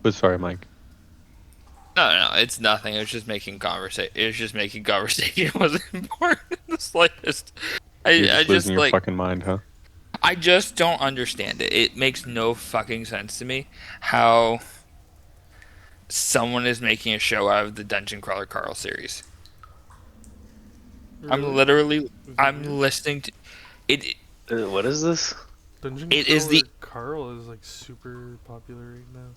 But sorry, Mike. No, it's nothing. It was just making conversation. It was just making conversation. It wasn't important in the slightest. You're I just losing just your like fucking mind, huh? I just don't understand it. It makes no fucking sense to me how someone is making a show out of the Dungeon Crawler Carl series. Really? Is it I'm good? listening to it. What is this? Dungeon It is the Crawler Carl is like super popular right now.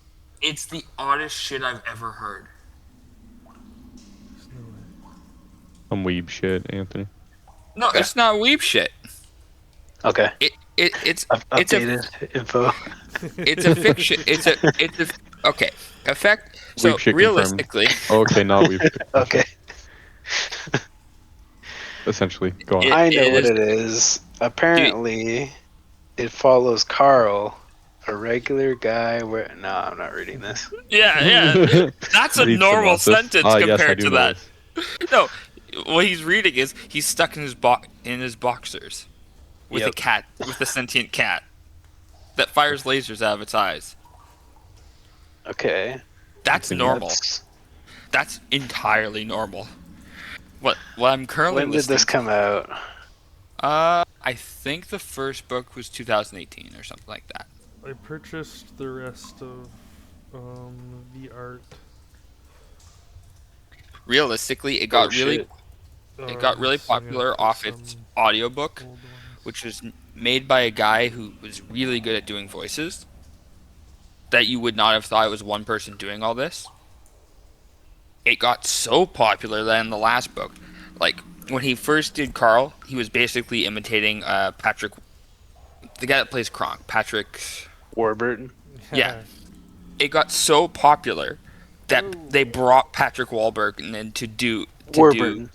it's the oddest shit I've ever heard. There's no way. Some weeb shit, Anthony. No, Okay. it's not weep shit. Okay. It it it's it's a Updated info. it's a fiction. It's a okay effect. So Weeb shit confirmed. realistically, Okay, not weeb shit. Okay. Essentially, go on. I know it what is. it is. Dude, Apparently, it follows Carl, a regular guy. Where? No, I'm not reading this. yeah. That's a Read normal synopsis. sentence Ah, yes, I compared do to know that. this. No, what he's reading is he's stuck in his boxers with a Yep. cat with a sentient cat that fires lasers out of its eyes. Okay. That's Continue. normal. That's, That's entirely normal. What I'm currently when did listening this come out? I think the first book was 2018 or something like that. I purchased the rest of the art. Realistically, Oh shit. it got really Just hung out popular for off its some audiobook, old ones. which was made by a guy who was really good at doing voices. That you would not have thought it was one person doing all this. It got so popular that in the last book, like when he first did Carl, he was basically imitating Patrick, the guy that plays Kronk, Patrick. Warburton. Yeah. It got so popular that they brought Patrick Wahlberg in to do Warburton.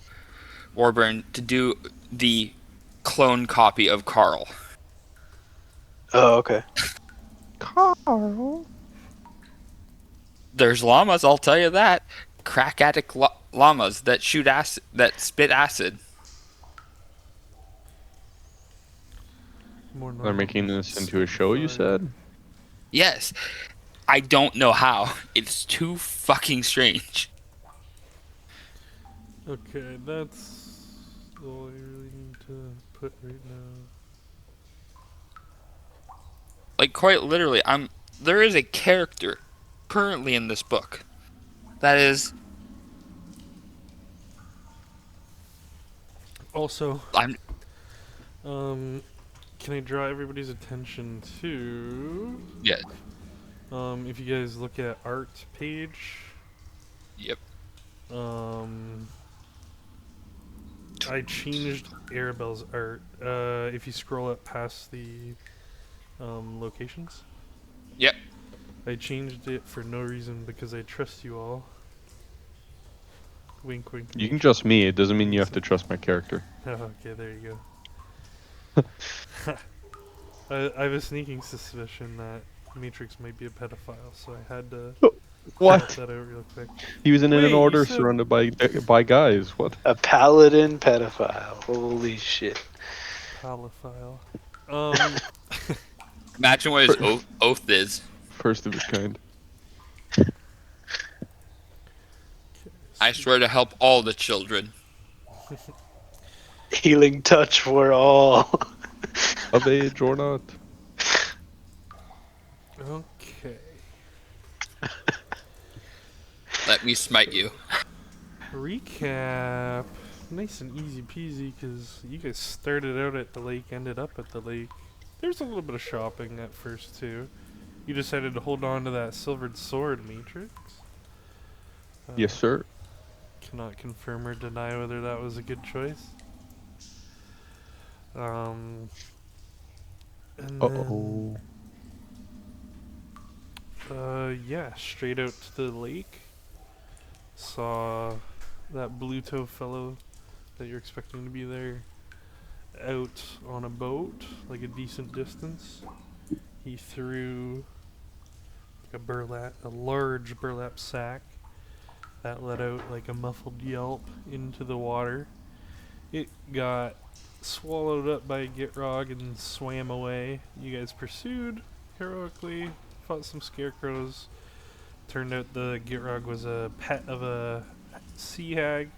Warburton to do the clone copy of Carl. Oh, okay. Carl. There's llamas, I'll tell you that. Crack addict llamas that shoot acid, that spit acid. More They're normal making than this into a show, you fire. said? Yes, I don't know how. It's too fucking strange. Okay, that's all I really need to put right now. Like quite literally, there is a character currently in this book that is Also, I'm can I draw everybody's attention to yeah, if you guys look at art page, yep. um, I changed Arabelle's art. If you scroll up past the locations, Yep. I changed it for no reason because I trust you all. Wink, wink. You can trust me, it doesn't mean you have to trust my character. Okay, there you go. I have a sneaking suspicion that Matrix might be a pedophile, so I had to What? help that out real quick. He was in Wait, an you order said- surrounded by guys. What? A paladin pedophile. Holy shit. Pedophile. Imagine what his oath is. First of its kind. I swear to help all the children. Healing touch for all. Of age or not. Okay. Let me smite you. Recap. Nice and easy peasy, because you guys started out at the lake, ended up at the lake. There's a little bit of shopping at first, too. You decided to hold on to that silvered sword, Matrix. Yes, sir. Cannot confirm or deny whether that was a good choice. And Uh-oh. then, yeah, straight out to the lake. Saw that blue toe fellow that you're expecting to be there out on a boat, like a decent distance. He threw like a large burlap sack that let out like a muffled yelp into the water. It got swallowed up by a Gitrog and swam away. You guys pursued heroically, fought some scarecrows, Turned out the Gitrog was a pet of a sea hag.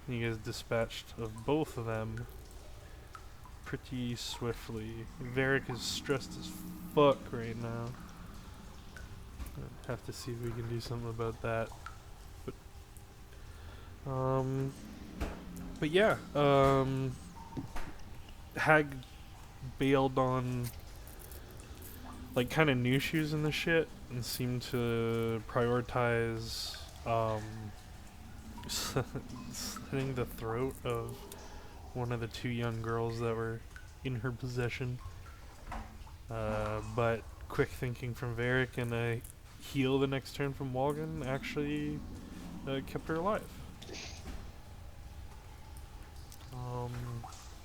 And you guys dispatched of both of them pretty swiftly. Varric is stressed as fuck right now. Have to see if we can do something about that. But yeah, Hag bailed on like kind of new shoes and the shit, and seemed to prioritize slitting the throat of one of the two young girls that were in her possession. But quick thinking from Varric and a heal the next turn from Walgan actually kept her alive.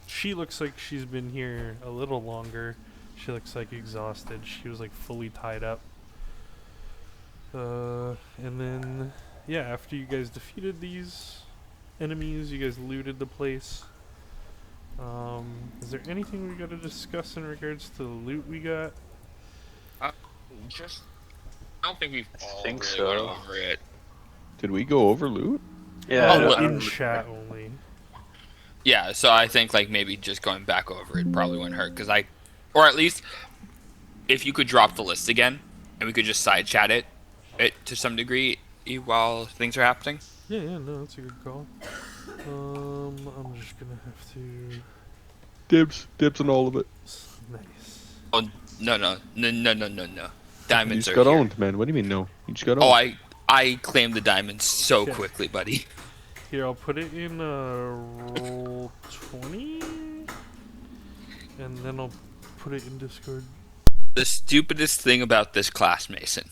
She looks like she's been here a little longer. She looks like exhausted. She was like fully tied up. And then, yeah, after you guys defeated these enemies, you guys looted the place. Is there anything we got to discuss in regards to the loot we got? Just, I don't think we've all think really so. went over it. Did we go over loot? Yeah, I don't in remember. chat only. Yeah, so I think like maybe just going back over it probably wouldn't hurt, because or at least if you could drop the list again and we could just side chat it to some degree while things are happening. Yeah, no, that's a good call. I'm just gonna have to. Dibs on all of it. Nice. Oh no. You Diamonds just are got here. owned, man. What do you mean no? You just got owned. Oh, I claimed the diamonds so Okay. quickly, buddy. Here, I'll put it in roll 20, and then I'll put it in Discord. The stupidest thing about this class, Mason,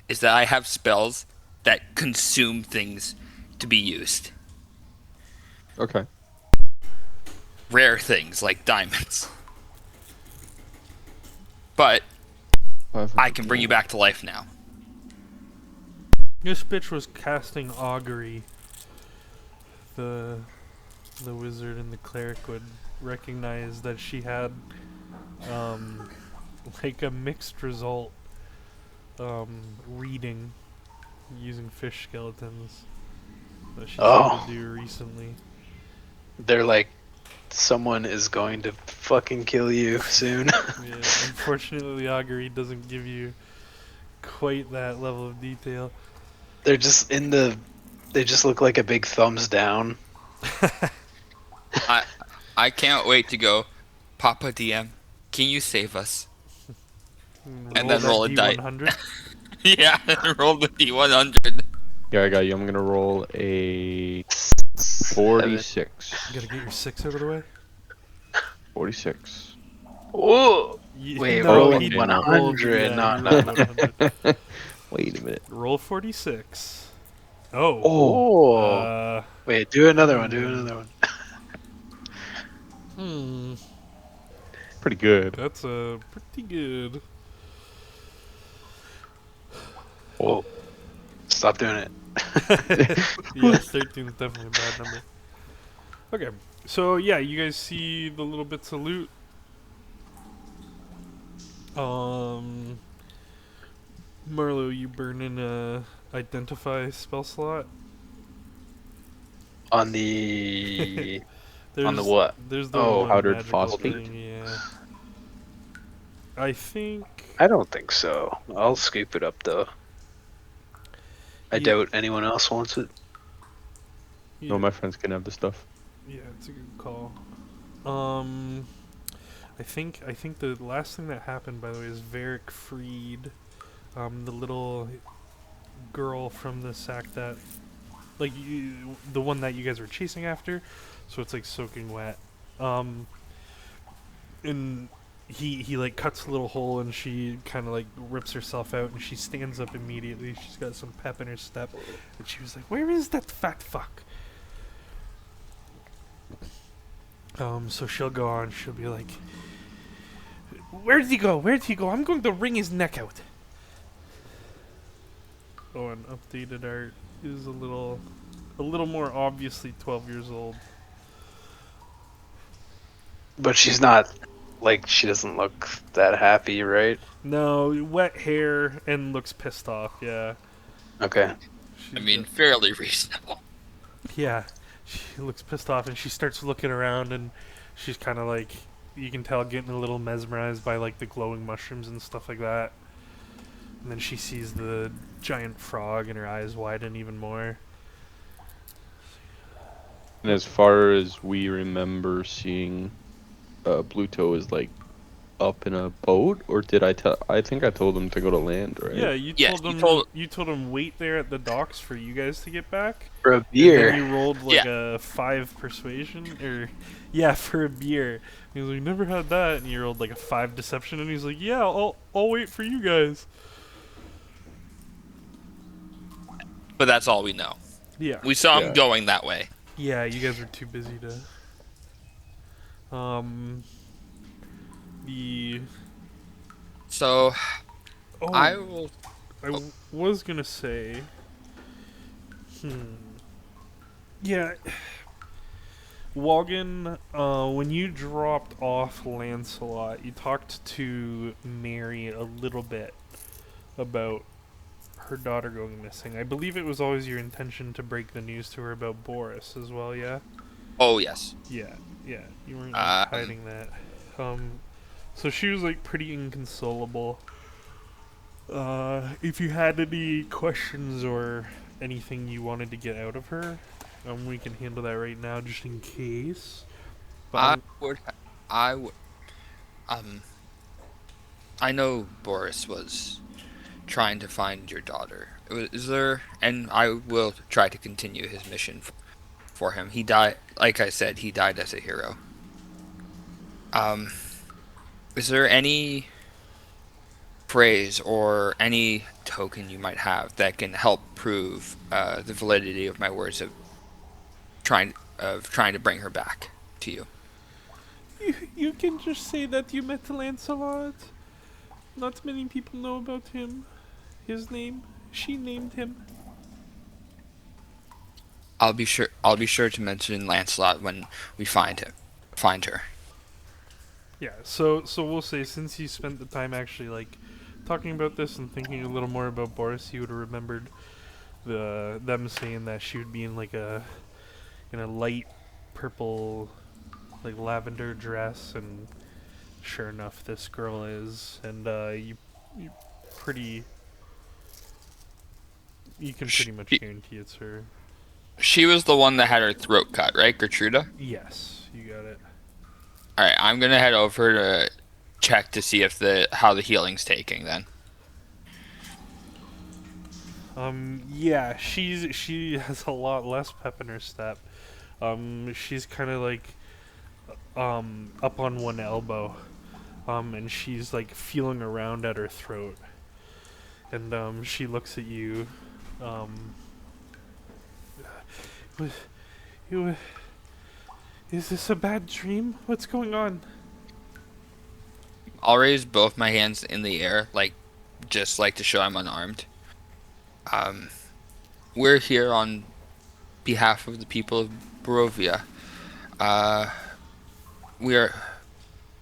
is that I have spells that consume things to be used. Okay. Rare things like diamonds. But I can bring you back to life now. This bitch was casting augury. The wizard and the cleric would recognize that she had like a mixed result reading using fish skeletons that she started to do recently. They're like, someone is going to fucking kill you soon. Yeah, unfortunately the augury doesn't give you quite that level of detail. They're just they just look like a big thumbs down. I can't wait to go, Papa DM, can you save us? And then that roll a die. D100. Yeah, roll the D100. Yeah, I got you. I'm gonna roll a 46. You gotta get your 6 out of the way. 46. Whoa! Ye- Wait, no, roll he 100, rolled- yeah, not- he not- rolled 100. Wait a minute. Roll 46. Oh. Oh! Wait, do another one. Do another one. Pretty good. That's pretty good. Oh! Stop doing it. Yeah, 13 is definitely a bad number. Okay, so yeah, you guys see the little bits of loot. Marlo, you burn in a identify spell slot. On the There's, On the what? There's the Oh, one powdered magical phosphate? thing, yeah. I think. I don't think so. I'll scoop it up though. I Yeah. doubt anyone else wants it. No, my friends can have the stuff. Yeah, it's a good call. I think the last thing that happened, by the way, is Varric freed the little girl from the sack that, like, the one that you guys were chasing after. So it's like soaking wet. And he like cuts a little hole, and she kind of like rips herself out, and she stands up immediately. She's got some pep in her step, and she was like, "Where is that fat fuck?" So she'll go on. She'll be like, "Where did he go? Where did he go? I'm going to wring his neck out." Oh, and updated art is a little more obviously 12 years old. But she's not Like, she doesn't look that happy, right? No, wet hair and looks pissed off. Yeah. Okay. I She's mean, got- fairly reasonable. yeah. She looks pissed off and she starts looking around and she's kind of like, you can tell, getting a little mesmerized by like the glowing mushrooms and stuff like that. And then she sees the giant frog and her eyes widen even more. And as far as we remember seeing, Bluto is like up in a boat, or did I tell? I think I told him to go to land, right? Yeah, you Yes, told you them told. you told them wait there at the docks for you guys to get back. For a And beer. then you rolled like Yeah. a 5 persuasion, or yeah, for a beer. He was like, never had that, and you rolled like a 5 deception, and he's like, yeah, I'll wait for you guys. But that's all we know. Yeah, We saw him Yeah. going that way. yeah, you guys were too busy to. The So oh, I will. was gonna say, yeah, Wogan, when you dropped off Lancelot, you talked to Mary a little bit about her daughter going missing. I believe it was always your intention to break the news to her about Boris as well, yeah? Oh yes. Yeah, yeah, you weren't Um, hiding that. So she was like pretty inconsolable. If you had any questions or anything you wanted to get out of her, we can handle that right now just in case. But I would. I would. Um. I know Boris was trying to find your daughter. Is there? And I will try to continue his mission for him. He died. Like I said, he died as a hero. Um. Is there any phrase or any token you might have that can help prove the validity of my words of trying to bring her back to you? you can just say that you met Lancelot. Not many people know about him. His name. She named him. I'll be sure. I'll be sure to mention Lancelot when we find him. Find her. Yeah, so we'll say, since you spent the time actually like talking about this and thinking a little more about Boris, you would have remembered them saying that she would be in like a light purple, like lavender dress, and sure enough, this girl is, and you pretty you can pretty much She, guarantee it's her. she was the one that had her throat cut, right, Gertruda? Yes, you got it. All right, I'm gonna head over to check to see if how the healing's taking. Then Yeah, she has a lot less pep in her step. She's kind of like up on one elbow, and she's like feeling around at her throat, and she looks at you. Was, you, is this a bad dream? What's going on? I'll raise both my hands in the air, just like to show I'm unarmed. Um, we're here on behalf of the people of Barovia. We're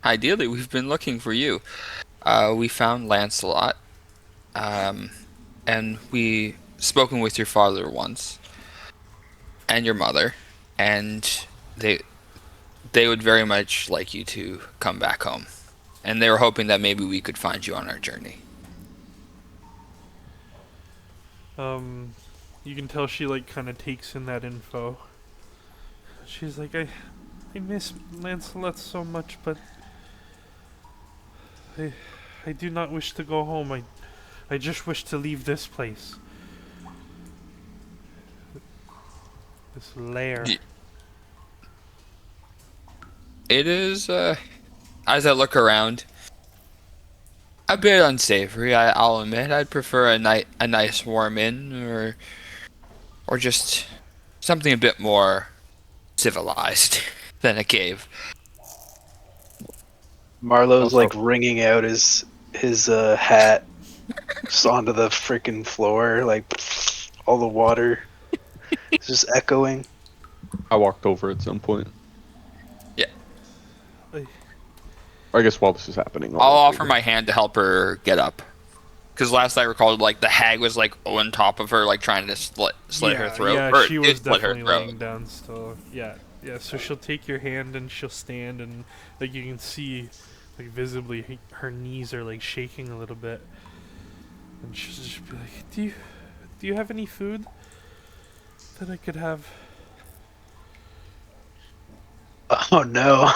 ideally we've been looking for you. We found Lancelot, and we spoken with your father once, and your mother, and they would very much like you to come back home, and they were hoping that maybe we could find you on our journey. You can tell she like kind of takes in that info. She's like, I miss Lancelot so much, but I do not wish to go home. I just wish to leave this place. This lair. Y- It is, as I look around, a bit unsavory. I'll admit. I'd prefer a nice warm inn, or just something a bit more civilized than a cave. Marlowe's Also, like wringing out his hat just onto the freaking floor, like all the water is just echoing. I walked over at some point. Yeah. I guess while this is happening, I'll I'll offer my hand to help her get up. Because last I recalled, like the hag was like on top of her, like trying to slit her Yeah, throat, yeah, or she it did was slit her definitely throat. laying down still. Yeah, yeah. So she'll take your hand and she'll stand, and like you can see, like visibly, her knees are like shaking a little bit, and she'll just be like, do you have any food that I could have?" Oh no.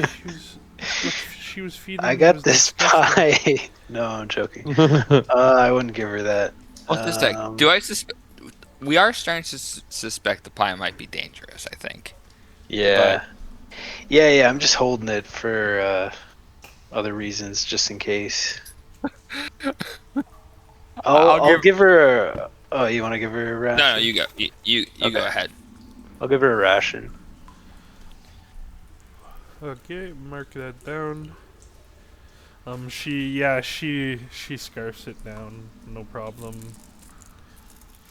She was, what she was feeding I me got was this disgusting. pie. No, I'm joking. I wouldn't give her that. Well, just like, do I suspect? We are starting to suspect the pie might be dangerous. I think, but Yeah. Yeah, I'm just holding it for other reasons, just in case. I'll I'll give. give her a. Oh, you want to give her a No, no, ration? you go. You Okay, go ahead. I'll give her a ration. Okay, mark that down. She scarfs it down, no problem.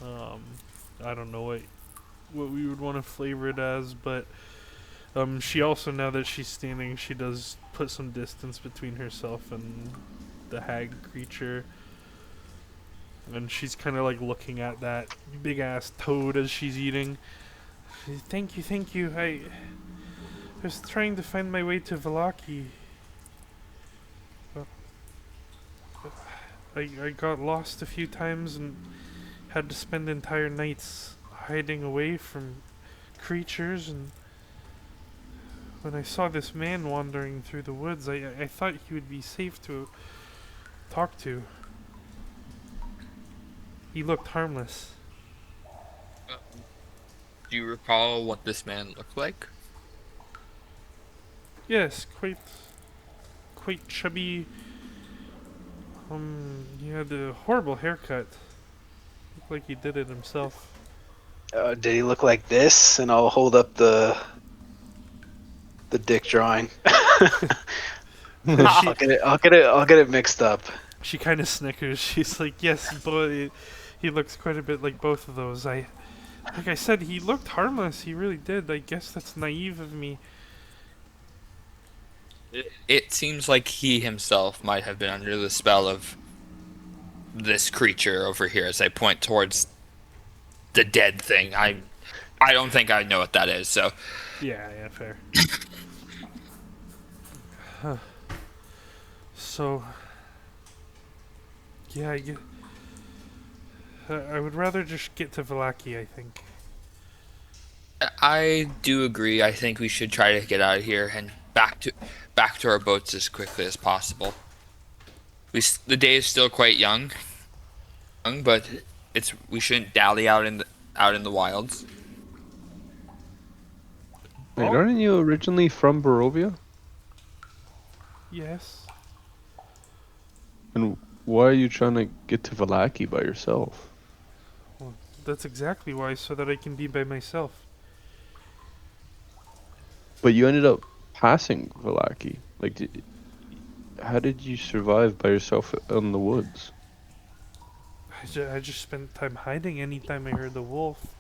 Um, I don't know what we would want to flavor it as, but she also, now that she's standing, she does put some distance between herself and the hag creature, and she's kind of like looking at that big ass toad as she's eating. Thank you, thank you. I was trying to find my way to Valaki. I got lost a few times and had to spend entire nights hiding away from creatures, and when I saw this man wandering through the woods, I thought he would be safe to talk to. He looked harmless. Do you recall what this man looked like? Yes, quite chubby. He had a horrible haircut. Looked like he did it himself. Did he look like this? And I'll hold up the dick drawing. she I'll get it mixed up. she kind of snickers. She's like, "Yes, boy, he looks quite a bit like both of those. Like I said, he looked harmless. He really did. I guess that's naive of me." It seems like he himself might have been under the spell of this creature over here. As I point towards the dead thing, I don't think I know what that is. So Yeah, yeah, fair. So, yeah, I would rather just get to Valaki, I think. I do agree. I think we should try to get out of here and back to our boats as quickly as possible. The day is still quite young, but we shouldn't dally out in the wilds. Wait, Oh, aren't you originally from Barovia? yes. And why are you trying to get to Valaki by yourself? Well, that's exactly why, so that I can be by myself. But you ended up passing Valaki. Like, how did you survive by yourself in the woods? I just spent time hiding anytime I heard the wolf.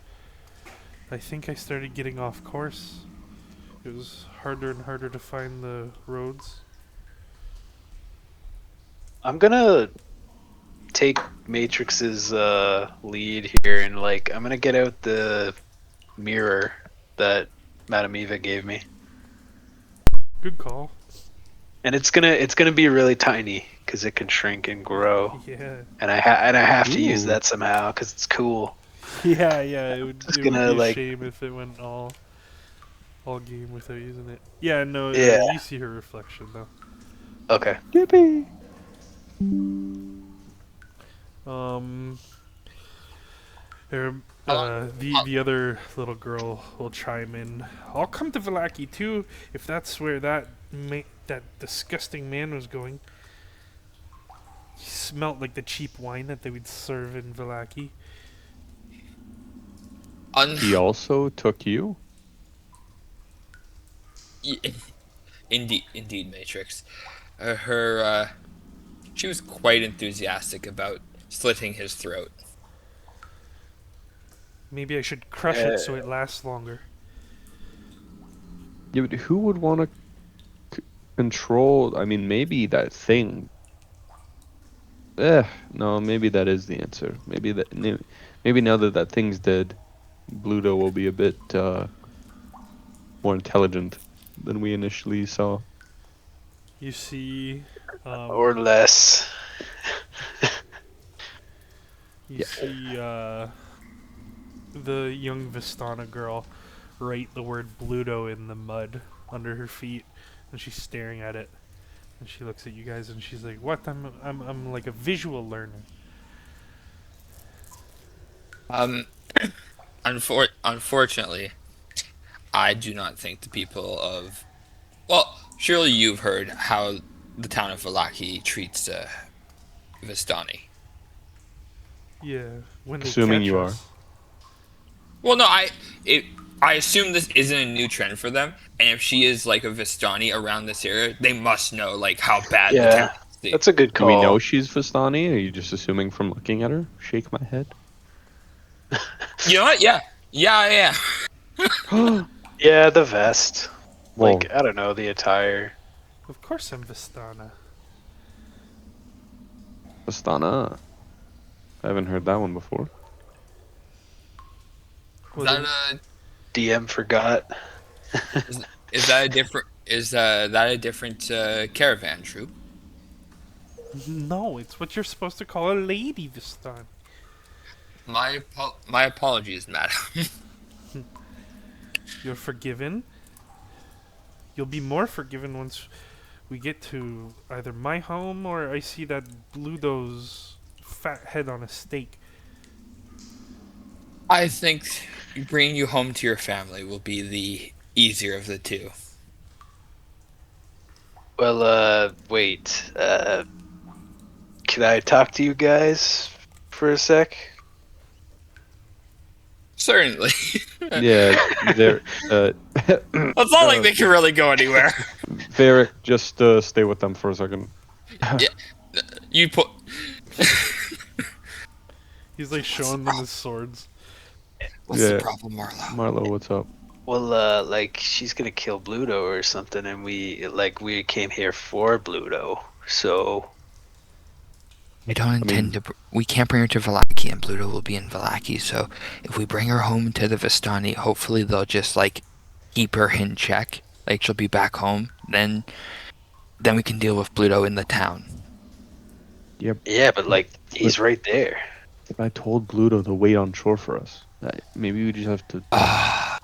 I think I started getting off course. It was harder and harder to find the roads. I'm gonna take Matrix's lead here, and like I'm gonna get out the mirror that Madame Eva gave me, Good call. and it's gonna be really tiny because it can shrink and grow, Yeah. and I have to use Ooh. that somehow because it's cool. Yeah, yeah, Just it would gonna be a like shame if it went all game without using it. Yeah, no, yeah, you see her reflection though. okay. Yippee! Um, er, How long? the other little girl will chime in. I'll come to Valaki too, if that's where that disgusting man was going. He smelt like the cheap wine that they would serve in Valaki. Un- He also took you? indeed, Matrix. She was quite enthusiastic about slitting his throat. Maybe I should crush it so it lasts longer. Yeah, but who would want to Control. I mean, maybe that thing. No, maybe that is the answer. Maybe now that that thing's dead, Bluto will be a bit more intelligent than we initially saw. You see, Or um, less. you Yeah. see, the young Vistana girl write the word Bluto in the mud under her feet, and she's staring at it. And she looks at you guys, and she's like, "What? I'm like a visual learner." Um, unfortunately, I do not think the people of well, surely you've heard how the town of Valaki treats Vistani. Yeah, when they Assuming catch you are. us. Well, no, it, I assume this isn't a new trend for them, and if she is like a Vistani around this area, they must know like how bad the town Yeah, is. that's a good Do we know call. she's Vistani? Are you just assuming from looking at her? Shake my head. You know what? Yeah, yeah. Yeah, the vest. Like, Well, I don't know, the attire. Of course, I'm Vistana. Vistana. I haven't heard that one before. Is Well, that then, a DM forgot. is that a different that a different caravan troop? no, it's what you're supposed to call a lady Vistana. My apologies, madam. You're forgiven. You'll be more forgiven once we get to either my home or I see that Bluto's fat head on a stake. I think bringing you home to your family will be the easier of the two. Well, wait. Can I talk to you guys for a sec? Certainly. Yeah, there. It's not like they can really go anywhere. Varric, just stay with them for a second. Yeah, you put. He's like showing them his swords. What's the Yeah, problem, Marlo? Marlo, what's up? Well, like, she's gonna kill Bluto or something, and we came here for Bluto, so... We don't intend mean- to. We can't bring her to Vallaki, and Pluto will be in Vallaki. So if we bring her home to the Vistani, hopefully they'll just like keep her in check. Like she'll be back home. Then we can deal with Pluto in the town. Yep. Yeah, but, like, he's right there. I told Bluto to wait on shore for us. Maybe we just have to Ah,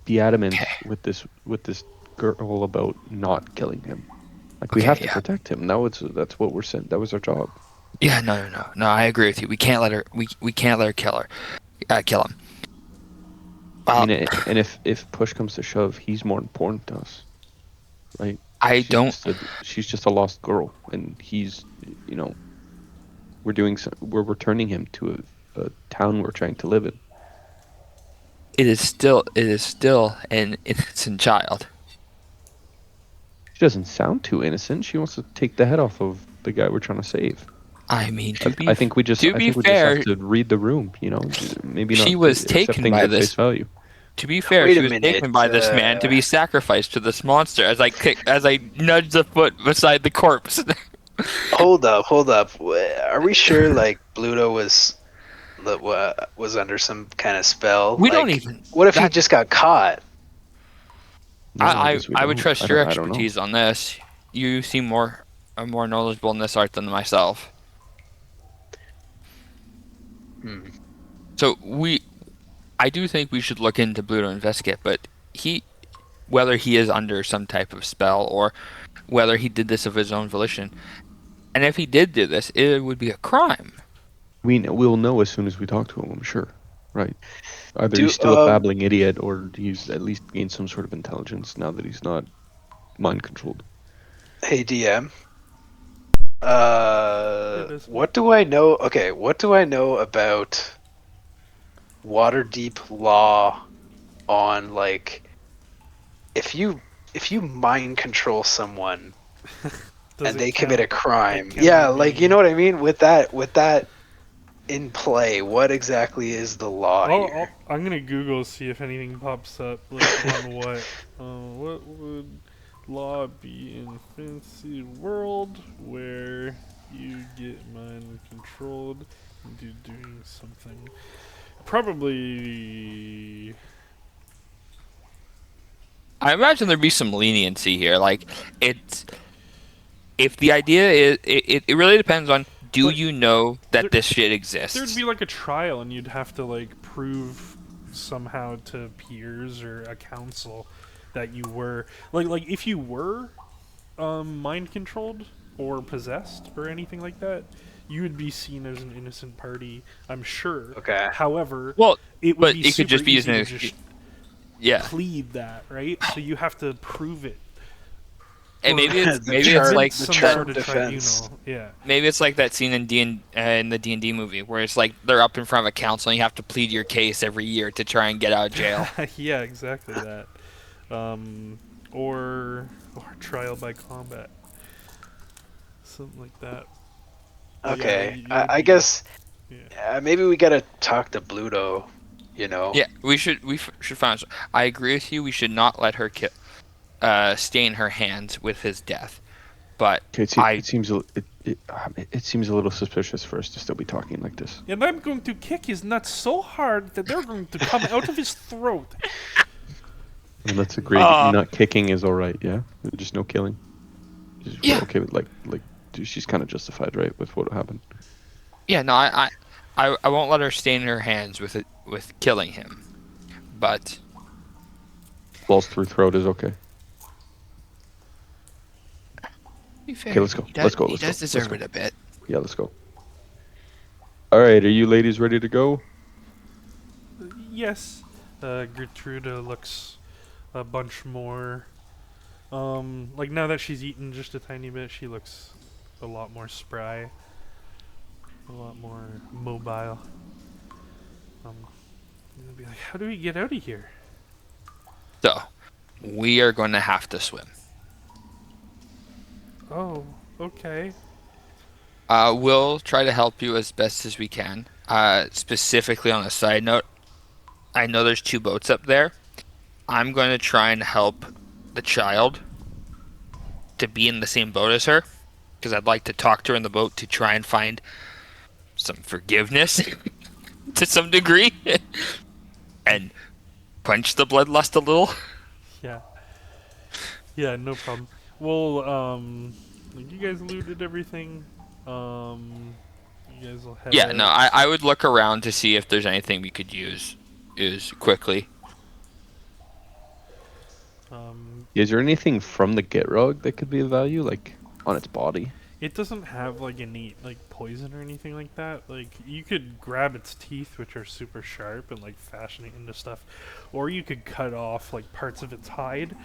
be adamant okay. with this girl about not killing him. Like we have to yeah. protect him. That's what we're sent. That was our job. Yeah, no. I agree with you. We can't let her. We can't let her kill her. Kill him. I mean, and if push comes to shove, he's more important to us, right? I don't. She's just a lost girl, and he's, you know, we're returning him to a town we're trying to live in. It is still an innocent child. She doesn't sound too innocent. She wants to take the head off of the guy we're trying to save. I mean, I think we just fair, have to read the room, you know, maybe she not was taken accepting by it at this. face value. To be fair, Wait she a was minute, taken by this man to be sacrificed to this monster. As I nudge the foot beside the corpse. Hold up. Are we sure, like, Bluto was under some kind of spell? We Like, don't even. what if he just got caught? No, guess we I would don't. trust your I don't know. expertise on this. You seem more knowledgeable in this art than myself. Hmm. So I do think we should look into Blue to investigate, but whether he is under some type of spell or whether he did this of his own volition, and if he did do this, it would be a crime. We'll know as soon as we talk to him, I'm sure. Right. Either Do he's still a babbling idiot, or he's at least gained some sort of intelligence now that he's not mind controlled. Hey, DM. is. What do I know? Okay, what do I know about Waterdeep law on, like, if you mind control someone Does and it they count? commit a crime? It can Yeah, be like, you know what I mean? With that in play, what exactly is the law here? I'm gonna Google see if anything pops up like on what would lobby in fancy world where you get mind controlled into doing something. Probably. I imagine there'd be some leniency here. Like, it's if the idea is, it really depends on, do But you know there, that this shit there'd exists? be like a trial, and you'd have to like prove somehow to peers or a council that you were like if you were mind controlled or possessed or anything like that, you would be seen as an innocent party, I'm sure. Okay. However, Well, it would but be it could super just be used easy as an to excuse. just Yeah, plead that, right? So you have to prove it and or The maybe it's charm, like convince the some that. sort charm of defense. tribunal. Yeah. Maybe it's like that scene in in the D&D movie where it's like they're up in front of a council and you have to plead your case every year to try and get out of jail. Yeah, exactly that. Um, or trial by combat, something like that. But yeah, Okay. you I, would I be. guess Yeah. maybe we gotta talk to Bluto. You know. Yeah, should find. I agree with you. We should not let her stain her hands with his death. But Okay, I it seems it seems a little suspicious for us to still be talking like this. And I'm going to kick his nuts so hard that they're going to come out of his throat. I mean, let's agree. uh Not kicking is all right. Yeah, just no killing. We're yeah, okay with like dude, she's kind of justified, right, with what happened. yeah, no, I won't let her stain her hands with killing him. But Balls through throat is okay. to be fair, Okay, let's go. Let's go. he Let's go. does Let's deserve go. it a bit. Yeah, let's go. All right, are you ladies ready to go? Yes. Gertruda looks a bunch more. Like now that she's eaten just a tiny bit, she looks a lot more spry, a lot more mobile. I'm gonna be like, how do we get out of here? So we are going to have to swim. Oh, okay. We'll try to help you as best as we can. Specifically on a side note, I know there's two boats up there. I'm going to try and help the child to be in the same boat as her, because I'd like to talk to her in the boat to try and find some forgiveness to some degree and quench the bloodlust a little. Yeah. Yeah, no problem. Well, like, you guys looted everything. You guys will head Yeah, no, out. I would look around to see if there's anything we could use quickly. Um, Is there anything from the Gitrog that could be of value, like on its body? it doesn't have like innate like poison or anything like that. Like you could grab its teeth, which are super sharp, and like fashion it into stuff, or you could cut off like parts of its hide,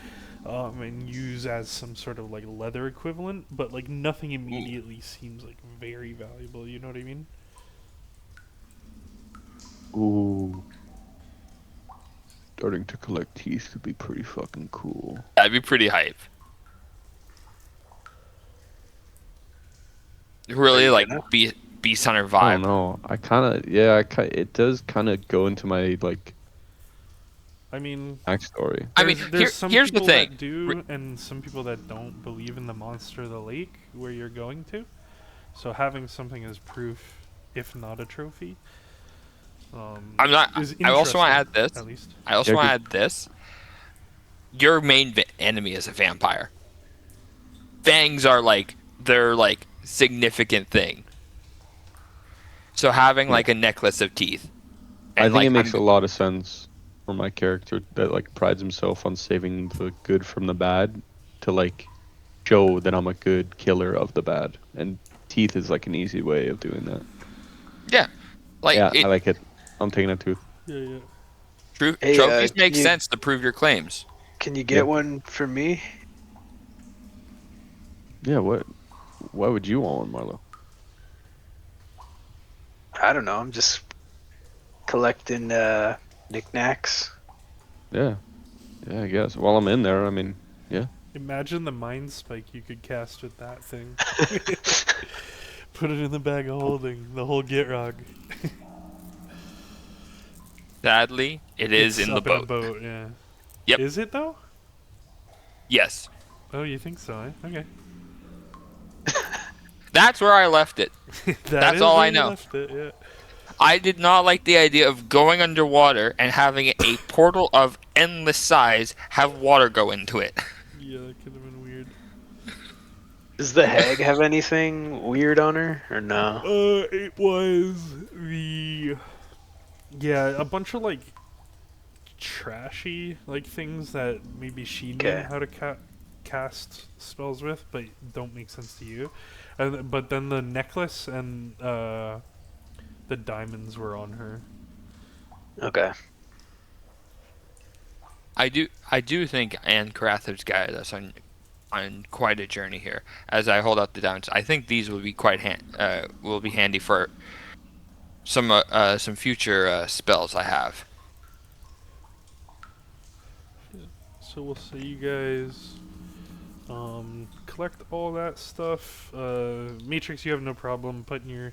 and use as some sort of like leather equivalent. But like nothing immediately seems like very valuable. You know what I mean? Ooh, starting to collect teeth would be pretty fucking cool. That'd be pretty hype. Are Really you like gonna? Beast Hunter I don't vibe. know. I kind of yeah. It does kind of go into my like I mean, backstory. I mean, there's some here's the people thing. that do, and some people that don't believe in the monster of the lake where you're going to. So having something as proof, if not a trophy, I'm not. is I also want to add interesting, this. at least. I also Yeah, want to 'cause- add this. Your main enemy is a vampire. Fangs are like their like significant thing. So having Yeah. like a necklace of teeth, I and think like it makes a lot of sense for my character that like prides himself on saving the good from the bad to like show that I'm a good killer of the bad. And teeth is like an easy way of doing that. yeah, like Yeah, I like it. I'm taking a tooth. Yeah, yeah. Hey, trophies make sense to prove your claims. can you get Yeah. one for me? Yeah, what? Why would you want one, Marlo? I don't know. I'm just collecting knickknacks. Yeah. Yeah, I guess. While I'm in there, I mean, yeah. Imagine the mind spike you could cast with that thing. Put it in the bag of holding, the whole Gitrog. Sadly, it is It's in the up in a boat. boat, yeah. Yep. Is it though? Yes. Oh, you think so, eh? Okay. That's where I left it. That That's is all where I you know. left it, yeah. I did not like the idea of going underwater and having a portal of endless size have water go into it. Yeah, that could have been weird. Does the hag have anything weird on her or no? It was the yeah, a bunch of like trashy like things that maybe she knew Okay. how to cast spells with, but don't make sense to you. And but then the necklace and the diamonds were on her. Okay. I do think Anne Carathav's guided us on quite a journey here. As I hold out the diamonds, I think these will be will be handy for some future spells I have. So we'll see you guys collect all that stuff. Matrix, you have no problem putting your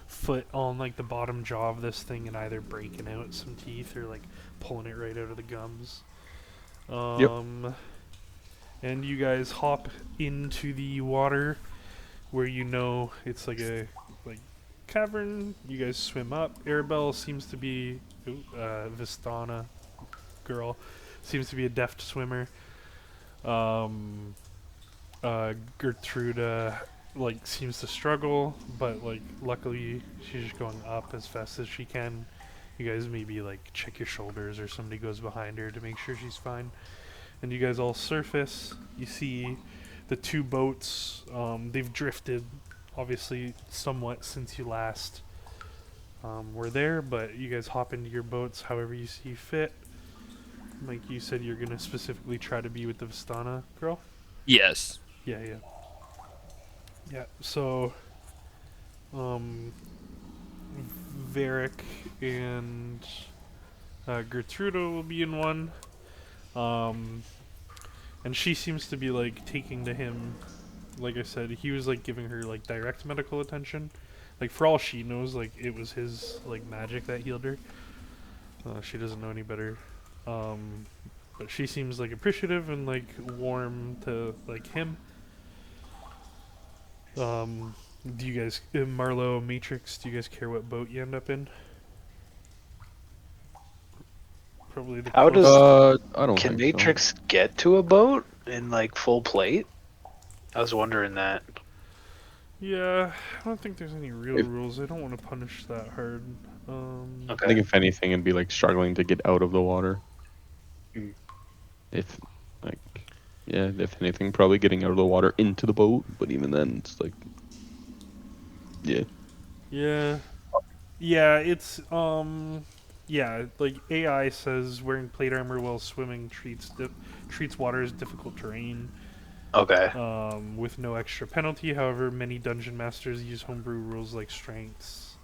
foot on like the bottom jaw of this thing and either breaking out some teeth or like pulling it right out of the gums. Yep. And you guys hop into the water where you know it's like a like cavern. You guys swim up. Arabelle seems to be Vistana girl seems to be a deft swimmer. Um, Gertrude like seems to struggle, but like luckily she's just going up as fast as she can. You guys maybe like check your shoulders or somebody goes behind her to make sure she's fine. And you guys all surface. You see the two boats. They've drifted, obviously, somewhat since you last were there, but you guys hop into your boats however you see fit. Like you said, you're gonna specifically try to be with the Vistana girl. Yes. Yeah, yeah, yeah. So, um, Varric and Gertrudo will be in one. Um, and she seems to be like taking to him. Like I said, he was like giving her like direct medical attention. Like for all she knows, like it was his like magic that healed her. She doesn't know any better. Um, but she seems like appreciative and like warm to like him. Do you guys, Marlowe, Matrix? Do you guys care what boat you end up in? Probably the How closest. does I don't can think so. Matrix get to a boat in like full plate? I was wondering that. Yeah, I don't think there's any real If, rules. I don't want to punish that hard. I think Okay. if anything, it'd be like struggling to get out of the water. Mm. If like, yeah, if anything, probably getting out of the water into the boat. But even then, it's like, yeah, Yeah, yeah, it's yeah, like AI says wearing plate armor while swimming treats water as difficult terrain. Okay. With no extra penalty. However, many dungeon masters use homebrew rules like strength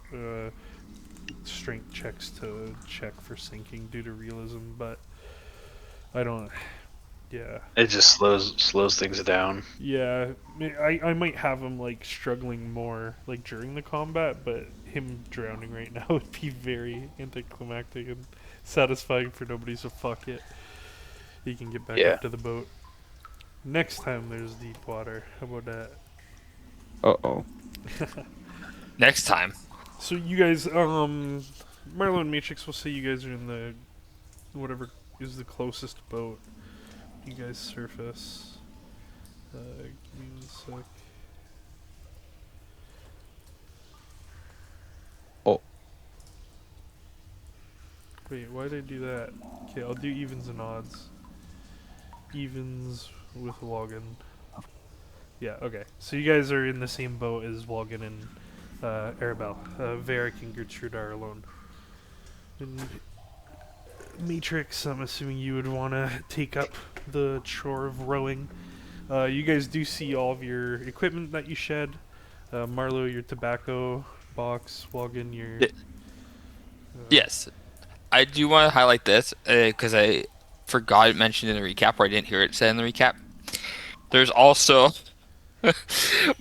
checks to check for sinking due to realism. But I don't. Yeah, It just slows things down. yeah. I might have him like struggling more like during the combat, but him drowning right now would be very anticlimactic and satisfying for nobody. So fuck it. He can get back Yeah. up to the boat. Next time there's deep water. How about that? uh-oh. Next time. So you guys, Marlo and Matrix will say you guys are in the whatever is the closest boat. You guys surface. Give me 1 sec. Oh, Wait, why did I do that? Okay, I'll do evens and odds. Evens with Logan. Yeah, okay. So you guys are in the same boat as Logan and Arabelle. Varric and Gertrude are alone. And Matrix, I'm assuming you would want to take up the chore of rowing. You guys do see all of your equipment that you shed. Marlowe, your tobacco box. Logan, your. Y- Yes. I do want to highlight this because I forgot it mentioned in the recap, or I didn't hear it said in the recap. There's also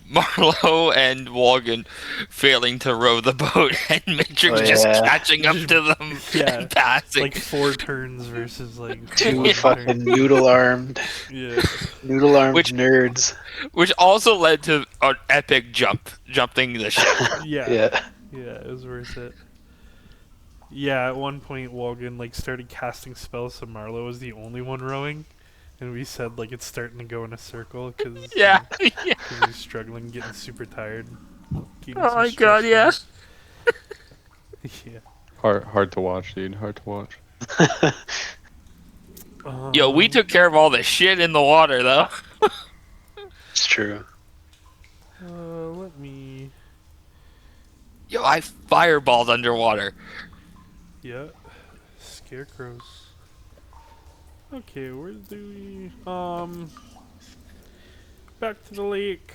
Marlowe and Walgan failing to row the boat, and Oh Matrix just yeah, catching up Just to them yeah, and passing. like 4 turns versus like two one fucking turn. Yeah, noodle armed which nerds. which also led to an epic jumping the ship. yeah, Yeah. yeah. It was worth it. Yeah, at one point Walgan like started casting spells, so Marlowe was the only one rowing, and we said like it's starting to go in a circle because Yeah, yeah. he's struggling, getting super tired, getting Oh some my god, stretch yeah. marks. Yeah. Hard to watch, dude. Hard to watch. Yo, we Um. took care of all the shit in the water though. It's true. Let me. Yo, I fireballed underwater. Yeah. Scarecrows. Okay, where do we? Back to the lake.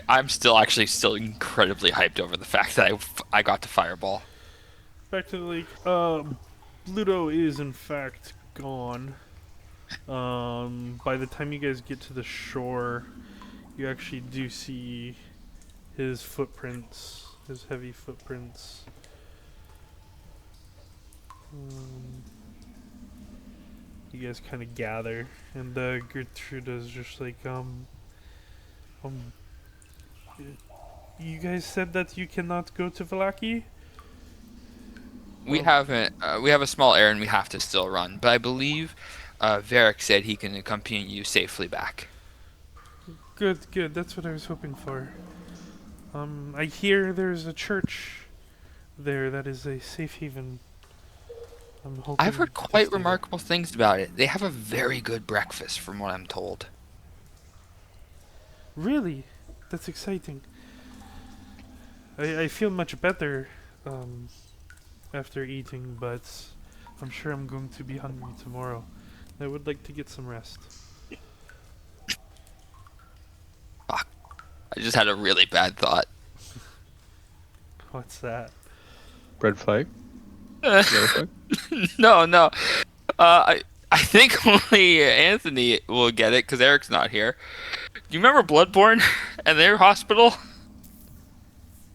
I'm still actually still incredibly hyped over the fact that I got to fireball. Back to the lake. Pluto is in fact gone. By the time you guys get to the shore, you actually do see his footprints, his heavy footprints. Um, you guys kind of gather, and Gertruda's just like, um, you guys said that you cannot go to Valaki? We Oh, haven't. We have a small errand we have to still run, but I believe Varric said he can accompany you safely back. good, good. That's what I was hoping for. I hear there's a church there that is a safe haven. I'm hoping I've heard to quite stay there. remarkable things about it. They have a very good breakfast, from what I'm told. Really? That's exciting. I feel much better um, after eating, but I'm sure I'm going to be hungry tomorrow. I would like to get some rest. Fuck. I just had a really bad thought. What's that? Red flag? Yellow flag? No, no. I think only Anthony will get it because Eric's not here. Do you remember Bloodborne and their hospital?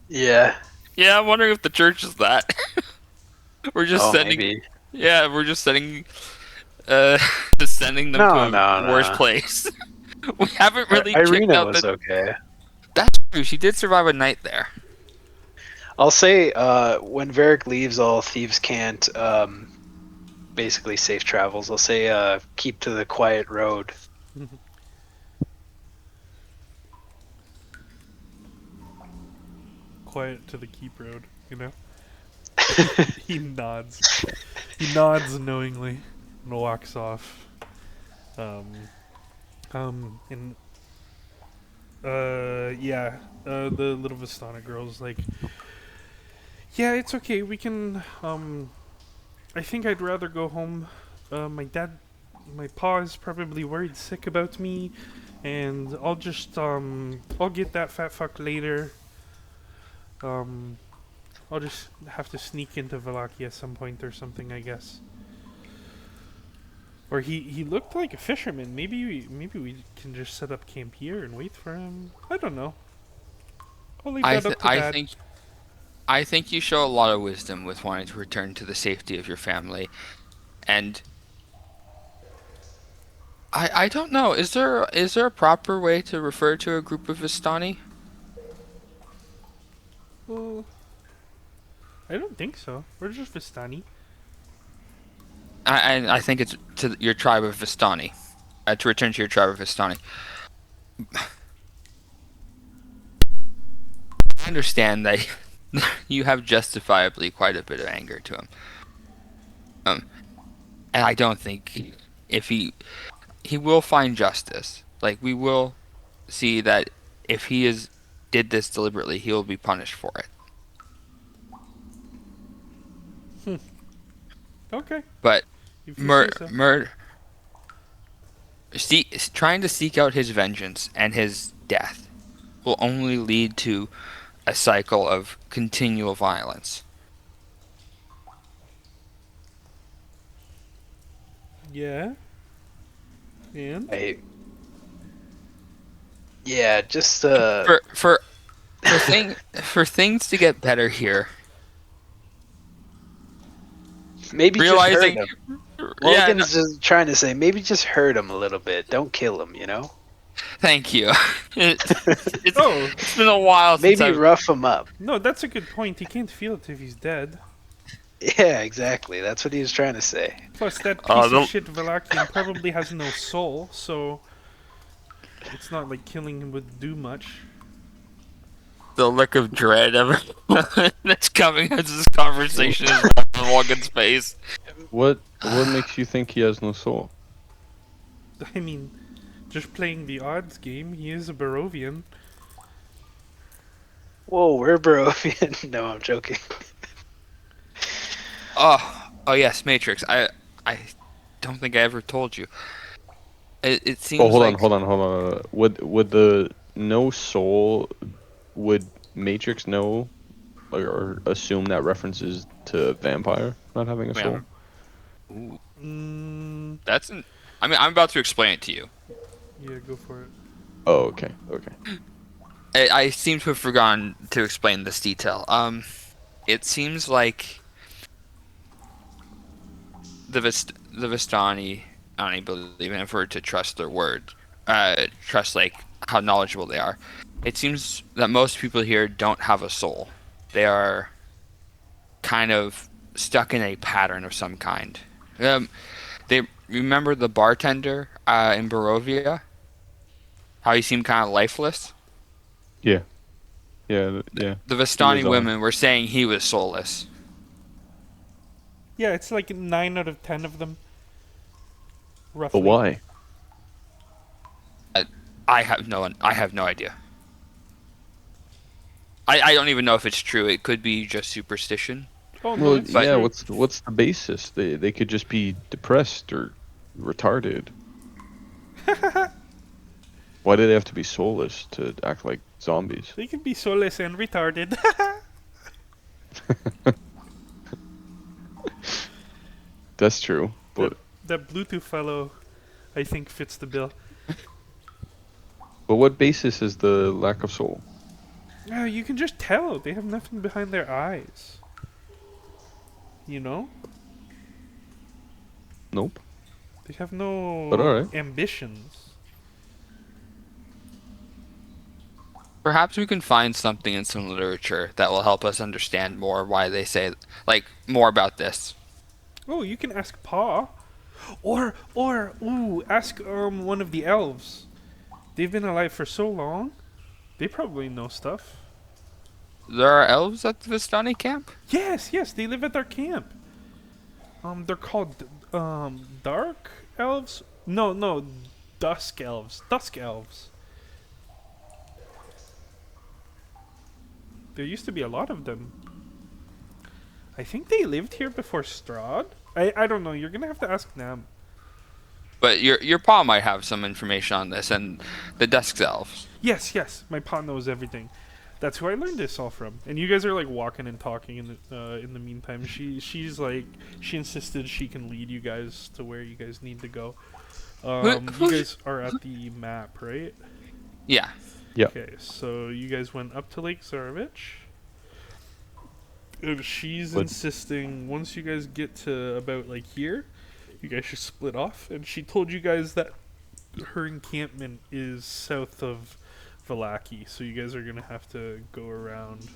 Yeah. Yeah, I'm wondering if the church is that. We're just Oh, sending. maybe. Yeah, we're just sending. Uh, just sending them to No, a no, worse no. place. We haven't really checked Irina out was the. okay. That's true. She did survive a night there. I'll say when Varric leaves, all thieves can't. Basically, safe travels. I'll say keep to the quiet road. Quiet to the keep road, you know? He nods. He nods knowingly and walks off. Um, and yeah, the little Vistana girl's like, yeah, it's okay. We can. I think I'd rather go home. My pa is probably worried sick about me, and I'll get that fat fuck later. Um, I'll just have to sneak into Valaki at some point or something, I guess. Or he looked like a fisherman. Maybe we can just set up camp here and wait for him. I don't know. I'll leave that up to Dad. I think you show a lot of wisdom with wanting to return to the safety of your family, and I don't know. Is there a proper way to refer to a group of Vistani? Well, I don't think so. We're just Vistani. I think it's to your tribe of Vistani. To return to your tribe of Vistani. I understand that you have justifiably quite a bit of anger to him. And I don't think if he will find justice. Like we will see that if he is did this deliberately, he will be punished for it. Okay, But if you say so. trying to seek out his vengeance and his death will only lead to a cycle of continual violence. Yeah. And I Yeah, just For things to get better here, maybe just hurt realizing, him. yeah, no, Logan's just trying to say maybe just hurt him a little bit. Don't kill him, you know? thank you. It's Oh, it's been a while since Maybe I've rough him up. no, that's a good point. He can't feel it if he's dead. Yeah, exactly. That's what he was trying to say. Plus, that piece of the shit Valakian probably has no soul, so it's not like killing him would do much. the look of dread that's coming as this conversation is left on Logan's face. What makes you think he has no soul? I mean, just playing the odds game, he is a Barovian. Whoa, we're Barovian. No, I'm joking. Oh yes, Matrix. I don't think I ever told you. It Oh, seems like hold on. Would the no soul, would Matrix know or assume that references to vampire not having a wait, soul? ooh, Mm, that's an. I mean, I'm about to explain it to you. yeah, go for it. Oh, okay, okay. I seem to have forgotten to explain this detail. It seems like the Vistani, I don't even believe in it for to trust their word, trust like how knowledgeable they are. It seems that most people here don't have a soul. They are kind of stuck in a pattern of some kind. They remember the bartender in Barovia, how he seemed kind of lifeless. Yeah, yeah. The He was Vistani women were saying he was soulless. Yeah, it's like 9 out of 10 of them, but roughly. why? I, I have no idea. I don't even know if it's true. It could be just superstition. Oh, no, Well, it's But yeah. true. What's the basis? They could just be depressed or retarded. Why do they have to be soulless to act like zombies? They can be soulless and retarded. That's true, that, but that Bluetooth fellow, I think, fits the bill. what basis is the lack of soul? You can just tell. They have nothing behind their eyes. You know? Nope. They have But no all right. ambitions. perhaps we can find something in some literature that will help us understand more why they say like more about this. Oh, you can ask Pa. Ooh, ask one of the elves. They've been alive for so long. They probably know stuff. There are elves at the Vistani camp? Yes, they live at our camp. They're called dark elves. No, dusk elves. Dusk elves. There used to be a lot of them. I think they lived here before Strahd. I don't know. You're gonna have to ask them. But your pa might have some information on this and the Dusk Elves. Yes. My pa knows everything. That's who I learned this all from. And you guys are like walking and talking in the meantime. She's like she insisted she can lead you guys to where you guys need to go. You guys are at the map, right? Yeah. Yeah. Okay, so you guys went up to Lake Zarovich. If she's But insisting once you guys get to about like here, you guys should split off. And she told you guys that her encampment is south of Valaki, so you guys are gonna have to go around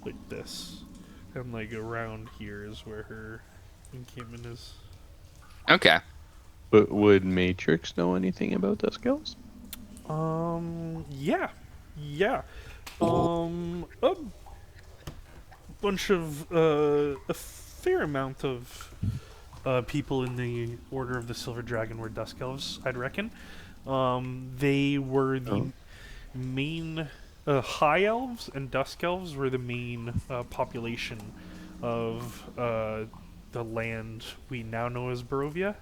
like this, and like around here is where her encampment is. Okay. but would Matrix know anything about Dusk Elves? Yeah. A bunch of a fair amount of people in the Order of the Silver Dragon were Dusk Elves, I'd reckon. They were the Oh. main High Elves and Dusk Elves were the main population of the land we now know as Barovia.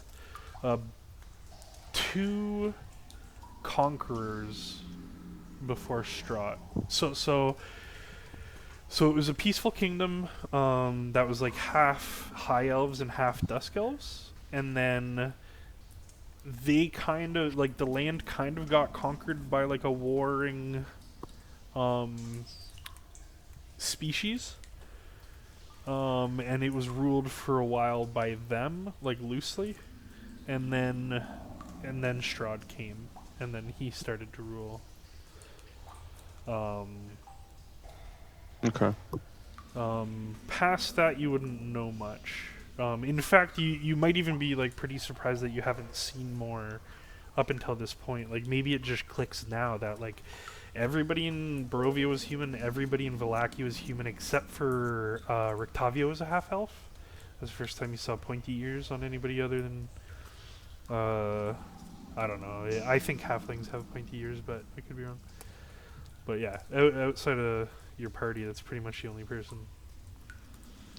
Uh, two conquerors before Strahd. So it was a peaceful kingdom that was like half High Elves and half Dusk Elves, and then they kind of like the land kind of got conquered by like a warring species. And it was ruled for a while by them, like loosely, and then Strahd came, and then he started to rule. Um, Okay. Past that, you wouldn't know much. In fact, you might even be like pretty surprised that you haven't seen more up until this point. Like maybe it just clicks now that like everybody in Barovia was human, everybody in Vallaki was human except for Rictavio was a half elf. That was the first time you saw pointy ears on anybody other than I don't know. I think halflings have pointy ears, but I could be wrong. But yeah, outside of your party, that's pretty much the only person.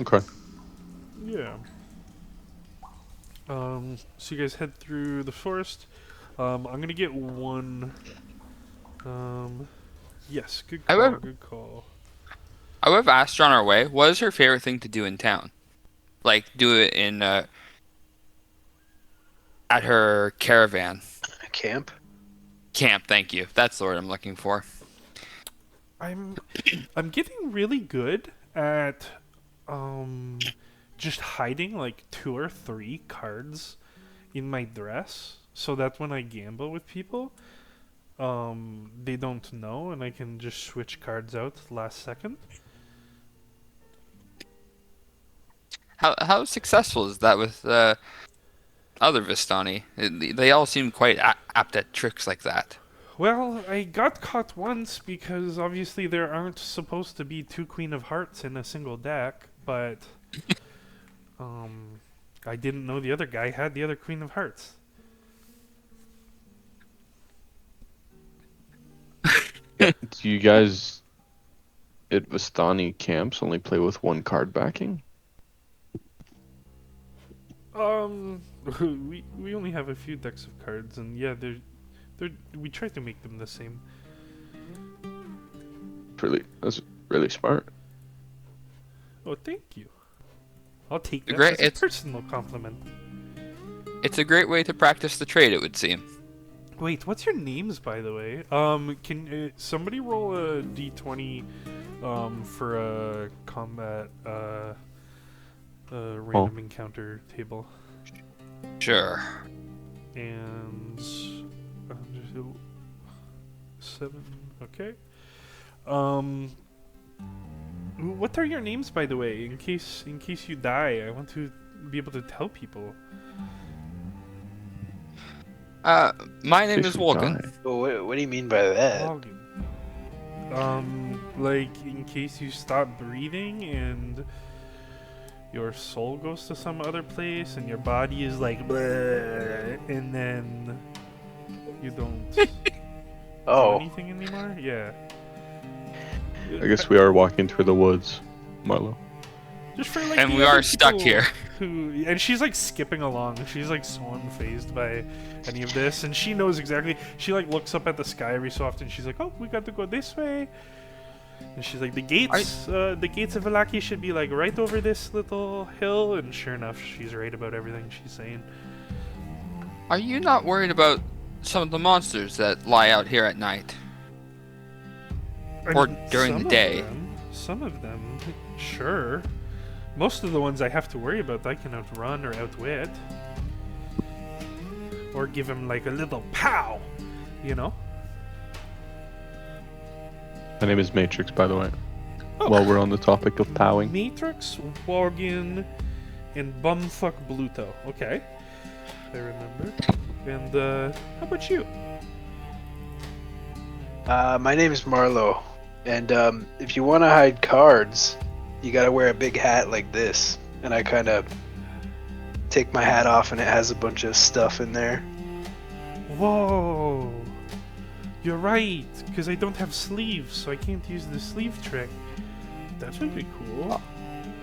Okay. Yeah. So you guys head through the forest. I'm gonna get one. Yes, good I call. would Good call. I would have asked her on our way, what is her favorite thing to do in town? Like do it in at her caravan Camp. camp. Thank you. That's the word I'm looking for. I'm I'm getting really good at um just hiding like 2 or 3 cards in my dress so that when I gamble with people, they don't know and I can just switch cards out last second. How successful is that with other Vistani? They all seem quite apt at tricks like that. Well, I got caught once because obviously there aren't supposed to be 2 Queen of Hearts in a single deck, but I didn't know the other guy had the other Queen of Hearts. Do you guys at Vistani camps only play with one card backing? We only have a few decks of cards, and yeah, they're we try to make them the same. That's really smart. Oh, thank you. I'll take that Great. as a It's personal compliment. a great way to practice the trade, it would seem. Wait, what's your names, by the way? Can somebody roll a d20, for a combat, random encounter table? Sure. And 7. Okay. What are your names, by the way? In case you die, I want to be able to tell people. My name Case is we Wolken. die. Well, what do you mean by that? Logan. Like in case you stop breathing and your soul goes to some other place and your body is like bleh, and then you don't do Oh, anything anymore. Yeah. I guess we are walking through the woods, Marlo. Just for like And the we other are stuck people here. and she's like skipping along. She's like so unfazed by any of this, and she knows exactly. She like looks up at the sky every so often. She's like, "Oh, we got to go this way." And she's like, the gates of Vallaki should be like right over this little hill. And sure enough, she's right about everything she's saying. Are you not worried about some of the monsters that lie out here at night? I Or mean, during the some of day. some of them, sure. Most of the ones I have to worry about, I can outrun or outwit. Or give him like a little pow, you know? My name is Matrix, by the way. Oh. While we're on the topic of powing. Matrix, Worgen, and Bumfuck Bluto. Okay. I remember. And, how about you? my name is Marlo, and if you want to hide cards, you gotta wear a big hat like this. And I kind of take my hat off, and it has a bunch of stuff in there. Whoa! You're right, because I don't have sleeves, so I can't use the sleeve trick. That would be cool.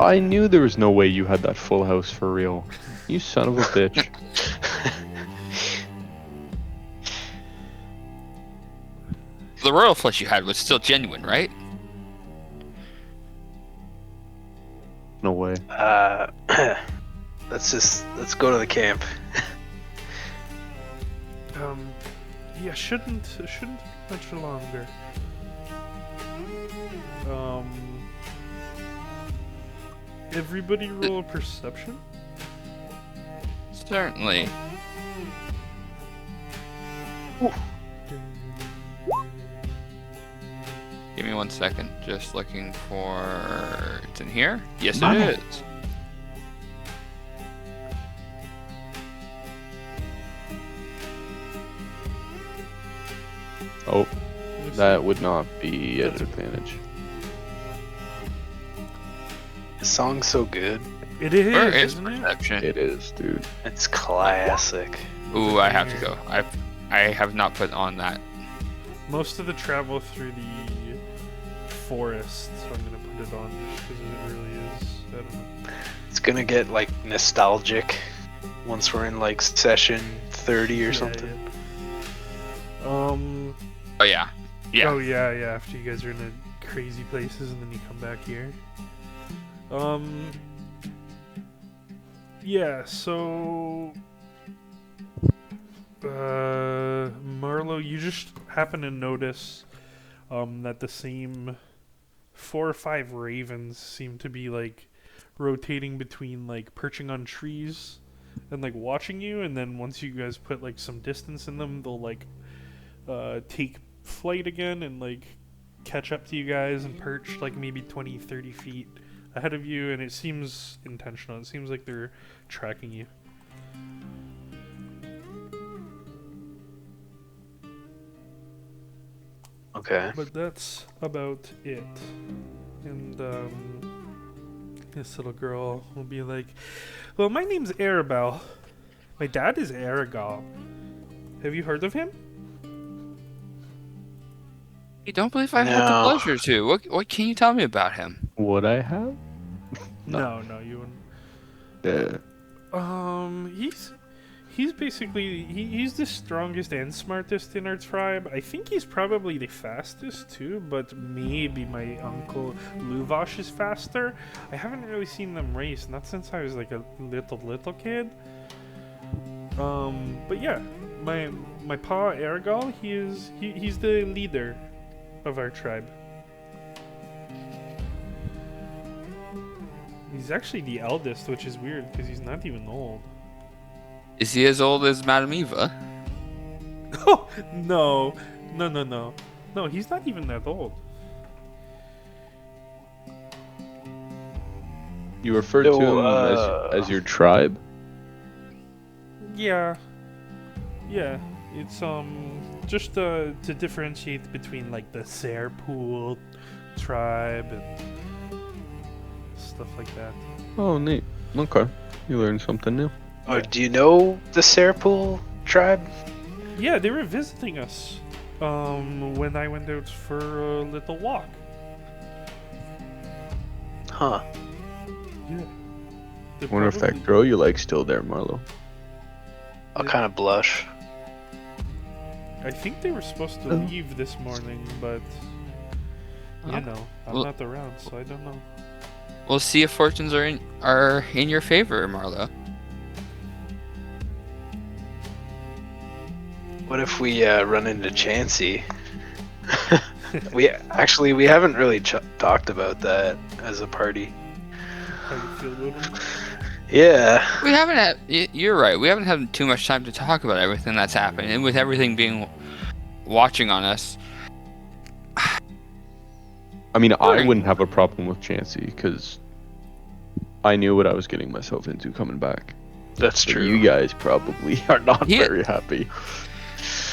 I knew there was no way you had that full house for real. You son of a bitch. The royal flush you had was still genuine, right? No way. Let's go to the camp. Yeah, shouldn't be much longer. Everybody roll a perception. Certainly. Give me 1 second. Just looking for. It's in here? Yes, Money. it is. Oh, Let me that see. would not be at That's- advantage. The song's so good. It is, Where is isn't it? perception? It is, dude. It's classic. Ooh, I have to go. I have not put on that. Most of the travel through the forest, so I'm gonna put it on just because it really is. I don't know. It's gonna get like nostalgic once we're in like session 30 or something. Yeah. Oh yeah. Yeah. Oh yeah. After you guys are in the crazy places and then you come back here. Yeah. So, Marlo, you just happen to notice, that the same 4 or 5 ravens seem to be like rotating between like perching on trees and like watching you, and then once you guys put like some distance in them, they'll like take flight again and like catch up to you guys and perch like maybe 20-30 feet ahead of you, and it seems intentional. It seems like they're tracking you. Okay. But that's about it. And this little girl will be like, well, my name's Arabelle. My dad is Aragal. Have you heard of him? I don't believe I've had the No. pleasure to. What can you tell me about him? Would I have? No, you wouldn't. Yeah. He's basically he's the strongest and smartest in our tribe. I think he's probably the fastest too, but maybe my uncle Luvash is faster. I haven't really seen them race, not since I was like a little kid. But yeah, my pa Aragal, he's the leader of our tribe. He's actually the eldest, which is weird because he's not even old. Is he as old as Madame Eva? Oh, no. No, he's not even that old. You refer No, to him as your tribe? Yeah. It's just to differentiate between like the Serpool tribe and stuff like that. Oh, neat. Okay. You learned something new. Oh, do you know the Serpool tribe? Yeah, they were visiting us when I went out for a little walk. Huh. Yeah. They're Wonder if that probably- girl you like still there, Marlo. I'll kind of blush. I think they were supposed to Oh. leave this morning, but you Oh. know, I'm Well- not around, so I don't know. We'll see if fortunes are in your favor, Marlo. What if we run into Chansey? we haven't really talked about that as a party. How you feel about them? Yeah. We haven't had. You're right. We haven't had too much time to talk about everything that's happened, and with everything being watching on us. I mean, I Sure. wouldn't have a problem with Chansey because I knew what I was getting myself into coming back. That's But true. you guys probably are not Yeah. very happy.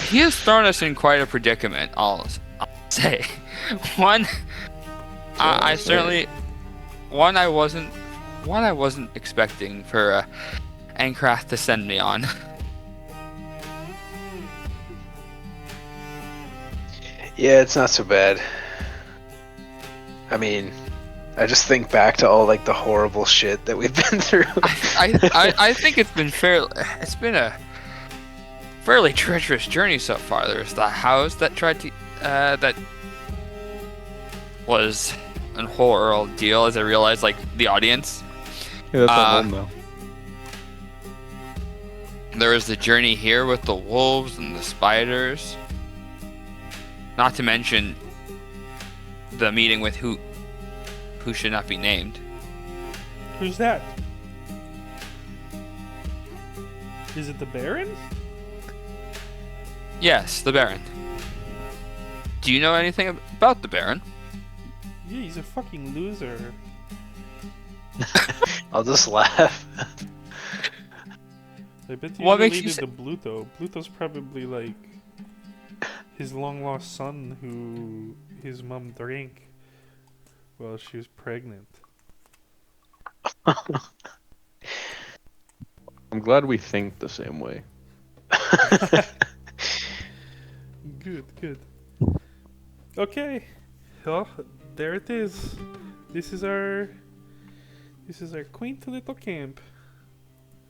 He has thrown us in quite a predicament. I'll say. One, I certainly. One I wasn't expecting for Ancraft to send me on. Yeah, it's not so bad. I mean, I just think back to all like the horrible shit that we've been through. I think it's been a fairly treacherous journey so far. There's the house that tried to that was a whole ordeal, as I realized, like the audience. Yeah, that's at home there was the journey here with the wolves and the spiders. Not to mention the meeting with who should not be named. Who's that? Is it the Baron? Yes, the Baron. Do you know anything about the Baron? Yeah, he's a fucking loser. I'll just laugh. I bet he's What makes you related to Bluto. Bluto's probably like his long lost son who his mom drank while she was pregnant. I'm glad we think the same way. Good, good. Okay. Well, there it is. This is our quaint little camp.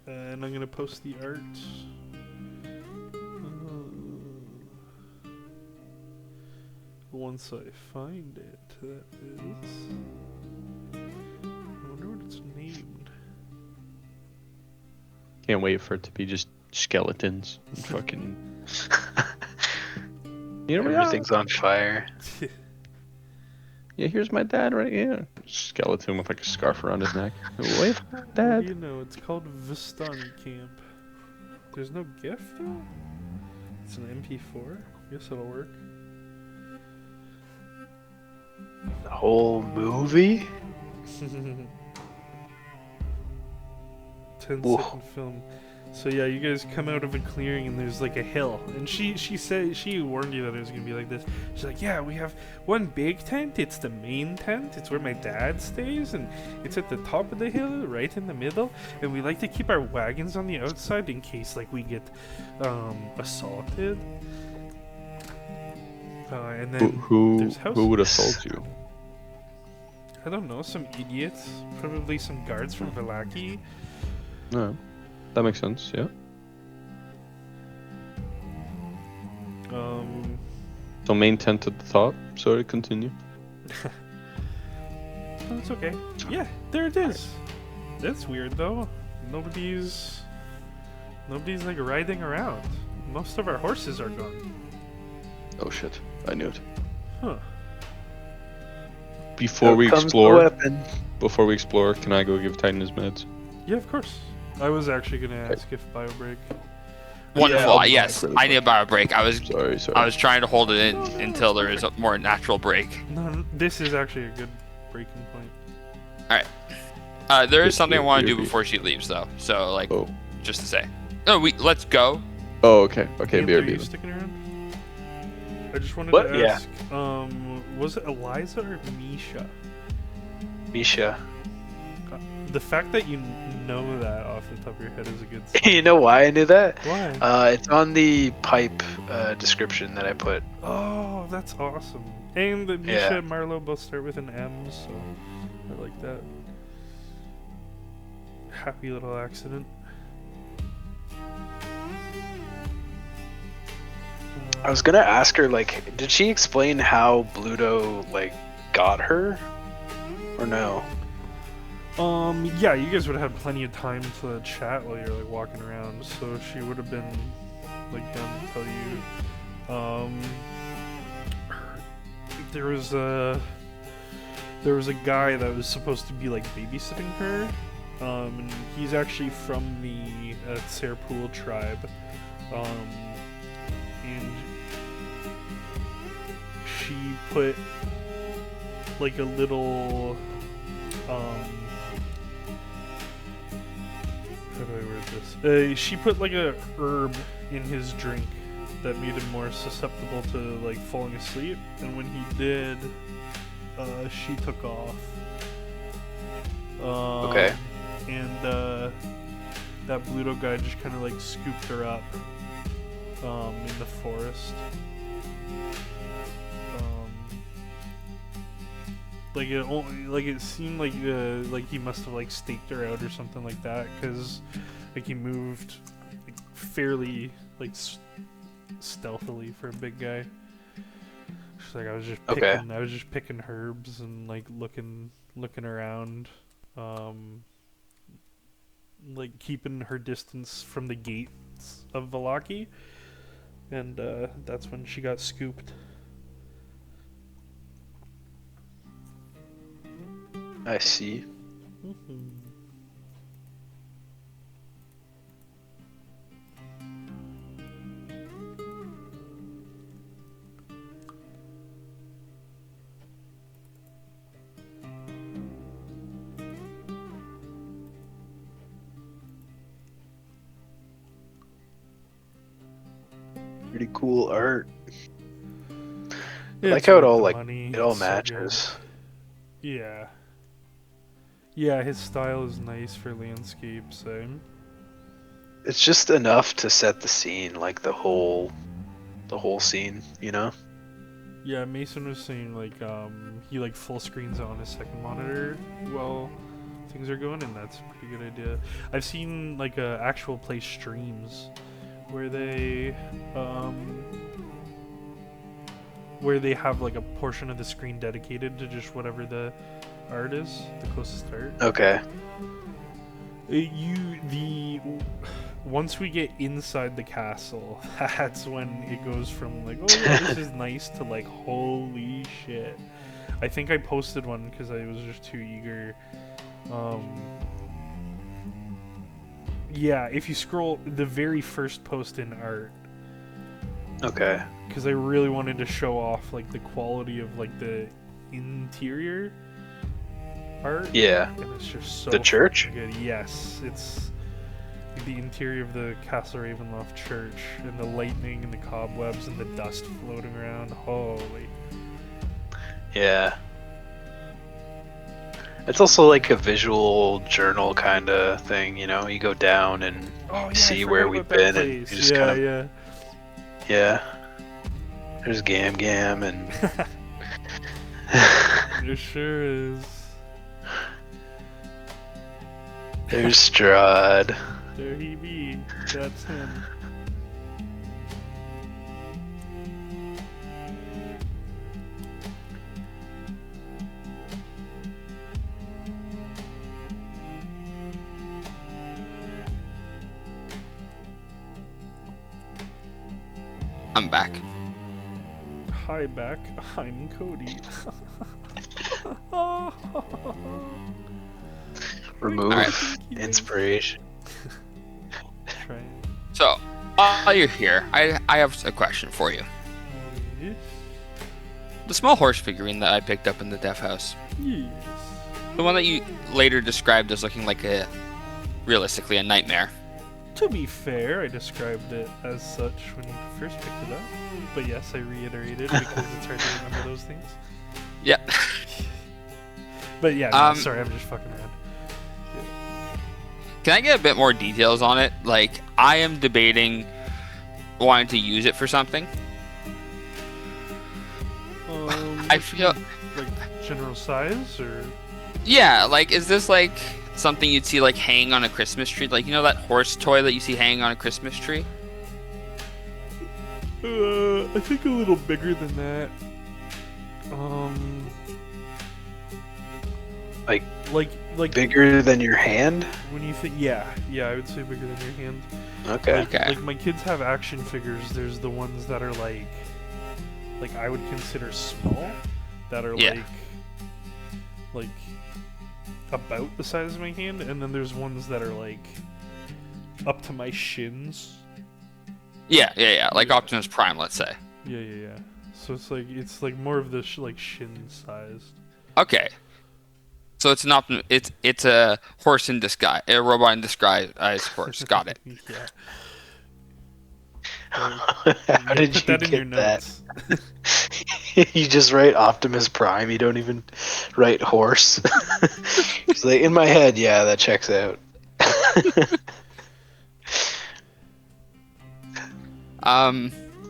And I'm gonna post the art. Once I find it, that is. I wonder what it's named. Can't wait for it to be just skeletons. And fucking. You know, Everything's on fire. yeah, here's my dad right here. Skeleton with like a scarf around his neck. Wait, What dad. do you know? It's called Vistan Camp. There's no GIF though? It's an MP4? Guess it'll work. The whole movie? 10-second film. So yeah, you guys come out of a clearing and there's like a hill. And she said she warned you that it was gonna be like this. She's like, yeah, we have one big tent. It's the main tent. It's where my dad stays, and it's at the top of the hill, right in the middle. And we like to keep our wagons on the outside in case like we get assaulted. And then there's houses. Who would assault you? I don't know, some idiots. Probably some guards from Valaki. No, that makes sense. Yeah. So main tent at the top. Sorry, continue. Oh, it's okay. Yeah, there it is. That's weird though. Nobody's like riding around. Most of our horses are gone. Oh shit! I knew it. Huh. Before we Comes the explore, weapon. can I go give Titan his meds? Yeah, of course. I was actually gonna ask if biobreak. Wonderful. I'll Yes, really I need a bio break. I was Sorry. trying to hold it in until there is a more natural break. No, this is actually a good breaking point. There is something I want to do BRB. before she leaves, though. So, like, Oh. just to say. No, let's go. Oh, okay. Okay, Ian, are you BRB. then. sticking around? I just wanted What? to Yeah. ask, was it Eliza or Misha? Misha. The fact that you know that off the top of your head is a good sign. You know why I knew that? Why? It's on the pipe description that I put. Oh, that's awesome. And Misha Yeah. and Marlo both start with an M, so I like that. Happy little accident. I was gonna ask her, like, did she explain how Bluto, like, got her? Or no? Yeah, you guys would have had plenty of time to chat while you're like walking around, so she would have been like down to tell you. There was a guy that was supposed to be like babysitting her. And he's actually from the Serpool tribe. And she put like a little how do I word this? She put like a herb in his drink that made him more susceptible to like falling asleep, and when he did, she took off. Okay. And that Bluto guy just kind of like scooped her up in the forest. Like it seemed like he must have like staked her out or something like that, because like he moved like, fairly like stealthily for a big guy. She's like, I was just picking herbs and like looking around. like keeping her distance from the gates of Valaki, and that's when she got scooped. I see. Pretty cool art. I like It's how worth the money. it all It's so good. matches. Yeah. Yeah, his style is nice for landscapes. It's just enough to set the scene, like the whole scene, you know? Yeah, Mason was saying like he like full screens on his second monitor while things are going, and that's a pretty good idea. I've seen like actual play streams where um they have like a portion of the screen dedicated to just whatever the art is, the closest art. Okay. Once we get inside the castle, that's when it goes from like, oh yeah, this is nice to like, holy shit. I think I posted one because I was just too eager. Yeah, if you scroll the very first post in art, Okay. because I really wanted to show off like the quality of like the interior art. Yeah. And it's just so The church? good. Yes, it's the interior of the Castle Ravenloft church, and the lightning and the cobwebs and the dust floating around. Holy. Yeah. It's also like a visual journal kind of thing, you know? You go down and see where we've been, and you just kind of yeah. There's Gam Gam and It sure is. there's Strahd. There he be. That's him. I'm back. Hi back. I'm Cody. Remove Alright. inspiration. Try it. So, while you're here, I have a question for you. Yes. The small horse figurine that I picked up in the deaf house, Yes. the one that you later described as looking like realistically a nightmare. To be fair, I described it as such when you first picked it up. But yes, I reiterated because it's hard to remember those things. Yeah. But yeah, no, sorry, I'm just fucking around. Can I get a bit more details on it? Like, I am debating wanting to use it for something. I feel like general size or yeah, like is this like something you'd see like hanging on a Christmas tree? Like, you know that horse toy that you see hanging on a Christmas tree? I think a little bigger than that. Like Bigger than your hand? when you think, yeah, I would say bigger than your hand. Okay. Okay. Like my kids have action figures. There's the ones that are like I would consider small, that are Yeah. like about the size of my hand, and then there's ones that are like up to my shins. Yeah. Like Optimus Prime, let's say. Yeah. So it's like more of the shin sized. Okay. So it's it's a horse in disguise, a robot in disguise horse. Got it. Yeah. How did Put you that in your get that? notes. You just write Optimus Prime. You don't even write horse. It's like in my head, yeah, that checks out.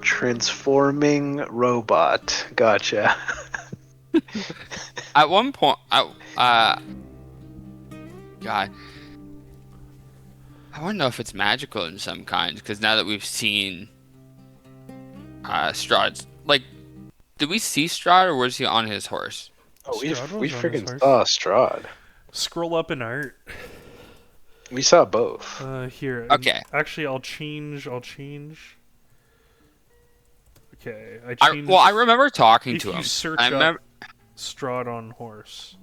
Transforming robot. Gotcha. At one point, God, I want to know if it's magical in some kinds, because now that we've seen Strahd's, like, did we see Strahd or was he on his horse? Oh, we Strahd was on his freaking horse. saw Strahd. Scroll up in art. We saw both. Here. Okay. Actually, I'll change. Okay, I I changed. well, I remember talking If to you him. search I up remember. Strahd on horse,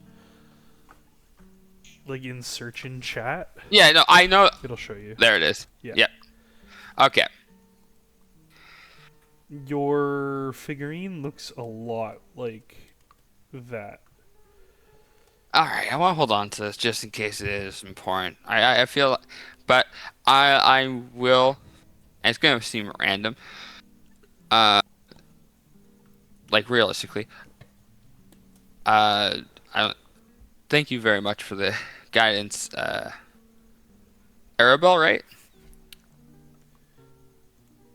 like in search in chat, Yeah, no, I know. it'll show you. There it is. Yeah. Yep. Okay. Your figurine looks a lot like that. All right. I want to hold on to this just in case it is important. I feel, but I will. And it's gonna seem random. Uh, like realistically. I don't. Thank you very much for the guidance. Arabelle, right?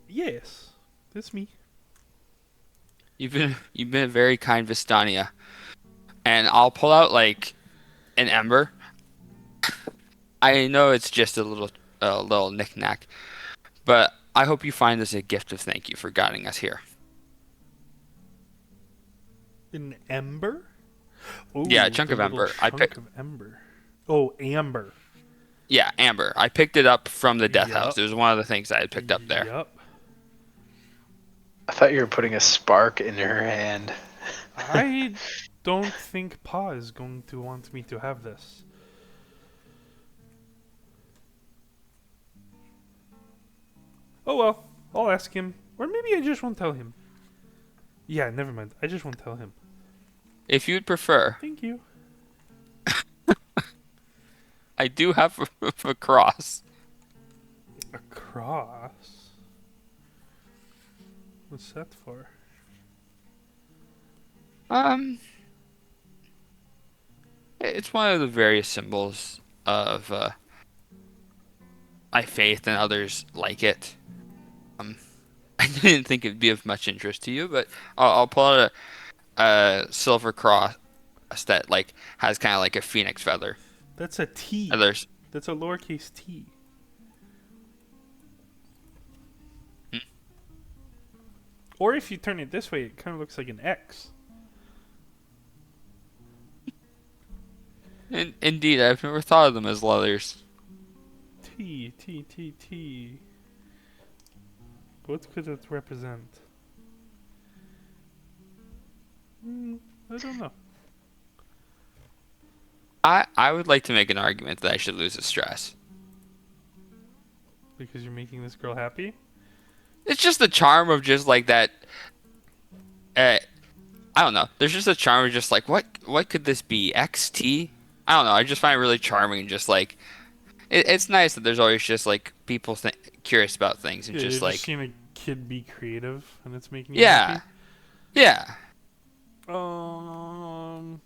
Yes, that's me. You've been a very kind Vistania, and I'll pull out like an ember. I know it's just a little knickknack, but I hope you find this a gift of thank you for guiding us here. An ember? Oh, Yeah, a chunk the of little ember. I chunk pick. of ember. Oh, amber. Yeah, amber. I picked it up from the death house. Yup. It was one of the things I had picked up there. Yup. I thought you were putting a spark in her hand. I don't think Pa is going to want me to have this. Oh well, I'll ask him. Or maybe I just won't tell him. Yeah, never mind. I just won't tell him. If you'd prefer, Thank you. I do have a cross. A cross? What's that for? It's one of the various symbols of my faith, and others like it. Um, I didn't think it'd be of much interest to you, but I'll pull out a silver cross that like has kind of like a phoenix feather. That's a T. And there's That's a lowercase t. Or if you turn it this way, it kind of looks like an X. indeed, I've never thought of them as leathers. T, T, T, T. What could it represent? I don't know. I would like to make an argument that I should lose the stress. Because you're making this girl happy? It's just the charm of just like that. I don't know. There's just a charm of just like what could this be? XT? I don't know. I just find it really charming. Just like it's nice that there's always just like people curious about things and Yeah, just you're like just seeing a kid be creative and it's making you yeah, yeah. happy?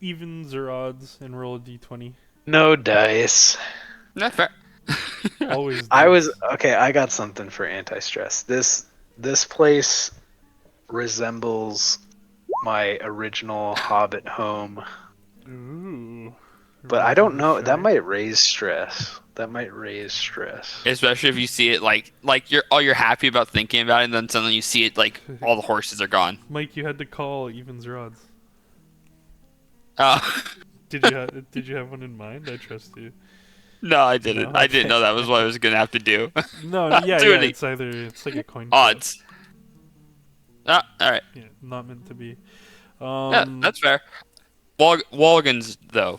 Evens or odds and roll a d20. No dice. Not fair. Always I was dice. okay. I got something for anti-stress. This place resembles my original Hobbit home, Ooh. but I don't know. Revenge That shy. might raise stress. That might raise stress. Especially if you see it like you're happy about thinking about it, and then suddenly you see it like all the horses are gone. Mike, you had to call evens or odds. Uh, Did you have one in mind? I trust you. no, I didn't. No? I didn't Okay. know that was what I was gonna have to do. No, yeah, Too yeah. many It's like a coin flip. odds. All right. Yeah, not meant to be. Yeah, that's fair. Walgans though,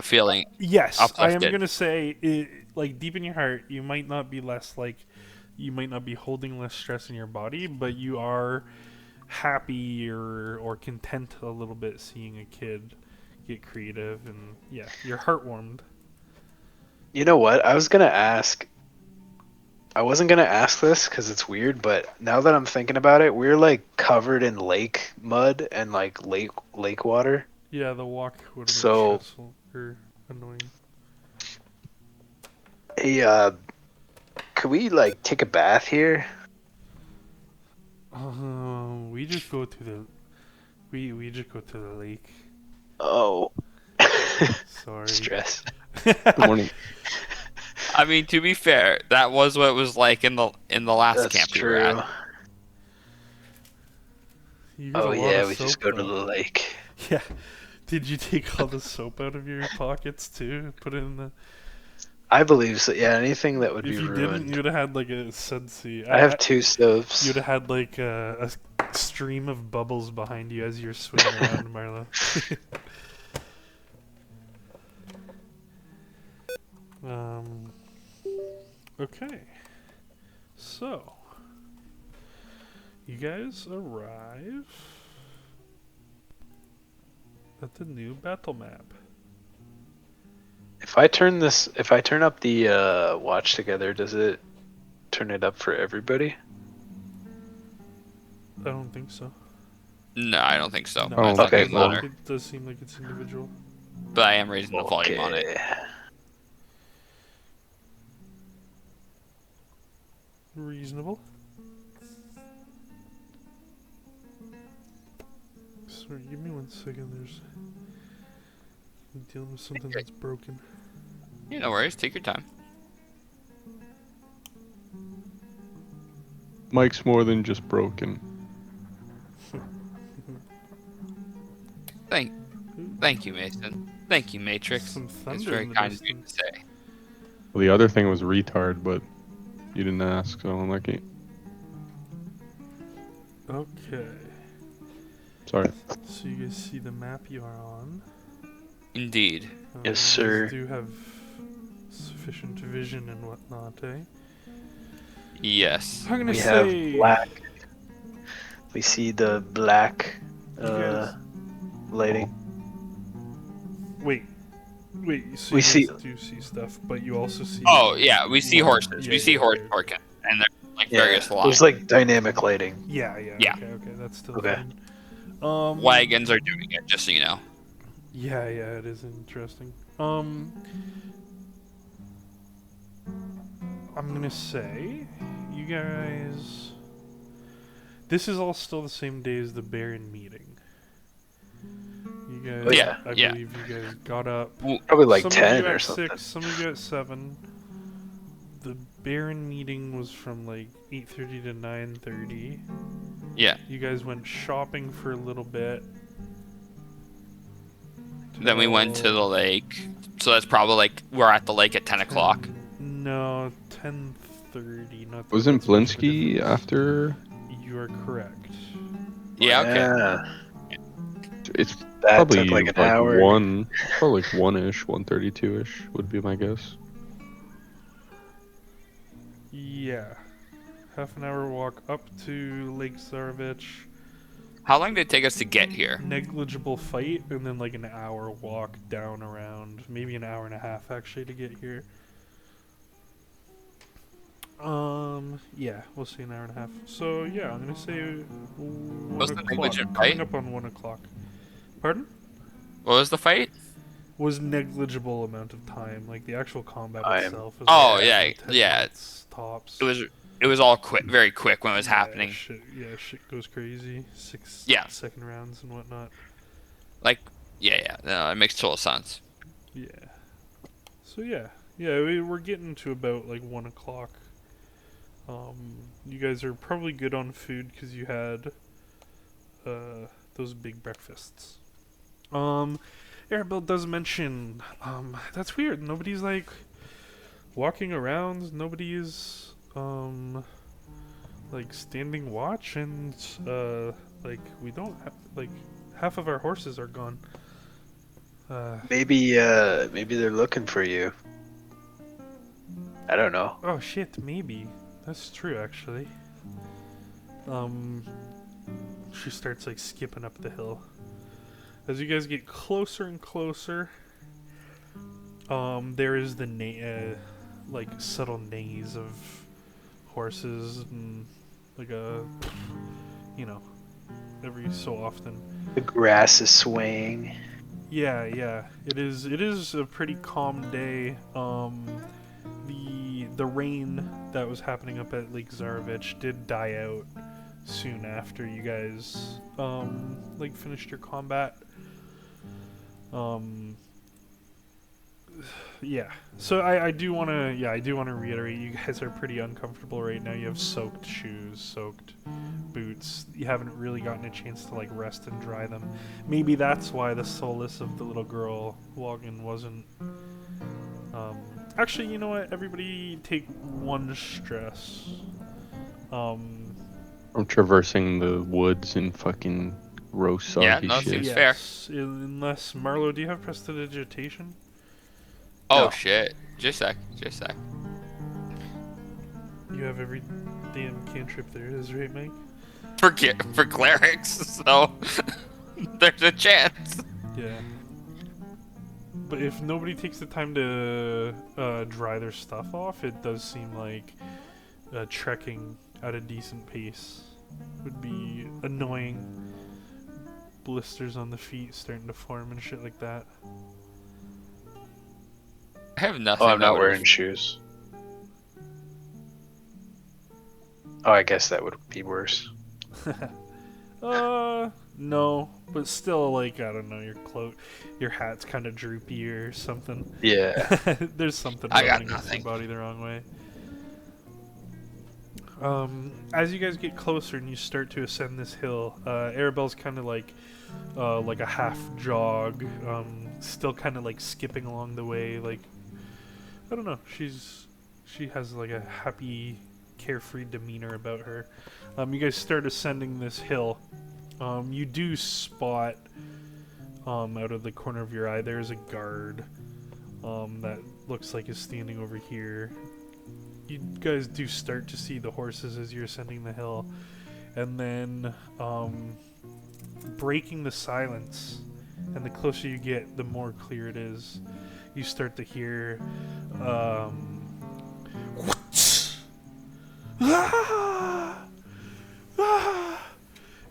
feeling yes, I am uplifted. gonna say, like deep in your heart, you might not be you might not be holding less stress in your body, but you are happy or content a little bit seeing a kid get creative, and yeah, you're heartwarmed. You know what? I was gonna ask. I wasn't gonna ask this because it's weird, but now that I'm thinking about it, we're like covered in lake mud and like lake water. Yeah, the walk would have been So- stressful or annoying. Hey, could we like take a bath here? We just go to the we just go to the lake. Oh, Sorry. stress. Good morning. I mean, to be fair, that was what it was like in the last That's camp we were at. true. You got Oh a lot yeah, of we just soap, go to though. the lake. Yeah. Did you take all the soap out of your pockets too? Put it in the. I believe so. Yeah, anything that would be If you didn't, ruined. you'd have had like a sudsy. I have 2 stoves. You'd have had like a stream of bubbles behind you as you're swinging around, Marlo. Okay. So, you guys arrive at the new battle map. If I turn up the watch together, does it turn it up for everybody? I don't think so. No, I don't think so. No. I don't That's not think gonna so. matter. It does seem like it's individual. But I am raising the volume on it. Okay. Reasonable. Sorry, give me 1 second. I'm dealing with something that's broken. Yeah, no worries. Take your time. Mike's more than just broken. Thank you, Mason. Thank you, Matrix. Some It's thunder very in the kind of you to distance. say. Well, the other thing was retard, but you didn't ask, so I'm lucky. Okay. Sorry. So you guys see the map you are on. Indeed. Yes, You guys sir. do have sufficient vision and whatnot, eh? Yes. I'm gonna We have say black. We see the black you guys. lighting. Wait. So We you see- guys do see stuff, but you also see. Oh yeah, we see horses. Yeah, We see yeah, horse okay. working, and they're like Yeah, various lines. there's like dynamic lighting. Yeah. Yeah. Okay, that's still Okay. fine. Wagons are doing it, just so you know. Yeah, it is interesting. I'm gonna say, you guys. This is all still the same day as the Baron meeting. You guys, Oh, yeah, I yeah. believe you guys got up. Probably like some 10 of you or at something. 6, some of you at 7. The Baron meeting was from like 8:30 to 9:30. Yeah. You guys went shopping for a little bit. Then we went to the lake, so that's probably like we're at the lake at 10 o'clock. No, 10:30. Not. Wasn't that's much of a Blinsky difference. after? You are correct. Yeah. Okay. Yeah, It's that probably took like an like hour. probably like 1-ish, 1:32-ish would be my guess. Yeah. Half an hour walk up to Lake Zarvich. How long did it take us to get here? Negligible fight, and then like an hour walk down around. Maybe an hour and a half actually to get here. Yeah, we'll say an hour and a half. So yeah, I'm gonna say 1 What's the o'clock. negligent Coming fight? up on 1 o'clock. Pardon? What was the fight? Was negligible amount of time. Like the actual combat Time. itself. Was Oh, like yeah, 10 yeah. minutes tops. It was all quick, very quick when it was Yeah, happening. Shit goes crazy. 6 Yeah. second rounds and whatnot. Like, yeah, no, it makes total sense. Yeah. So yeah, we're getting to about like 1 o'clock. You guys are probably good on food because you had those big breakfasts. Arabelle does mention that's weird. Nobody's like walking around. Nobody is like standing watch, and like we don't have, like half of our horses are gone. Maybe they're looking for you. I don't know. Oh shit, maybe. That's true actually. She starts like skipping up the hill. As you guys get closer and closer, there is the like subtle neighs of horses and like every so often. The grass is swaying. Yeah. It is a pretty calm day. The rain that was happening up at Lake Zarvich did die out soon after you guys like finished your combat. Yeah. So I do want to reiterate, you guys are pretty uncomfortable right now. You have soaked shoes, soaked boots. You haven't really gotten a chance to like rest and dry them. Maybe that's why the solace of the little girl walking wasn't Actually, you know what? Everybody take 1 stress. Um, I'm traversing the woods and fucking gross Yeah, soggy no, shit. seems fair. yes. Unless Marlo, do you have prestidigitation? Oh No. shit. Just a sec. Just a sec. You have every damn cantrip there is, right, Mike? For clerics, so there's a chance. Yeah. But if nobody takes the time to dry their stuff off, it does seem like trekking at a decent pace would be annoying. Blisters on the feet starting to form and shit like that. I have Oh, nothing I'm that not would. wearing shoes. Oh, I guess that would be worse. No, but still, like, I don't know, your hat's kind of droopy or something. Yeah. There's something I rubbing got against your nothing. body the wrong way. As you guys get closer and you start to ascend this hill, Arabelle's kind of like a half jog, still kind of like skipping along the way. Like, I don't know, she has like a happy, carefree demeanor about her. You guys start ascending this hill. You do spot, out of the corner of your eye, there's a guard, that looks like is standing over here. You guys do start to see the horses as you're ascending the hill, and then, breaking the silence, and the closer you get, the more clear it is. You start to hear,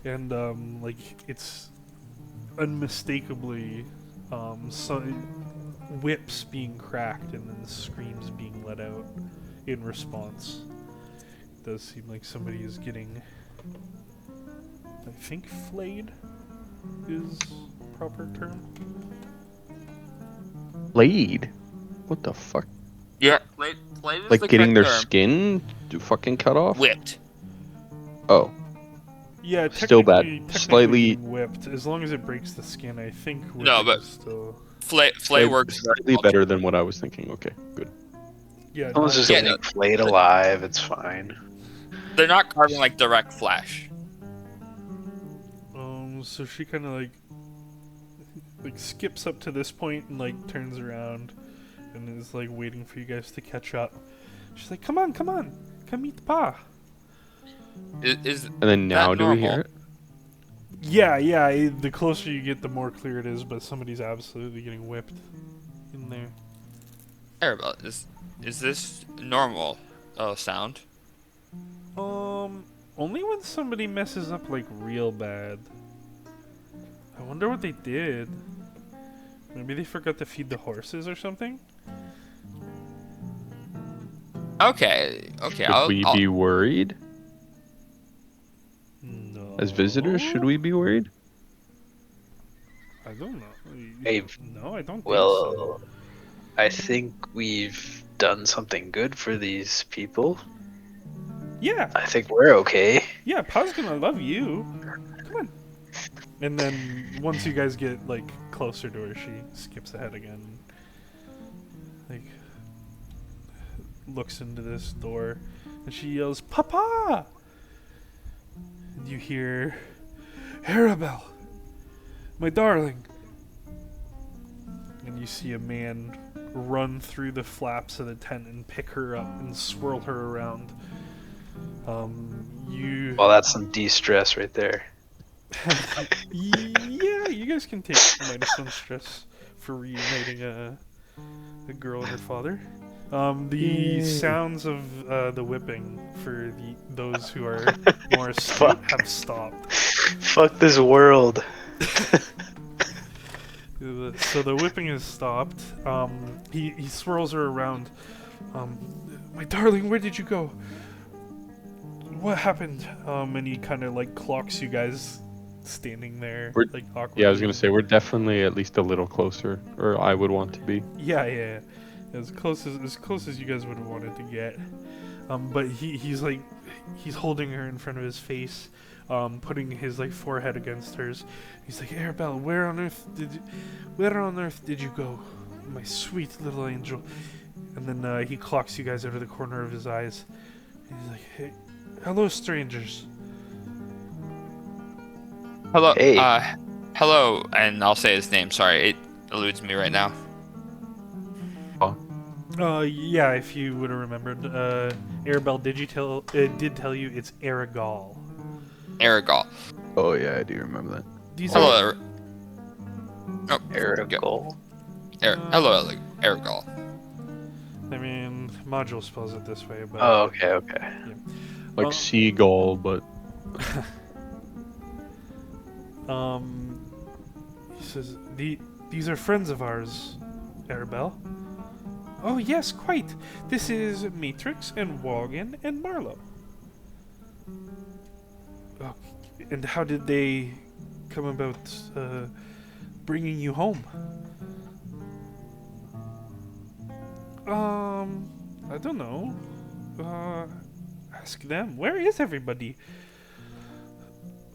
and like it's unmistakably whips being cracked and then screams being let out in response. It does seem like somebody is getting, I think, flayed is proper term. Blade? What the fuck? Yeah, plate is Like the getting correct their term. skin fucking cut off? Whipped. Oh. Yeah, Still bad. technically Slightly- getting whipped, as long as it breaks the skin. I think whipping No, but- is still, Flay works very Slightly well, better too. than what I was thinking. Okay, good. yeah. Someone's not- just Yeah, getting no. flayed alive. It's fine. They're not carving like direct flesh. So she kind of like skips up to this point and like turns around and is like waiting for you guys to catch up. She's like, come on, come meet the pa. Is And then now that do we normal? hear it? Yeah, the closer you get, the more clear it is, but somebody's absolutely getting whipped in there. Arabelle, is this normal sound? Only when somebody messes up like real bad. I wonder what they did. Maybe they forgot to feed the horses or something? Okay, Should we be worried? No. As visitors, should we be worried? I don't know. Hey, No, I don't think so. well, I think we've done something good for these people. Yeah, I think we're okay. yeah, Pa's gonna love you. Come on. And then once you guys get like closer to her, she skips ahead again. Like looks into this door and she yells, "Papa!" And you hear, "Arabelle, my darling." And you see a man run through the flaps of the tent and pick her up and swirl her around. You Well, that's some de-stress right there. yeah, you guys can take -1 stress for reuniting a girl and her father. The sounds of the whipping for those who are more astute Fuck. have stopped. Fuck this world. So the whipping has stopped. He swirls her around. My darling, where did you go? What happened? And he kind of like clocks you guys standing there, We're- like awkwardly. Yeah, I was gonna say we're definitely at least a little closer, or I would want to be. Yeah. As close as you guys would have wanted to get. But he's holding her in front of his face, putting his like forehead against hers. He's like, Arabelle, where on earth did you go, my sweet little angel? And then he clocks you guys out of the corner of his eyes. He's like, "Hey, hello, strangers." Hello, Hey. hello, and I'll say his name. Sorry, it eludes me right now. Yeah, if you would have remembered, Arabelle, did tell you it's Aragal. Aragal. Oh yeah, I do remember that. These Hello. are Oh, good. Aragal. Hello, Aragal. I mean, module spells it this way, but Oh, okay. Like Uh, seagull, but um, he says these are friends of ours, Arabelle. Oh yes, quite. This is Matrix and Wogan and Marlowe. Oh, and how did they come about bringing you home? I don't know. Ask them. Where is everybody?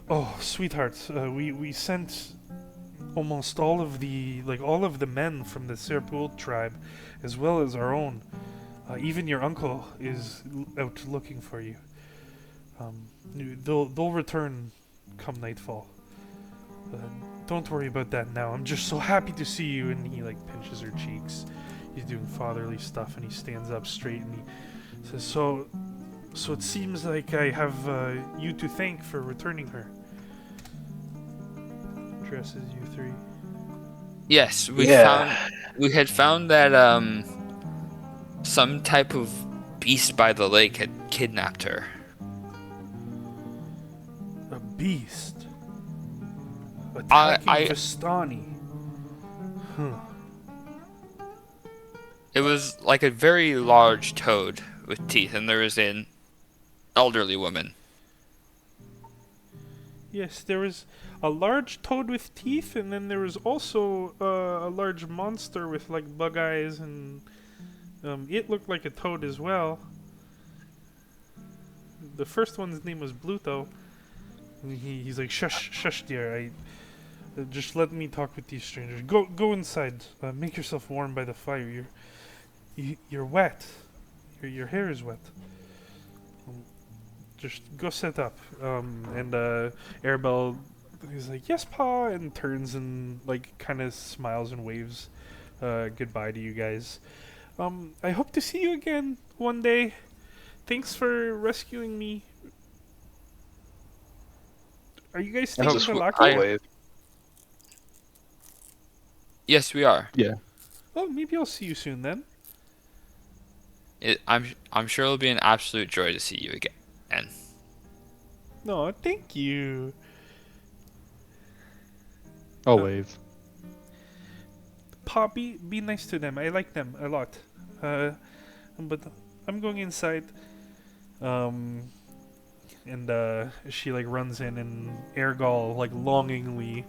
Oh, sweetheart, we sent almost all of the men from the Serpult tribe, as well as our own. Even your uncle is out looking for you. They'll return come nightfall. Uh, don't worry about that now. I'm just so happy to see you. And he like pinches her cheeks. He's doing fatherly stuff, and he stands up straight and he says, So it seems like I have you to thank for returning her." Addresses you three. Yes, Yeah. we had found that some type of beast by the lake had kidnapped her. A beast. I Attacking I Vistani. Huh. it was like a very large toad with teeth, and there was an elderly woman. Yes, there was a large toad with teeth, and then there was also a large monster with like bug eyes, and it looked like a toad as well. The first one's name was Bluto. And he's like, shush, shush, dear. Just let me talk with these strangers. Go inside. Make yourself warm by the fire. You're wet. Your hair is wet. Just go set up. And Arabelle is like, yes, Pa, and turns and like kind of smiles and waves goodbye to you guys. I hope to see you again one day. Thanks for rescuing me. Are you guys I staying hope in Just Valakia? wave. Yes, we are. yeah. Oh, maybe I'll see you soon then. I'm sure it'll be an absolute joy to see you again. No, thank you. I'll Uh, wave. Pa, be nice to them. I like them a lot. But I'm going inside. Um, and she like runs in, and Ergal like longingly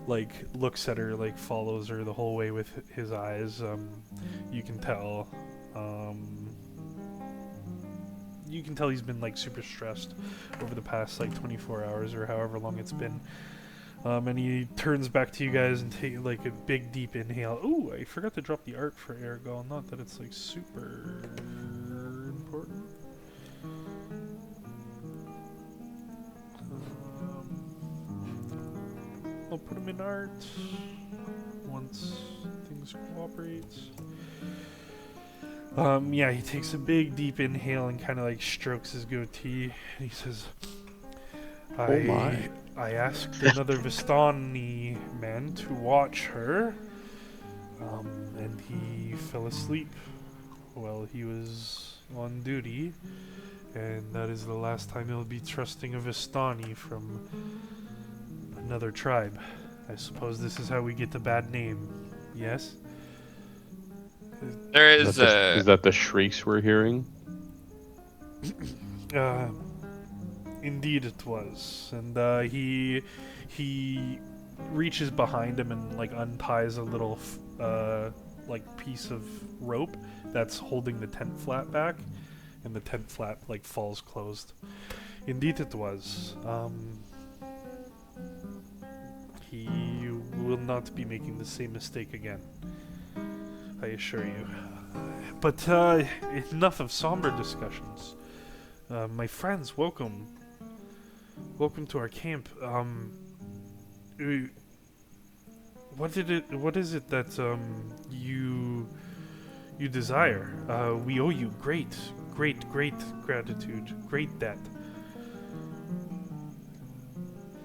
like looks at her, like follows her the whole way with his eyes. You can tell. You can tell he's been like super stressed over the past like 24 hours or however long it's been. And he turns back to you guys and take like a big deep inhale. Ooh, I forgot to drop the art for Aragal. Not that it's like super important. I'll put him in art once things cooperate. Yeah, he takes a big deep inhale and kind of like strokes his goatee, and he says, Oh my. I asked another Vistani man to watch her, and he fell asleep while he was on duty, and that is the last time he'll be trusting a Vistani from another tribe. I suppose this is how we get the bad name, yes? There Is is that the shrieks we're hearing? Uh, Indeed it was. And he reaches behind him and like unties a little like piece of rope that's holding the tent flap back, and the tent flap like falls closed. Indeed it was. He will not be making the same mistake again. I assure you. But enough of somber discussions. My friends, welcome. Welcome to our camp. Uh, What is it that you desire? We owe you great gratitude, great debt.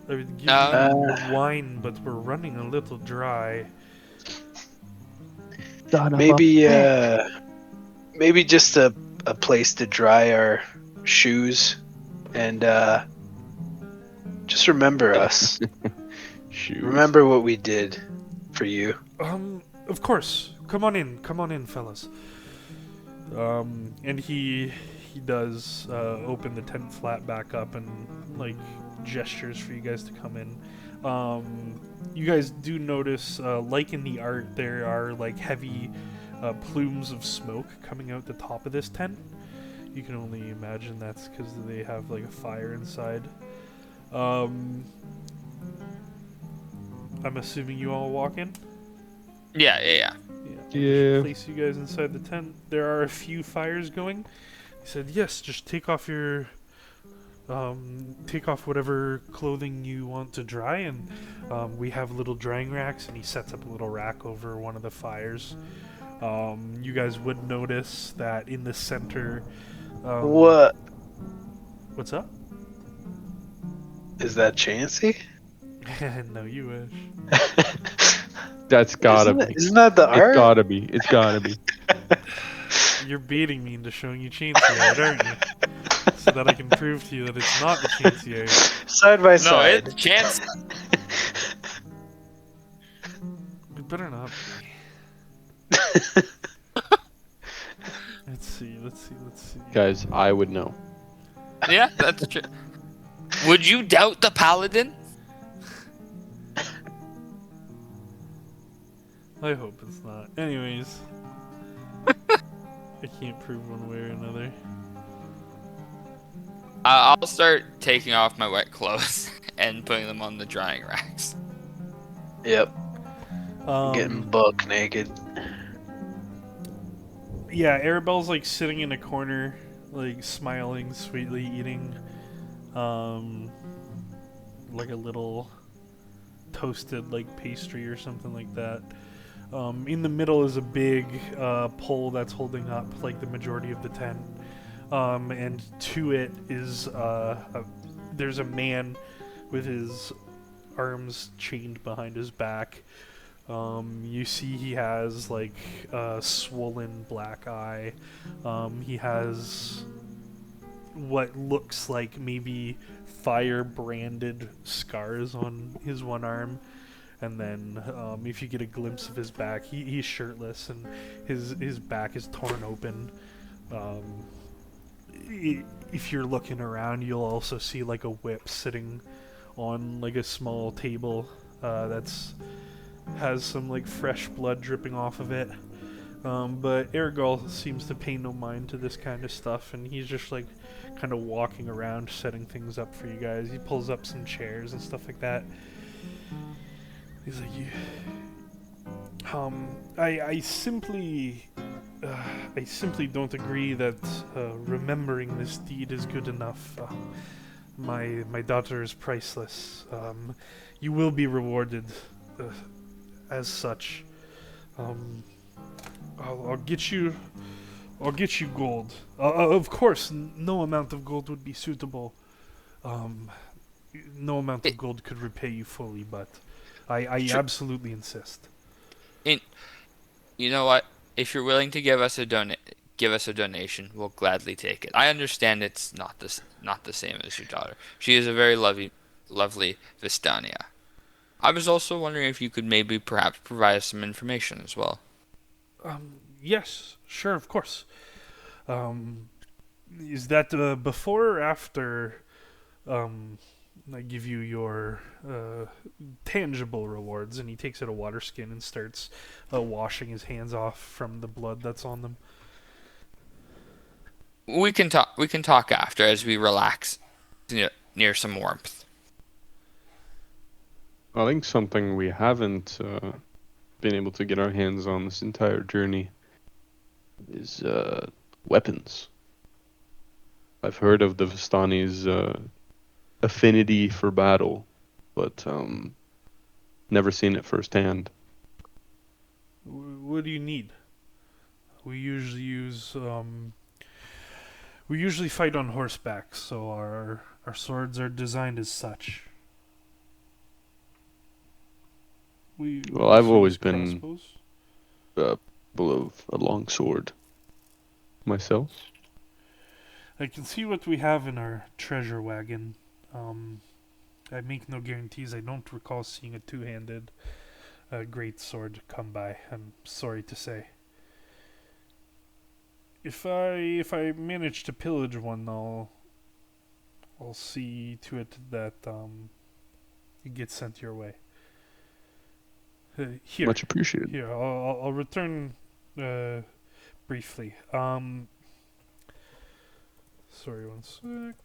I would give Um, you Uh, wine, but we're running a little dry. Son of a maybe bitch. maybe just a place to dry our shoes and just remember us. Shoes. Remember what we did for you. Of course. Come on in, fellas. And he does open the tent flap back up and like gestures for you guys to come in. You guys do notice, like in the art, there are like heavy plumes of smoke coming out the top of this tent. You can only imagine that's because they have like a fire inside. Um, I'm assuming you all walk in. yeah, yeah, yeah. Yeah, I'll Yeah. just place you guys inside the tent. There are a few fires going. He said, "Yes, just take off whatever clothing you want to dry, and we have little drying racks." And he sets up a little rack over one of the fires. You guys would notice that in the center. What What's up? is that, Chancy? No, you wish. That's gotta be. Isn't that the It's art? gotta be. It's gotta be. You're baiting me into showing you Chansey art, aren't you? So that I can prove to you that it's not the Chansey art. Side by No, side. it's chance. It better not Let's see. Guys, I would know. Yeah, that's true. Would you doubt the paladin? I hope it's not. Anyways, I can't prove one way or another. I'll start taking off my wet clothes and putting them on the drying racks. Yep. Getting Um, buck naked. yeah, Arabelle's like sitting in a corner, like smiling, sweetly eating, like a little toasted like pastry or something like that. In the middle is a big pole that's holding up like the majority of the tent. And to it is there's a man with his arms chained behind his back. You see he has like a swollen black eye. He has what looks like maybe fire branded scars on his one arm. And then if you get a glimpse of his back, he's shirtless and his back is torn open. Um, if you're looking around, you'll also see like a whip sitting on like a small table that's has some like fresh blood dripping off of it. But Ergal seems to pay no mind to this kind of stuff, and he's just like kind of walking around setting things up for you guys. He pulls up some chairs and stuff like that. He's like, I simply don't agree that remembering this deed is good enough. My daughter is priceless. You will be rewarded uh, as such. I'll get you. I'll get you gold. Of course, no amount of gold would be suitable. Um, no amount of It, gold could repay you fully, but I sure. absolutely insist. In, you know what? If you're willing to give us a donation, we'll gladly take it. I understand it's not the same as your daughter. She is a very lovely Vistania. I was also wondering if you could maybe perhaps provide us some information as well. Yes, sure, of course. Um, is that before or after I give you your tangible rewards? And he takes out a water skin and starts washing his hands off from the blood that's on them. We can talk. We can talk after as we relax near some warmth. I think something we haven't been able to get our hands on this entire journey is weapons. I've heard of the Vistani's affinity for battle, but never seen it firsthand. What do you need? We usually use we usually fight on horseback, so our swords are designed as such. We Well, I've also use always been crossbows. full of a long sword myself. I can see what we have in our treasure wagon. Um, I make no guarantees. I don't recall seeing a two-handed great sword come by. I'm sorry to say. If I manage to pillage one, I'll see to it that it gets sent your way. Here, Much appreciated. here. I'll return briefly. Sorry, one sec.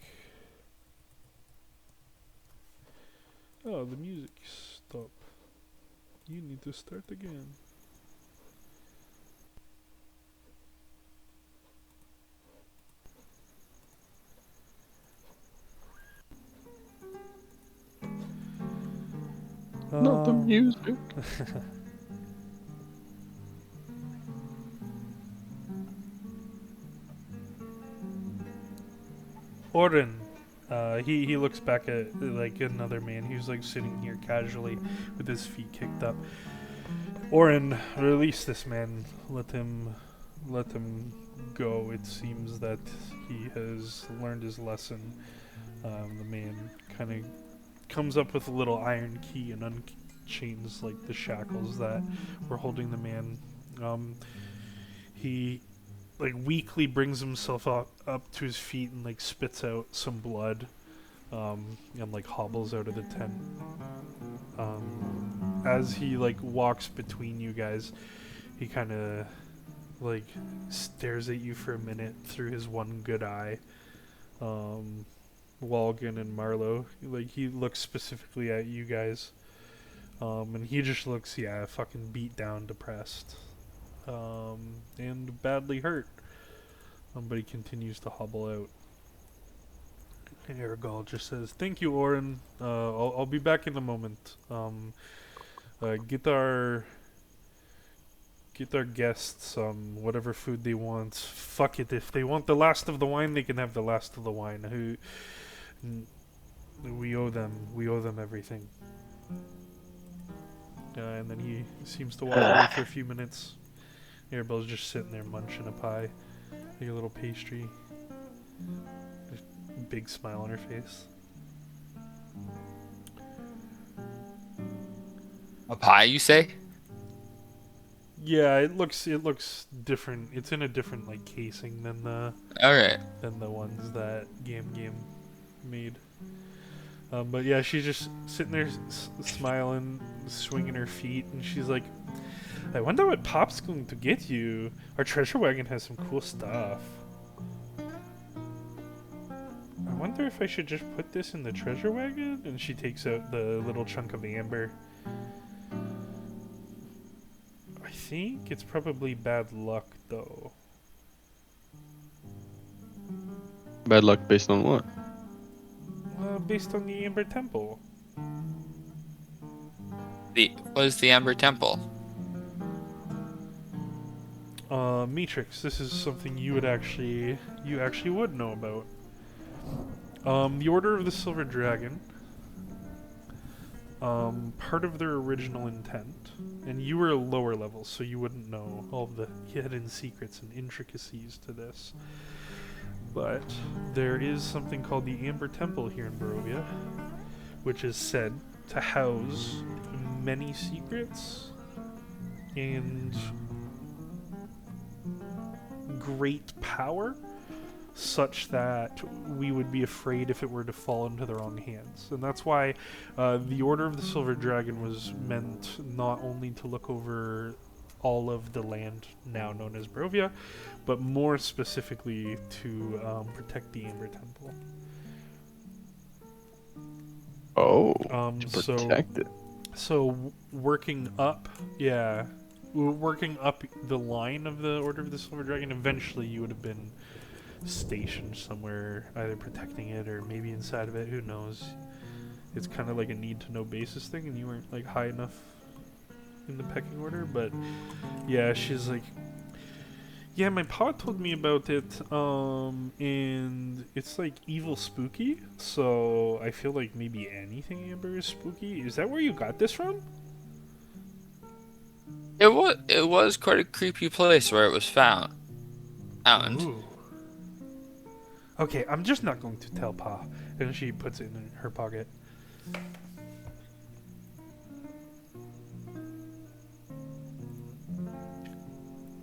Oh, the music stopped. You need to start again. Not the Um, music. Orin. He looks back at like another man. He's like sitting here casually with his feet kicked up. Orin, release this man. Let him go. It seems that he has learned his lesson. The man kind of comes up with a little iron key and unchains like the shackles that were holding the man. He like weakly brings himself up to his feet and like spits out some blood, and like hobbles out of the tent. As he like walks between you guys, he kind of like stares at you for a minute through his one good eye. Um, Walgan and Marlowe, like he looks specifically at you guys, and he just looks, yeah, fucking beat down, depressed, and badly hurt. But he continues to hobble out. And Aragol just says, "Thank you, Orin. I'll be back in a moment. Get our guests whatever food they want. Fuck it. If they want the last of the wine, they can have the last of the wine. We owe them. We owe them everything." And then he seems to walk away for a few minutes. Arabelle's just sitting there munching a pie, like a little pastry. Big smile on her face. A pie, you say? Yeah, it looks different. It's in a different like casing All right. than the ones that Game made. But yeah, she's just sitting there smiling, swinging her feet, and she's like, "I wonder what Pop's going to get you. Our treasure wagon has some cool stuff. I wonder if I should just put this in the treasure wagon?" And she takes out the little chunk of amber. I think it's probably bad luck, though. Bad luck based on what? Based on the Amber Temple. What is the Amber Temple? Matrix, this is something you actually would know about. The Order of the Silver Dragon. Part of their original intent, and you were a lower level, so you wouldn't know all the hidden secrets and intricacies to this. But there is something called the Amber Temple here in Barovia, which is said to house many secrets and great power, such that we would be afraid if it were to fall into the wrong hands. And that's why the Order of the Silver Dragon was meant not only to look over all of the land now known as Barovia, but more specifically to protect the Amber Temple. Oh, Um, to so protect it. So working up, yeah. working up the line of the Order of the Silver Dragon, eventually you would have been stationed somewhere, either protecting it or maybe inside of it. Who knows? It's kind of like a need to know basis thing, and you weren't like high enough in the pecking order. But yeah, she's like, yeah, my pa told me about it, and it's like evil spooky. So I feel like maybe anything Amber is spooky. Is that where you got this from? It was quite a creepy place where it was found. Found. Ooh. Okay, I'm just not going to tell Pa. And she puts it in her pocket.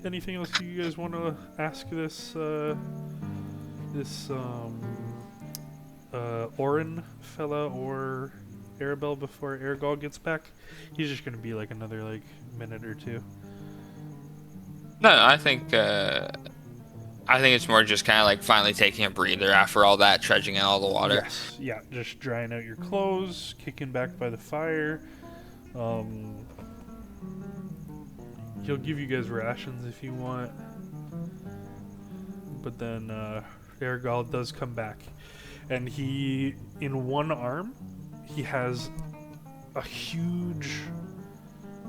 Anything else you guys want to ask this Orin fella or Arabelle before Aragog gets back? He's just gonna be like another like minute or two. No, I think it's more just kind of like finally taking a breather after all that trudging in all the water. Yes, yeah, just drying out your clothes, kicking back by the fire. He'll give you guys rations if you want, but then Aragog does come back, and he, in one arm, he has a huge,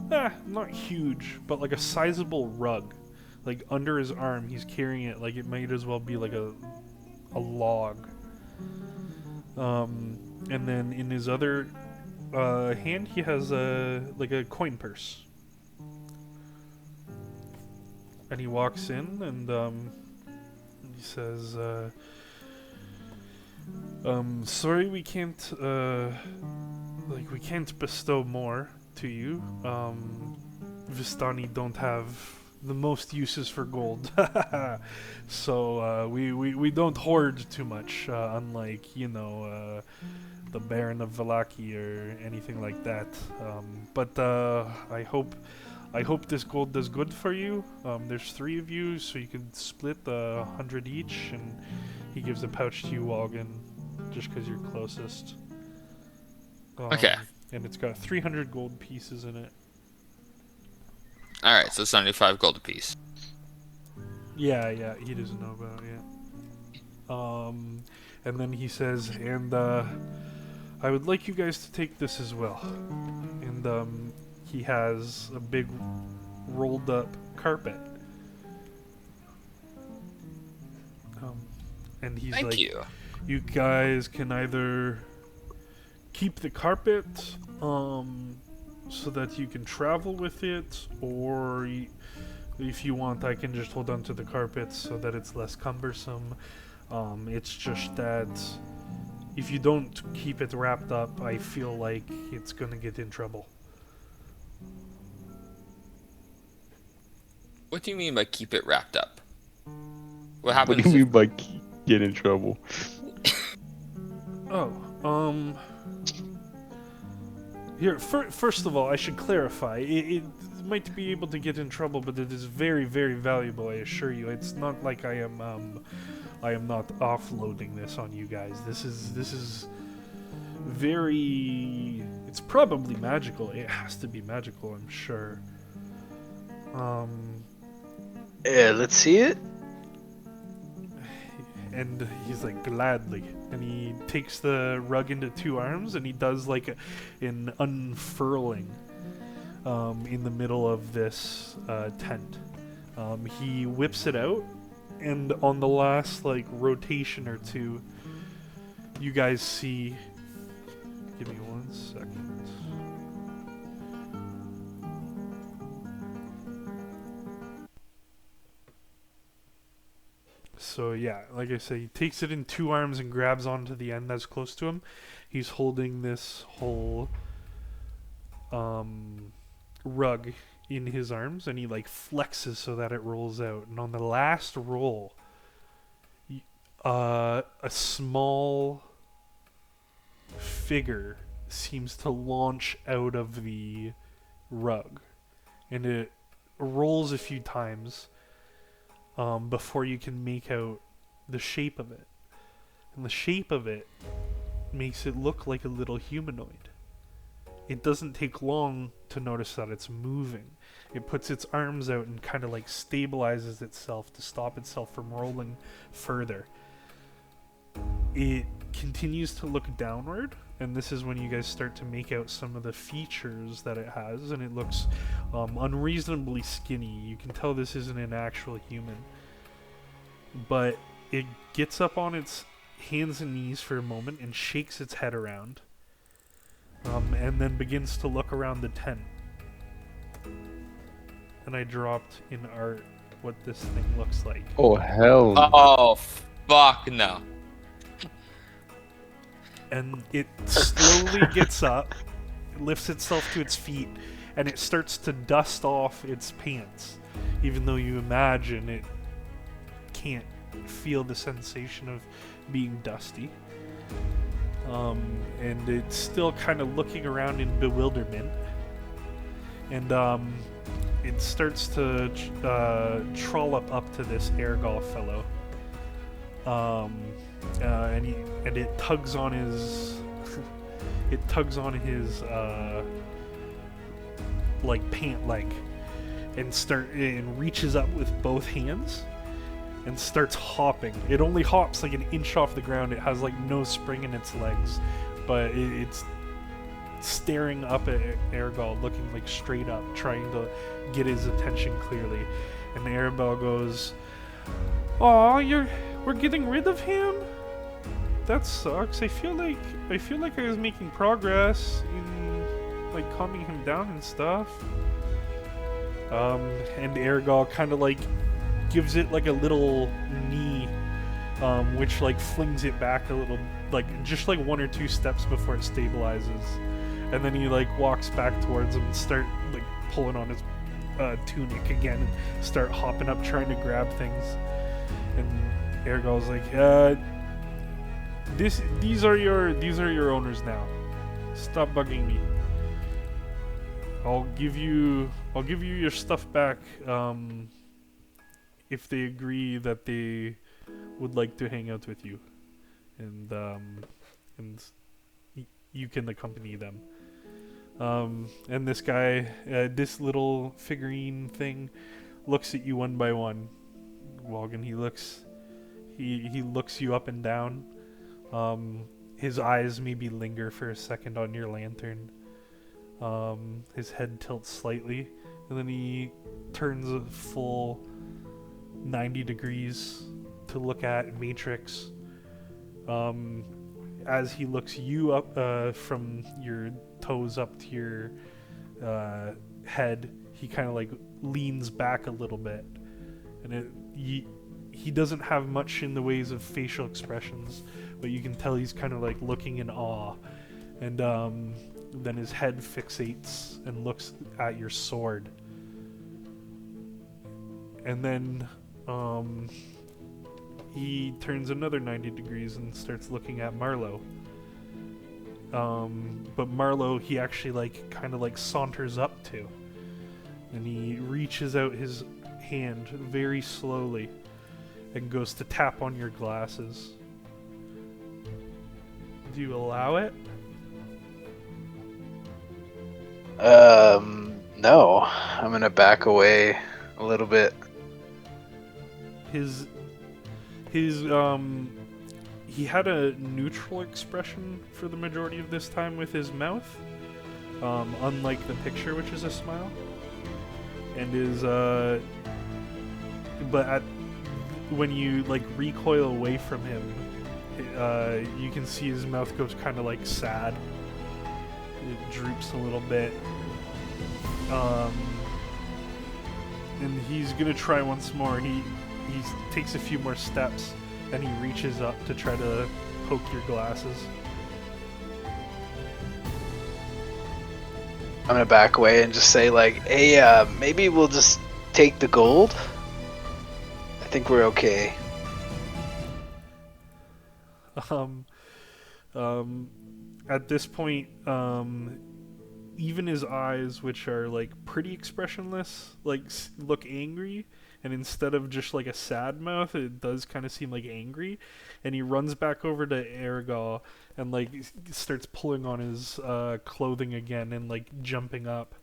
not huge, but like a sizable rug. Like under his arm, he's carrying it like it might as well be like a log. And then in his other hand, he has like a coin purse. And he walks in and he says, sorry we can't we can't bestow more to you. Vistani don't have the most uses for gold. So we don't hoard too much, unlike, the Baron of Valaki or anything like that. But I hope this gold does good for you. There's 3 of you, so you can split 100 each, and he gives a pouch to you, Walgan, just because you're closest. Okay. And it's got 300 gold pieces in it. All right, so 75 gold apiece. Yeah, he doesn't know about it. And then he says, and I would like you guys to take this as well. And he has a big rolled up carpet. And he's Thank like, you. you guys can either keep the carpet, so that you can travel with it, or if you want, I can just hold on to the carpet so that it's less cumbersome. It's just that if you don't keep it wrapped up, I feel like it's gonna get in trouble. What do you mean by keep it wrapped up? What What happens do you if mean by get in trouble? Oh, here, first of all, I should clarify. It might be able to get in trouble, but it is very, very valuable, I assure you. It's not like I am not offloading this on you guys. This is very... It's probably magical. It has to be magical, I'm sure. Yeah, let's see it. And he's like, gladly. And he takes the rug into 2 arms, and he does like an unfurling in the middle of this tent. He whips it out, and on the last like rotation or 2, you guys see... Give me 1 second. So yeah, like I say, he takes it in 2 arms and grabs onto the end that's close to him. He's holding this whole rug in his arms, and he like flexes so that it rolls out. And on the last roll, a small figure seems to launch out of the rug, and it rolls a few times before you can make out the shape of it. And the shape of it makes it look like a little humanoid. It doesn't take long to notice that it's moving. It puts its arms out and kind of like stabilizes itself to stop itself from rolling further. It continues to look downward, and this is when you guys start to make out some of the features that it has, and it looks unreasonably skinny. You can tell this isn't an actual human. But it gets up on its hands and knees for a moment and shakes its head around. And then begins to look around the tent. And I dropped in art what this thing looks like. Oh hell! No. Oh, fuck no. And it slowly gets up, lifts itself to its feet, and it starts to dust off its pants. Even though you imagine it can't feel the sensation of being dusty. And it's still kind of looking around in bewilderment. And it starts to trollop up to this Ergal fellow. And it tugs on his like pant leg and reaches up with both hands and starts hopping. It only hops like an inch off the ground. It has like no spring in its legs, but it's staring up at Ergal, looking like straight up, trying to get his attention clearly. And Ergal goes, "Aw, we're getting rid of him? That sucks. I feel like I was making progress in like calming him down and stuff." And Ergal kind of like gives it like a little knee, which like flings it back a little, like just like 1 or 2 steps before it stabilizes. And then he like walks back towards him and start like pulling on his tunic again and start hopping up trying to grab things. And Ergal's like, these are your owners now. Stop bugging me. I'll give you your stuff back if they agree that they would like to hang out with you, and you can accompany them. And this guy, this little figurine thing, looks at you one by one. Walgan, he looks you up and down. His eyes maybe linger for a second on your lantern. His head tilts slightly, and then he turns a full 90 degrees to look at Matrix. As he looks you up from your toes up to your head, he kind of like leans back a little bit, and he doesn't have much in the ways of facial expressions, but you can tell he's kind of like looking in awe. And then his head fixates and looks at your sword. And then he turns another 90 degrees and starts looking at Marlowe. But Marlowe, he actually like kind of like saunters up to, and he reaches out his hand very slowly and goes to tap on your glasses. Do you allow it? No. I'm gonna back away a little bit. He had a neutral expression for the majority of this time with his mouth, unlike the picture, which is a smile, and when you like recoil away from him, you can see his mouth goes kind of like sad. It droops a little bit. And he's gonna try once more. He takes a few more steps, and he reaches up to try to poke your glasses. I'm gonna back away and just say like, hey, maybe we'll just take the gold. I think we're okay. At this point, even his eyes, which are like pretty expressionless, like look angry, and instead of just like a sad mouth, it does kind of seem like angry. And he runs back over to Ergal and like starts pulling on his clothing again and like jumping up.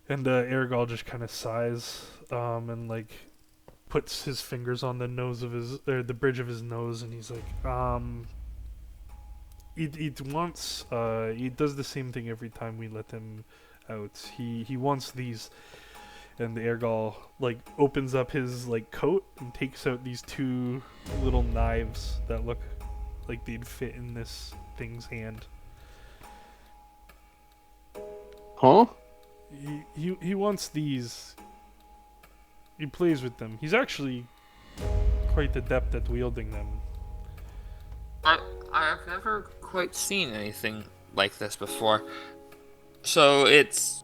And Ergal just kind of sighs, and like puts his fingers on the nose of his, or the bridge of his nose, and he's like, it wants, he does the same thing every time we let him out. He wants these, and the Ergal like opens up his like coat and takes out these two little knives that look like they'd fit in this thing's hand. Huh? He wants these. He plays with them. He's actually quite adept at wielding them. I've never quite seen anything like this before. So it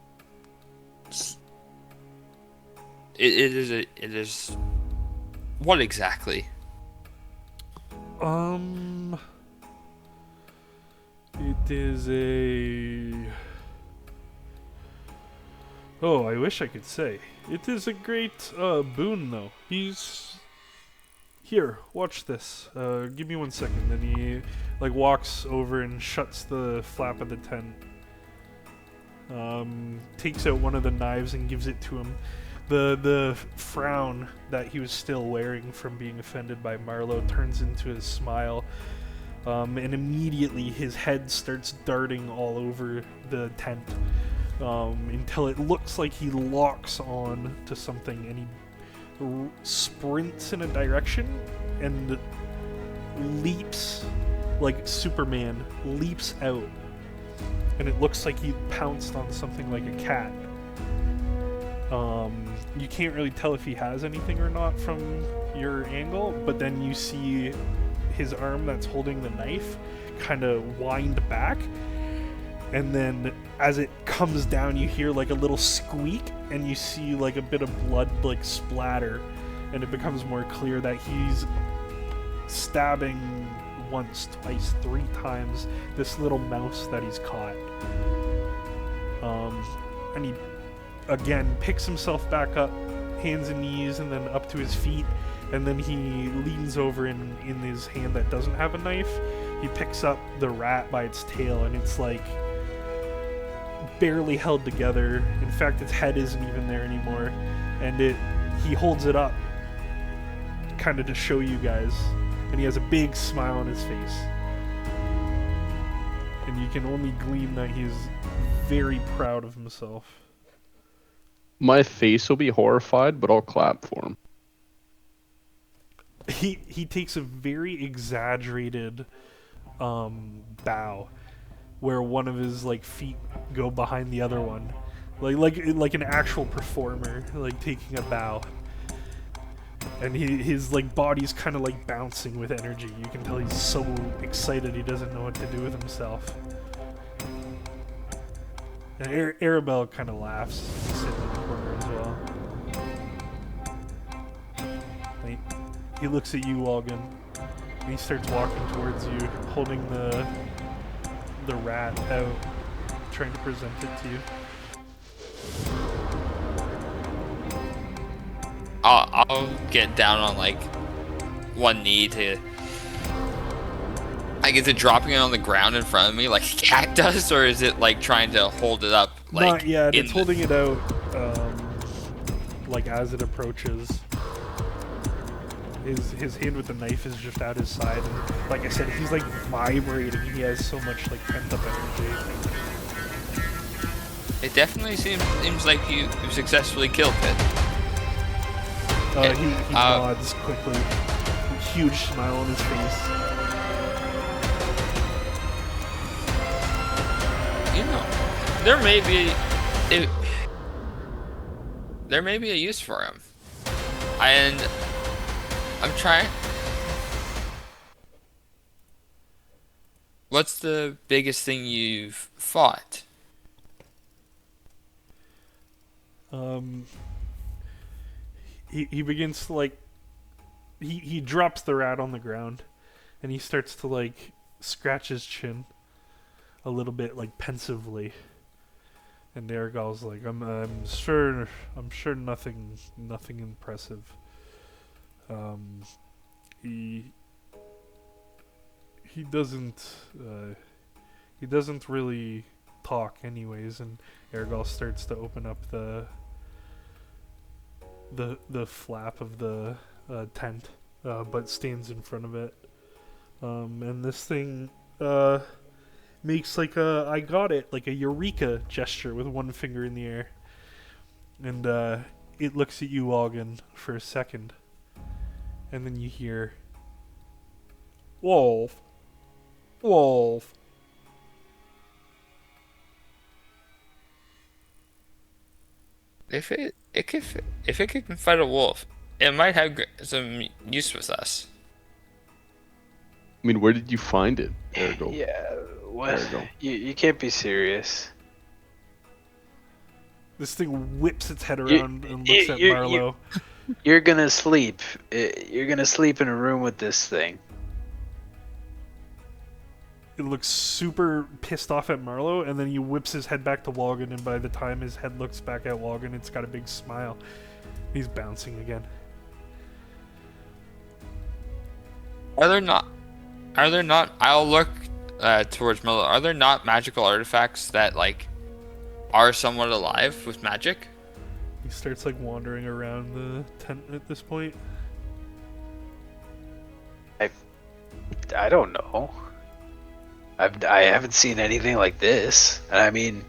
is what exactly? It is a. Oh, I wish I could say. It is a great boon, though. He's here. Watch this. Give me 1 second. Then he like walks over and shuts the flap of the tent. Takes out one of the knives and gives it to him. The frown that he was still wearing from being offended by Marlowe turns into a smile. And immediately his head starts darting all over the tent. Until it looks like he locks on to something, and he sprints in a direction and leaps like Superman, leaps out, and it looks like he pounced on something like a cat. You can't really tell if he has anything or not from your angle, but then you see his arm that's holding the knife kind of wind back, and then as it comes down you hear like a little squeak, and you see like a bit of blood like splatter, and it becomes more clear that he's stabbing once, twice, 3 times this little mouse that he's caught. And he again picks himself back up, hands and knees, and then up to his feet, and then he leans over in his hand that doesn't have a knife. He picks up the rat by its tail, and it's like barely held together. In fact, its head isn't even there anymore, and he holds it up kind of to show you guys, and he has a big smile on his face, and you can only glean that he's very proud of himself. My face will be horrified, but I'll clap for him. He takes a very exaggerated bow, where one of his like feet go behind the other one, like an actual performer, like taking a bow. And his like body's kind of like bouncing with energy. You can tell he's so excited he doesn't know what to do with himself. And Arabelle kind of laughs, sitting in the corner as well. He looks at you, Walgan, and he starts walking towards you, holding the rat out, trying to present it to you. I'll get down on like one knee to. Like, is it dropping it on the ground in front of me like a cat does, or is it like trying to hold it up? Like, not yet. It's holding it out, like as it approaches. His hand with the knife is just at his side, and like I said, he's like vibrating. He has so much like pent up energy. It definitely seems like you successfully killed it. He nods quickly. Huge smile on his face. You know, there may be a use for him, and I'm trying. What's the biggest thing you've fought? He begins to like. He drops the rat on the ground, and he starts to like scratch his chin a little bit, like pensively. And Aragal's like, I'm sure nothing impressive. He doesn't really talk anyways, and Ergal starts to open up the flap of the tent, but stands in front of it. And this thing makes like a I got it, like a eureka gesture with one finger in the air. And it looks at you, Logan, for a second. And then you hear, Wolf, Wolf. If it can fight a wolf, it might have some use with us. I mean, where did you find it? Ergo. Yeah, what? Ergo. You can't be serious. This thing whips its head You- around and looks at you- Marlowe. You're gonna sleep. You're gonna sleep in a room with this thing. It looks super pissed off at Marlowe, and then he whips his head back to Logan, and by the time his head looks back at Logan, it's got a big smile. He's bouncing again. Are there not? I'll look towards Milo. Are there not magical artifacts that like are somewhat alive with magic? He starts like wandering around the tent at this point. I don't know. I haven't seen anything like this, and I mean,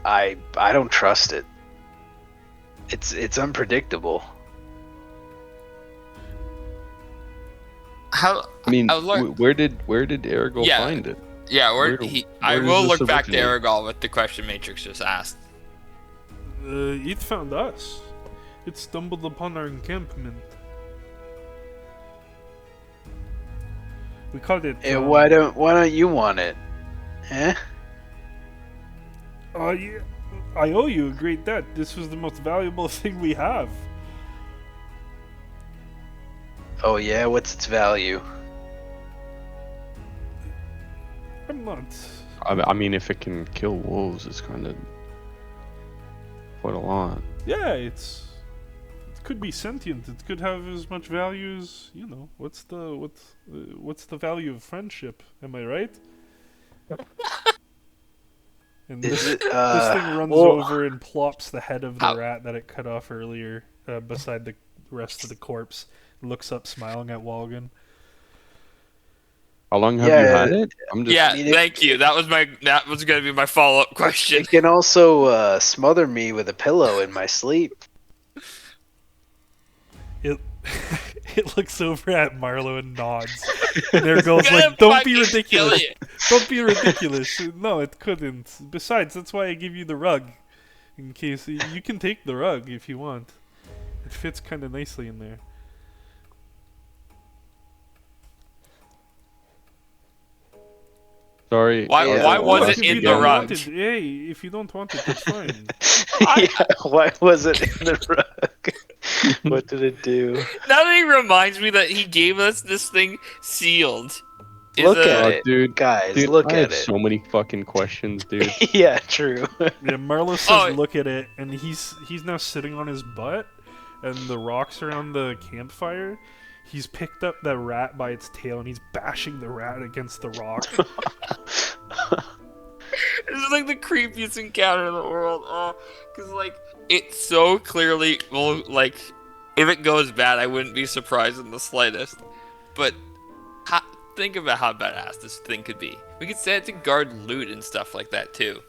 I don't trust it. It's unpredictable. How? I mean, I'll look. where did Ergo Yeah. find it? Yeah, I where does will this look back to originate? Aragal with the question Matrix just asked. It found us. It stumbled upon our encampment. We called it. Why don't you want it? Eh? Yeah, I owe you a great debt. This was the most valuable thing we have. Oh yeah, what's its value? I'm not. I mean, if it can kill wolves, it's kind of quite a lot. Yeah, it could be sentient. It could have as much value as What's the value of friendship? Am I right? And Is this it? thing runs Well, over and plops the head of the How- rat that it cut off earlier beside the rest of the corpse. Looks up, smiling at Walgan. How long have Yeah, you had it? I'm just. Yeah, I mean, thank you. That was gonna be my follow-up question. It can also smother me with a pillow in my sleep. It it looks over at Marlowe and nods. And there goes Gonna like, "Don't be fucking kill ridiculous! you." Don't be ridiculous!" No, it couldn't. Besides, that's why I give you the rug, in case you can take the rug if you want. It fits kind of nicely in there. Sorry. Why Yeah, was well, it If in you the don't rug? want it, hey, if you don't want it, that's fine. Yeah, why was it in the rug? What did it do? Now that he reminds me that he gave us this thing sealed. Look at Oh, it, dude. guys. Dude, Look I at have it. so many fucking questions, dude. Yeah, true. Yeah, Marlowe says, Oh. "Look at it," and he's now sitting on his butt, and the rocks around the campfire. He's picked up that rat by its tail, and he's bashing the rat against the rock. This is like the creepiest encounter in the world. Oh, because like it's so clearly like if it goes bad, I wouldn't be surprised in the slightest. But think about how badass this thing could be. We could set it to guard loot and stuff like that too.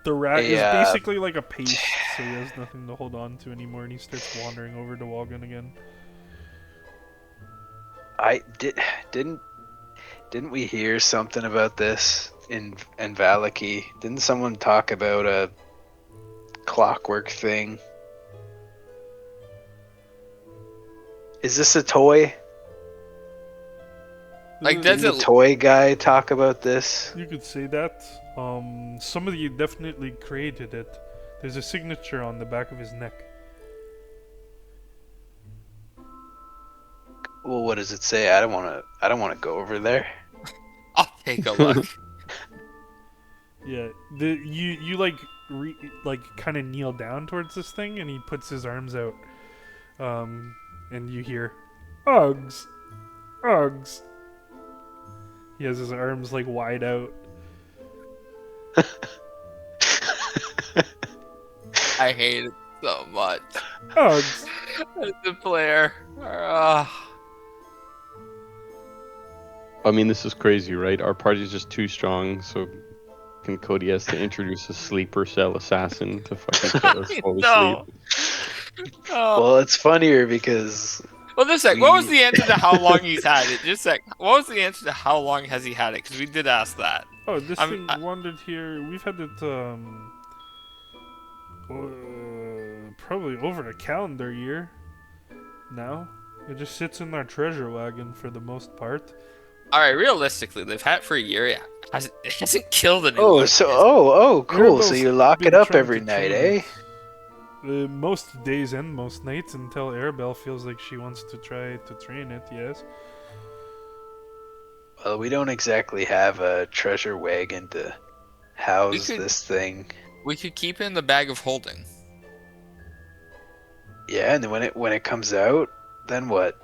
The rat is Yeah. basically like a paste, so he has nothing to hold on to anymore, and he starts wandering over to Walgan again. Didn't we hear something about this in Valaki? Didn't someone talk about a clockwork thing? Is this a toy? Like, Uh, that's Didn't the toy guy talk about this? You could say that. Somebody definitely created it. There's a signature on the back of his neck. Well, what does it say? I don't want to go over there. I'll take a look. Yeah, you like kind of kneel down towards this thing, and he puts his arms out, and you hear, "Uggs, Uggs," He has his arms like wide out. I hate it so much Uggs. as a player. I mean, this is crazy, right? Our party's just too strong, so Cody has to introduce a sleeper cell assassin to fucking kill us while we sleep. No. Oh. Well, it's funnier because Well, just a sec. What was we the answer to how long he's had it? Just a sec. What was the answer to how long has he had it? Because we did ask that. Oh, this I'm, thing wandered here. We've had it probably over a calendar year now. It just sits in our treasure wagon for the most part. all right, realistically, they've had it for a year. It hasn't killed anyone. oh so oh cool. So Arabelle's you lock been it up trying every to night, train eh? it. Most days and most nights until Arabelle feels like she wants to try to train it, yes. Well, we don't exactly have a treasure wagon to house this thing. We could keep it in the bag of holding. Yeah, and then when it comes out, then what?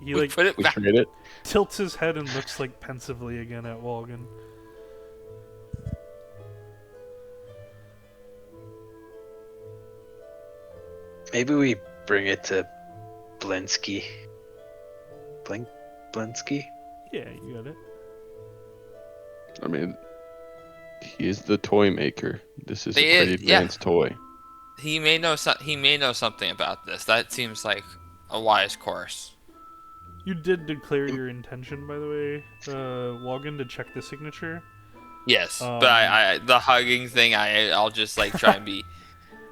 He We like put it We back. trade it. tilts his head and looks like pensively again at Walgan. Maybe we bring it to Blinsky. Blinsky? Yeah, you got it. I mean, he is the toy maker. This is They a pretty is- yeah. advanced toy. He may know. He may know something about this. That seems like a wise course. You did declare your intention, by the way, Walgan, to check the signature. Yes, Um, but I the hugging thing. I'll just like try and be.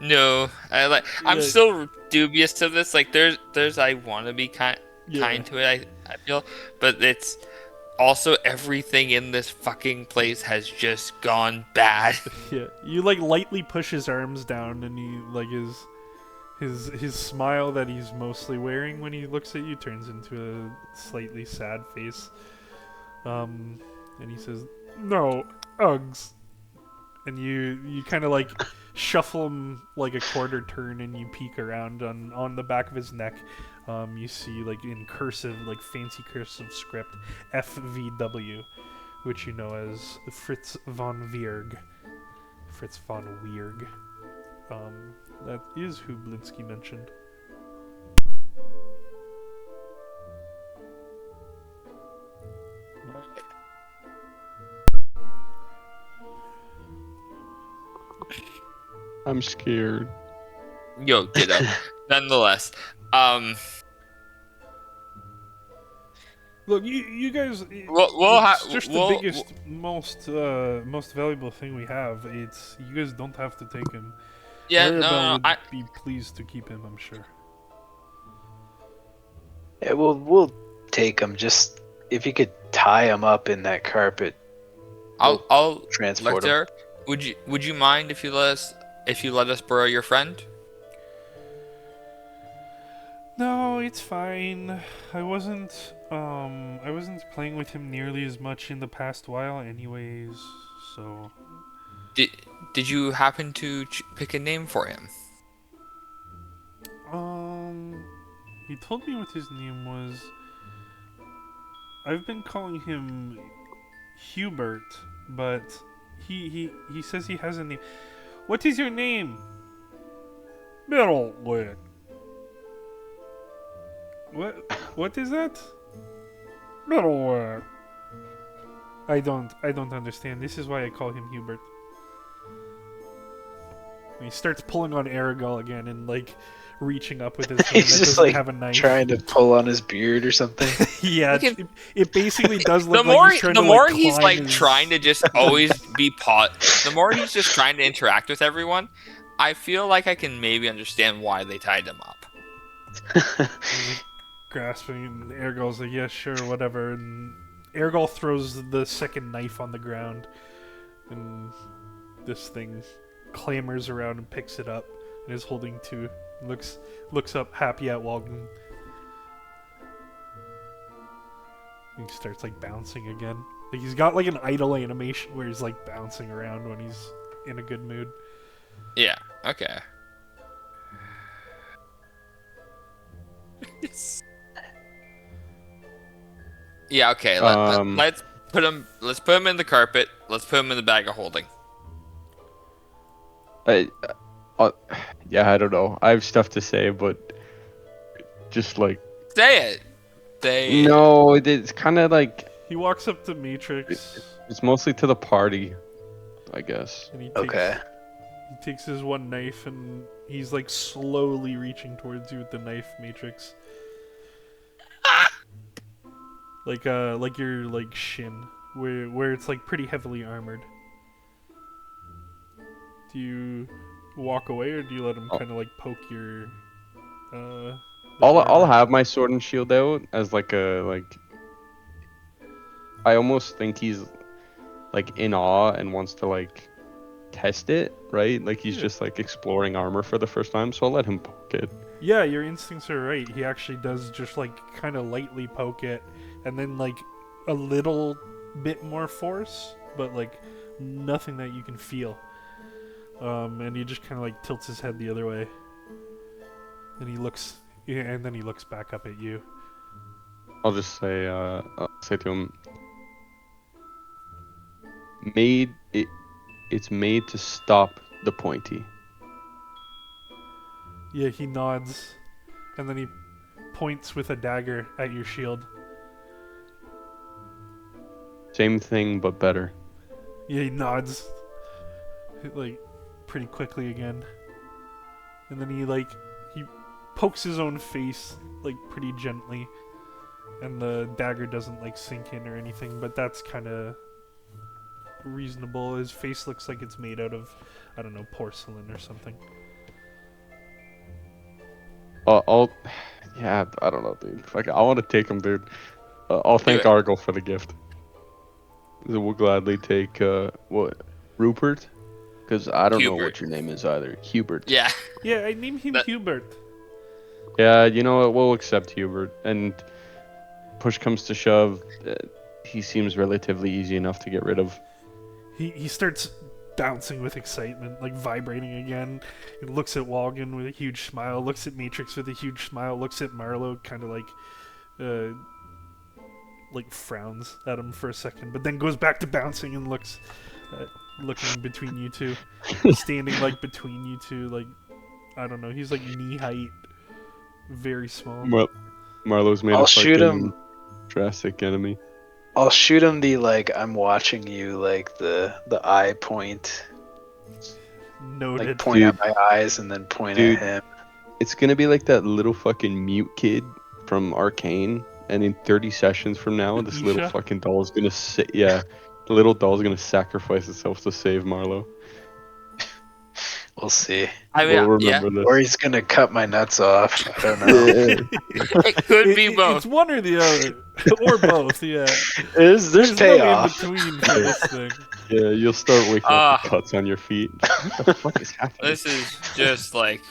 No, I'm Yeah. still dubious to this. Like there's I want to be kind Yeah. to it. I feel, but it's also everything in this fucking place has just gone bad. Yeah, you like lightly push his arms down, and he like his smile that he's mostly wearing when he looks at you turns into a slightly sad face. And he says, "No, Uggs." And you kind of like shuffle him like a quarter turn, and you peek around on the back of his neck. You see like in cursive, like fancy cursive script, FVW, which you know as Fritz von Wierg. Fritz von Wierg. That is who Blinsky mentioned. I'm scared. Yo, kiddo. Nonetheless, Look, you guys. We'll It's just we'll- the biggest, most valuable thing we have. It's you guys don't have to take him. yeah, Arabelle no, would I be pleased to keep him, I'm sure. Yeah, we'll take him. Just if you could tie him up in that carpet, I'll transport him. Lecter, would you mind if you let us borrow your friend? No, it's fine. I wasn't playing with him nearly as much in the past while, anyways. So Did you happen to pick a name for him? he told me what his name was. I've been calling him Hubert, but he says he has a name. What is your name? Middlewick. What is that? Middlewick. I don't understand. This is why I call him Hubert. And he starts pulling on Aragol again and like reaching up with his hand He's that just doesn't like have a knife. trying to pull on his beard or something. Yeah, Look at- it basically does look The more like he's trying the to, more like, he's climb like his... trying to just always be the more he's just trying to interact with everyone, I feel like I can maybe understand why they tied him up. He's, like, grasping, and Aragol's like, yeah, sure, whatever. And Aragol throws the second knife on the ground, and this thing clambers around and picks it up, and is holding two. Looks up, happy at Walden. He starts like bouncing again. Like he's got like an idle animation where he's like bouncing around when he's in a good mood. Yeah. Okay. Yeah, okay. Um, Let's put him. Let's put him in the carpet. Let's put him in the bag of holding. I, uh, yeah, I don't know. I have stuff to say, but just like Say it. Say it. no, it's kind of like He walks up to it, Matrix it's mostly to the party, I guess. and Okay. he takes his one knife and he's like slowly reaching towards you with the knife, Matrix. Like your like shin, where it's like pretty heavily armored. Do you walk away or do you let him Oh. kind of like poke your the I'll armor? have my sword and shield out as like a like. I almost think he's like in awe and wants to like test it, right? Like he's Yeah. just like exploring armor for the first time, so I'll let him poke it. Yeah, your instincts are right. He actually does just like kind of lightly poke it, and then like a little bit more force, but like nothing that you can feel. And he just kind of like tilts his head the other way, and he looks, yeah, and then he looks back up at you. I'll just say, I'll say to him, made it. It's made to stop the pointy. Yeah, he nods, and then he points with a dagger at your shield. Same thing, but better. Yeah, he nods, like pretty quickly again, and then he pokes his own face like pretty gently, and the dagger doesn't like sink in or anything, but that's kind of reasonable. His face looks like it's made out of, I don't know, porcelain or something. I'll yeah, I don't know, dude. Like, I want to take him, dude. I'll Do thank it. Argyle for the gift. So we'll gladly take, what, Rupert? Because I don't know Hubert. what your name is either. Hubert. Yeah. Yeah, I named him That- Hubert. Yeah, you know what? We'll accept Hubert. And push comes to shove, he seems relatively easy enough to get rid of. He starts bouncing with excitement, like vibrating again. He looks at Walgan with a huge smile, looks at Matrix with a huge smile, looks at Marlowe kind of like frowns at him for a second, but then goes back to bouncing and looks looking between you two, standing like between you two, like I don't know, he's like knee height, very small. Marlowe's made I'll a shoot fucking him. drastic enemy. I'll shoot him the like I'm watching you like the eye point, Noted. like point at my eyes and then point Dude. at him. It's gonna be like that little fucking mute kid from Arcane, and in 30 sessions from now, this little Isha? fucking doll is gonna the little doll is gonna sacrifice itself to save Marlowe. We'll see. I mean, We'll yeah. remember Or this. he's gonna cut my nuts off. I don't know. It could be both. It's one or the other, or both. Yeah. There's No payoff. in between for this thing. Yeah, you'll start waking up with Ah. cuts on your feet. What the fuck is happening? This is just like.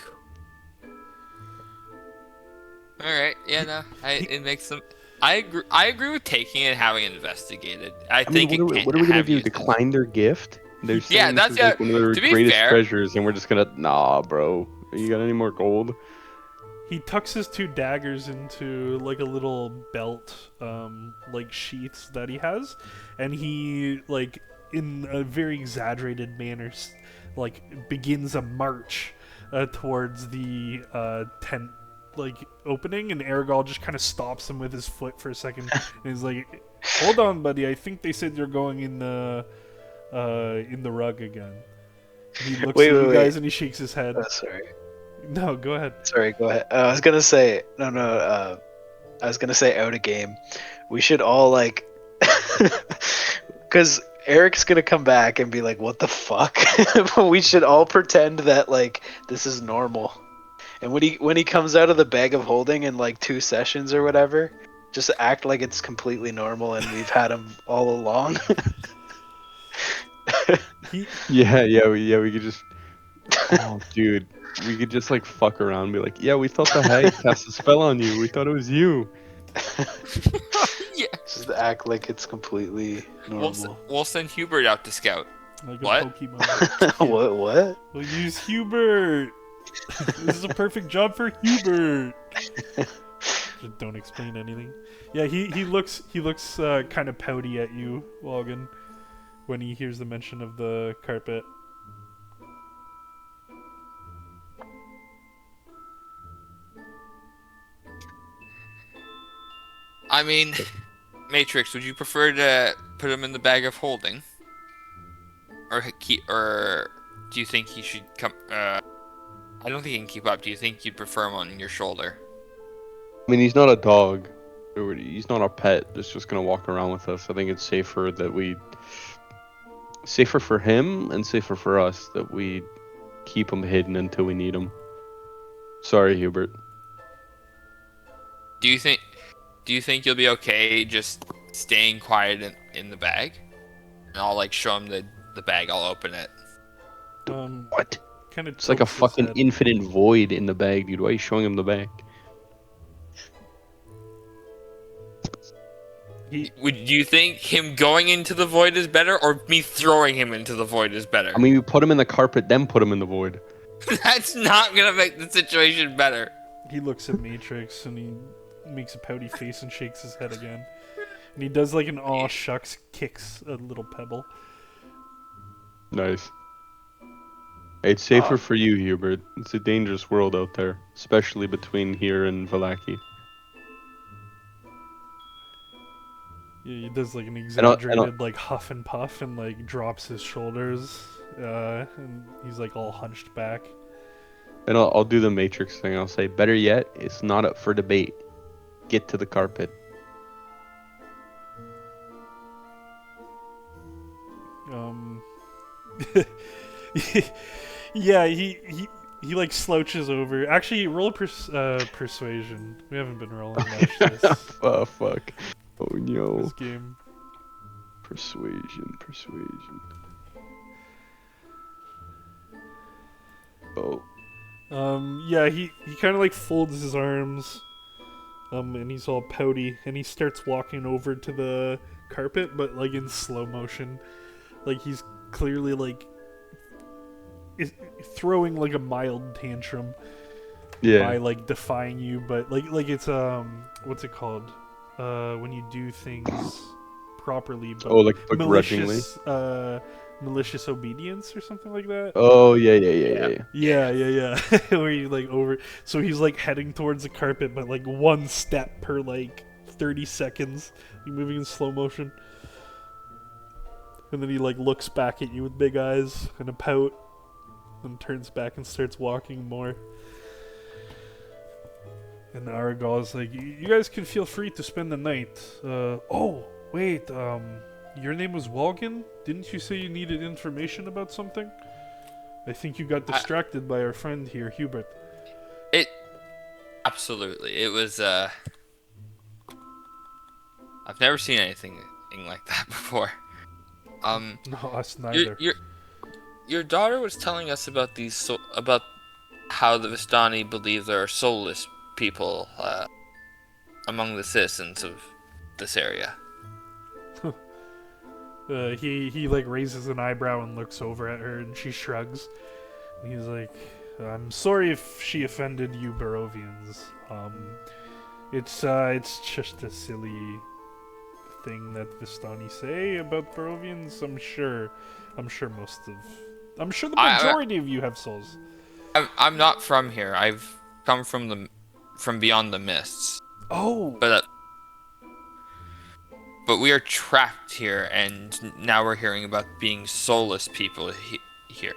All right. Yeah. No. It makes them. I agree. I agree with taking it and having it investigated. I I mean, think what are we it gonna have do? used. Decline their gift? They're Yeah, saying that's this is like it. one of their To be greatest fair- treasures, and we're just gonna bro. You got any more gold? He tucks his two daggers into like a little belt, like sheaths that he has, and he like in a very exaggerated manner, like begins a march towards the tent like opening, and Aragorn just kind of stops him with his foot for a second, and he's like, "Hold on, buddy. I think they said you're going in the rug again." And he looks Wait, at you wait, guys wait. and he shakes his head. Oh, sorry. No, go ahead. Sorry, go ahead. I was gonna say no. I was gonna say out of game. We should all like, because Eric's gonna come back and be like, "What the fuck?" But we should all pretend that like this is normal. And when he comes out of the bag of holding in like 2 sessions or whatever, just act like it's completely normal and we've had him all along. He We could just. Oh, dude, we could just like fuck around and be like, yeah, we thought the hag cast a spell on you. We thought it was you. Yeah. Just act like it's completely normal. We'll send Hubert out to scout. like a What? Pokemon. What? We'll use Hubert. This is a perfect job for Hubert. Just don't explain anything. Yeah, he looks kind of pouty at you, Logan, when he hears the mention of the carpet. I mean, Matrix, would you prefer to put him in the bag of holding, or do you think he should come? I don't think he can keep up. Do you think you'd prefer him on your shoulder? I mean, he's not a dog. He's not a pet that's just gonna walk around with us. I think it's safer for him and safer for us that we keep him hidden until we need him. Sorry, Hubert. Do you think? Do you think you'll be okay just staying quiet in the bag? And I'll like show him the bag. I'll open it. What? Kind of It's like a tilts his fucking head. infinite void in the bag, dude. Why are you showing him the bag? He Do you think him going into the void is better, or me throwing him into the void is better? I mean, we put him in the carpet, then put him in the void. That's not gonna make the situation better. he looks at Matrix and he makes a pouty face and shakes his head again. And he does like an aw shucks, kicks a little pebble. Nice. It's safer for you, Hubert. It's a dangerous world out there, especially between here and Vallaki. Yeah, he does like an I'll- exaggerated like huff and puff and like drops his shoulders, and he's like all hunched back. And I'll do the Matrix thing. I'll say, better yet, it's not up for debate. Get to the carpet. Yeah, he like slouches over. Actually, roll persuasion. We haven't been rolling much Oh, fuck. Oh, no. this game. Persuasion. Oh. Yeah, he kind of like folds his arms, and he's all pouty, and he starts walking over to the carpet, but like in slow motion, like he's clearly like throwing like a mild tantrum Yeah. by like defying you, but like it's what's it called? When you do things properly, but Oh, like begrudgingly? malicious obedience or something like that. Oh, yeah. Yeah. Where you like over. So he's like heading towards the carpet, but like one step per like 30 seconds. You're moving in slow motion. And then he like looks back at you with big eyes and a pout, and turns back and starts walking more. And Aragorn's like, you guys can feel free to spend the night. Oh, wait, your name was Walgan? Didn't you say you needed information about something? I think you got distracted by our friend here, Hubert. Absolutely. It was I've never seen anything like that before. No, us neither. Your daughter was telling us about about how the Vistani believe there are soulless people among the citizens of this area. He like raises an eyebrow and looks over at her, and she shrugs. And he's like, "I'm sorry if she offended you, Barovians. It's just a silly thing that Vistani say about Barovians. I'm sure the majority of you have souls." I'm not from here. I've come from beyond the mists. Oh, But we are trapped here, and now we're hearing about being soulless people here.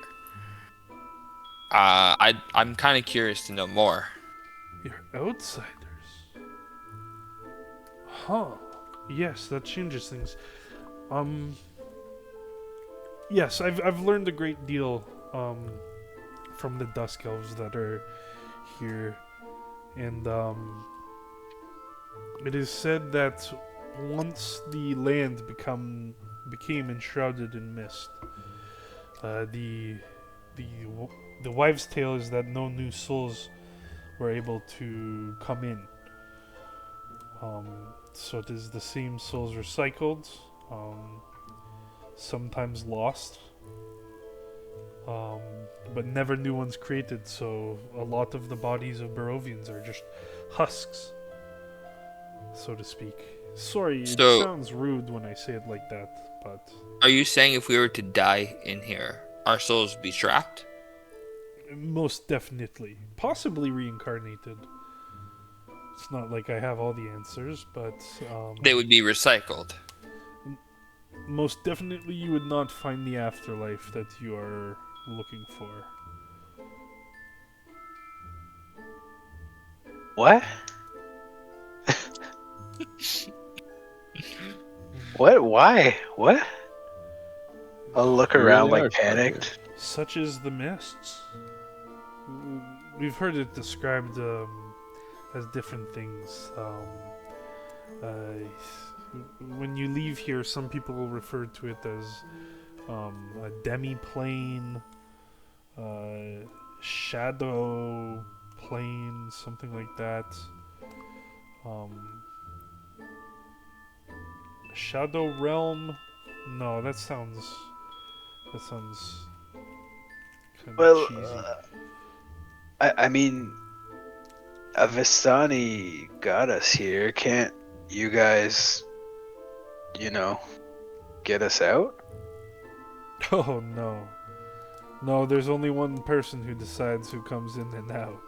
I'm kind of curious to know more. you're outsiders. Huh. Yes, that changes things. Yes, I've learned a great deal from the Dusk Elves that are here, and it is said that once the land became enshrouded in mist, the wives' tale is that no new souls were able to come in. So it is the same souls recycled, sometimes lost, but never new ones created. So a lot of the bodies of Barovians are just husks. so to speak. Sorry, it So, sounds rude when I say it like that, but are you saying if we were to die in here, our souls would be trapped? most definitely. Possibly reincarnated. It's not like I have all the answers, but They would be recycled. most definitely you would not find the afterlife that you are looking for. What? What? Why? What? I'll look We around really like are stuck here. panicked. Such is the mists. We've heard it described as different things. When you leave here, some people will refer to it as a demi-plane, shadow plane, something like that. Um, shadow realm? No, that sounds kind of Well, cheesy. I mean, Avistani got us here. Can't you guys, you know, get us out? Oh no. No, there's only one person who decides who comes in and out.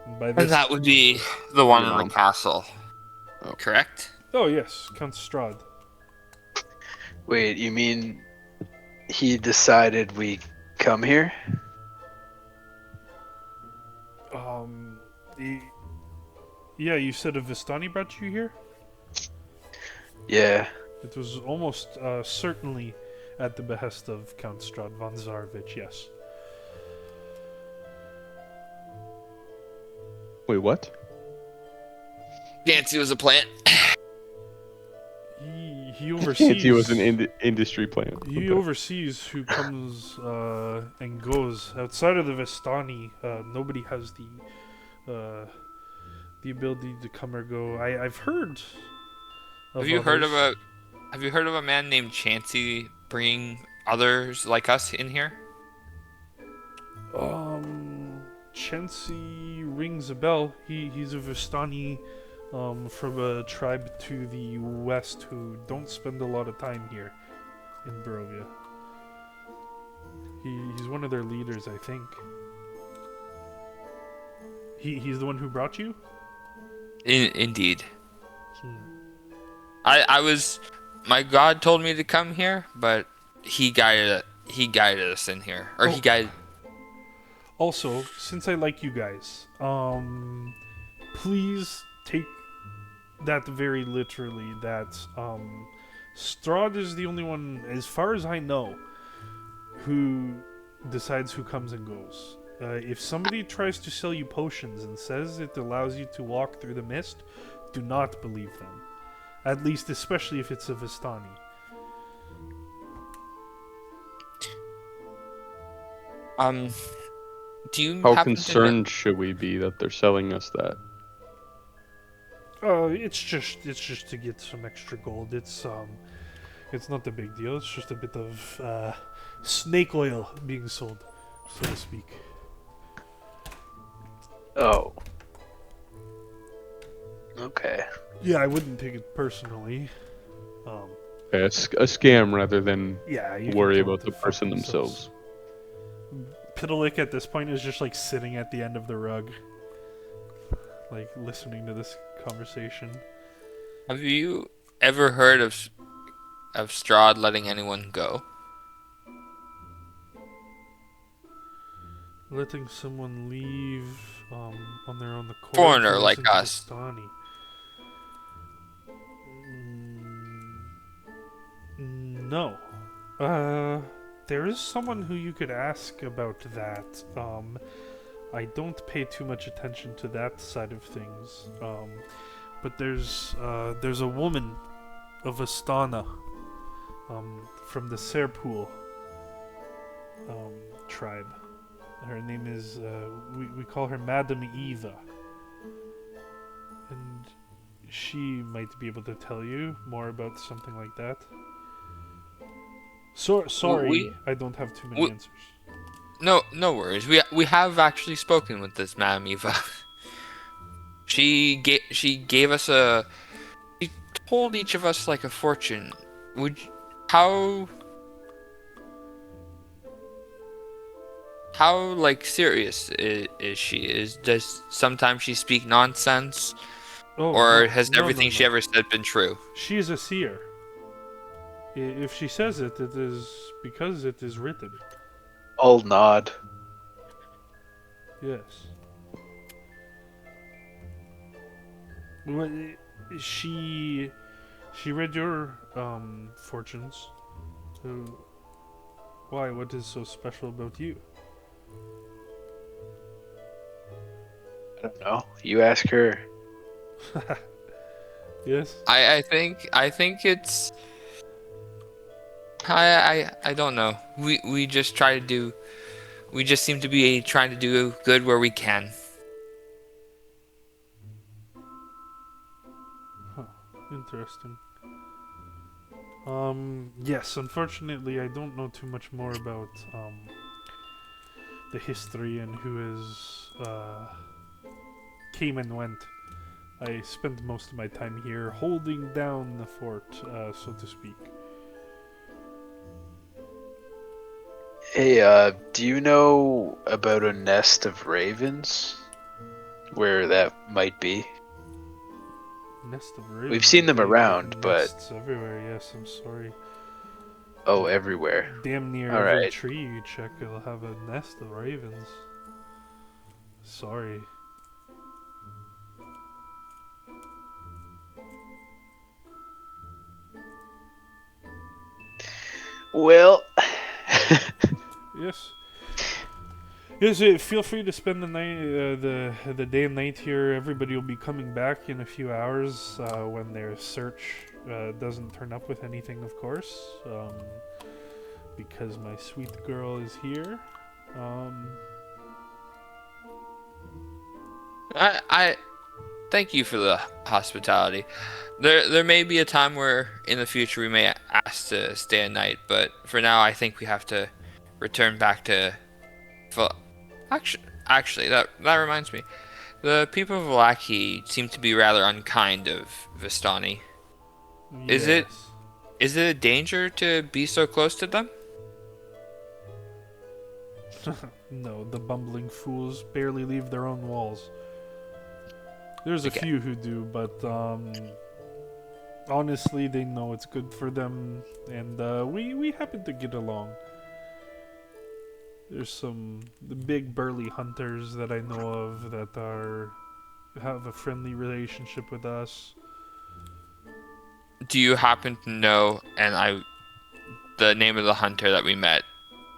And by And this. that would be the one Your in the mom. castle. Oh. Correct? Oh, yes, Count Strahd. Wait, you mean he decided we come here? Um. y- Yeah, you said a Vistani brought you here? Yeah. It was almost certainly at the behest of Count Strahd von Zarovich, yes. Wait, what? Nancy was a plant. He oversees. He was an industry plant. He Okay. oversees who comes and goes. Outside of the Vistani, nobody has the ability to come or go. I've heard. Have you heard of others. a man named Chansey bringing others like us in here? Chensi rings a bell. He's a Vistani from a tribe to the west who don't spend a lot of time here in Barovia. He's one of their leaders, I think. He's the one who brought you? Indeed. Hmm. I was my god told me to come here, but he guided us in here. Or he Oh. guided Also, since I like you guys, please take that very literally. That Strahd is the only one, as far as I know, who decides who comes and goes. If somebody tries to sell you potions and says it allows you to walk through the mist, do not believe them. At least, especially if it's a Vistani. do you How happen concerned should we be that they're selling us that? It's just to get some extra gold. It's not the big deal. It's just a bit of snake oil being sold, so to speak. Oh. Okay. Yeah, I wouldn't take it personally. Okay, a scam rather than Yeah, you can worry tell about them the to person fuck themselves. Pitalik at this point is just like sitting at the end of the rug, like listening to this conversation. Have you ever heard of Strahd letting anyone go? Letting someone leave on their own accord. Foreigner who like isn't us. Vistani. No. There is someone who you could ask about that. I don't pay too much attention to that side of things. But there's a woman of Astana, from the Serpool tribe. Her name is we call her Madame Eva, and she might be able to tell you more about something like that. Sorry, I don't have too many we- answers. No worries. We have actually spoken with this Madame Eva. She gave us a. She told each of us like a fortune. Would how how like serious is she? Does sometimes she speak nonsense, Oh or no, has no, no, everything she no. ever said been true? She is a seer. If she says it, it is because it is written. I'll nod. Yes. Well, she she read your fortunes. So why? What is so special about you? I don't know. You ask her. Yes. I think it's I don't know. We just try to do. We just seem to be trying to do good where we can. Huh. Interesting. Yes, unfortunately, I don't know too much more about the history and who is came and went. I spent most of my time here holding down the fort, so to speak. Hey, do you know about a nest of ravens? Where that might be? Nest of ravens. We've seen I them believe they have around, but nests everywhere. Yes, I'm sorry. oh, everywhere. Damn near All every right. tree you check will have a nest of ravens. Sorry. Well, Yes. Yes, feel free to spend the night, the day and night here. Everybody will be coming back in a few hours when their search doesn't turn up with anything, of course, because my sweet girl is here. Um, I thank you for the hospitality. There may be a time where in the future we may ask to stay a night, but for now I think we have to return back to. Val- actually, that reminds me. The people of Valaki seem to be rather unkind of Vistani. Is it yes. is it a danger to be so close to them? No, the bumbling fools barely leave their own walls. There's a Okay. few who do, but honestly, they know it's good for them, and we happen to get along. There's some the big burly hunters that I know of that are have a friendly relationship with us. Do you happen to know the name of the hunter that we met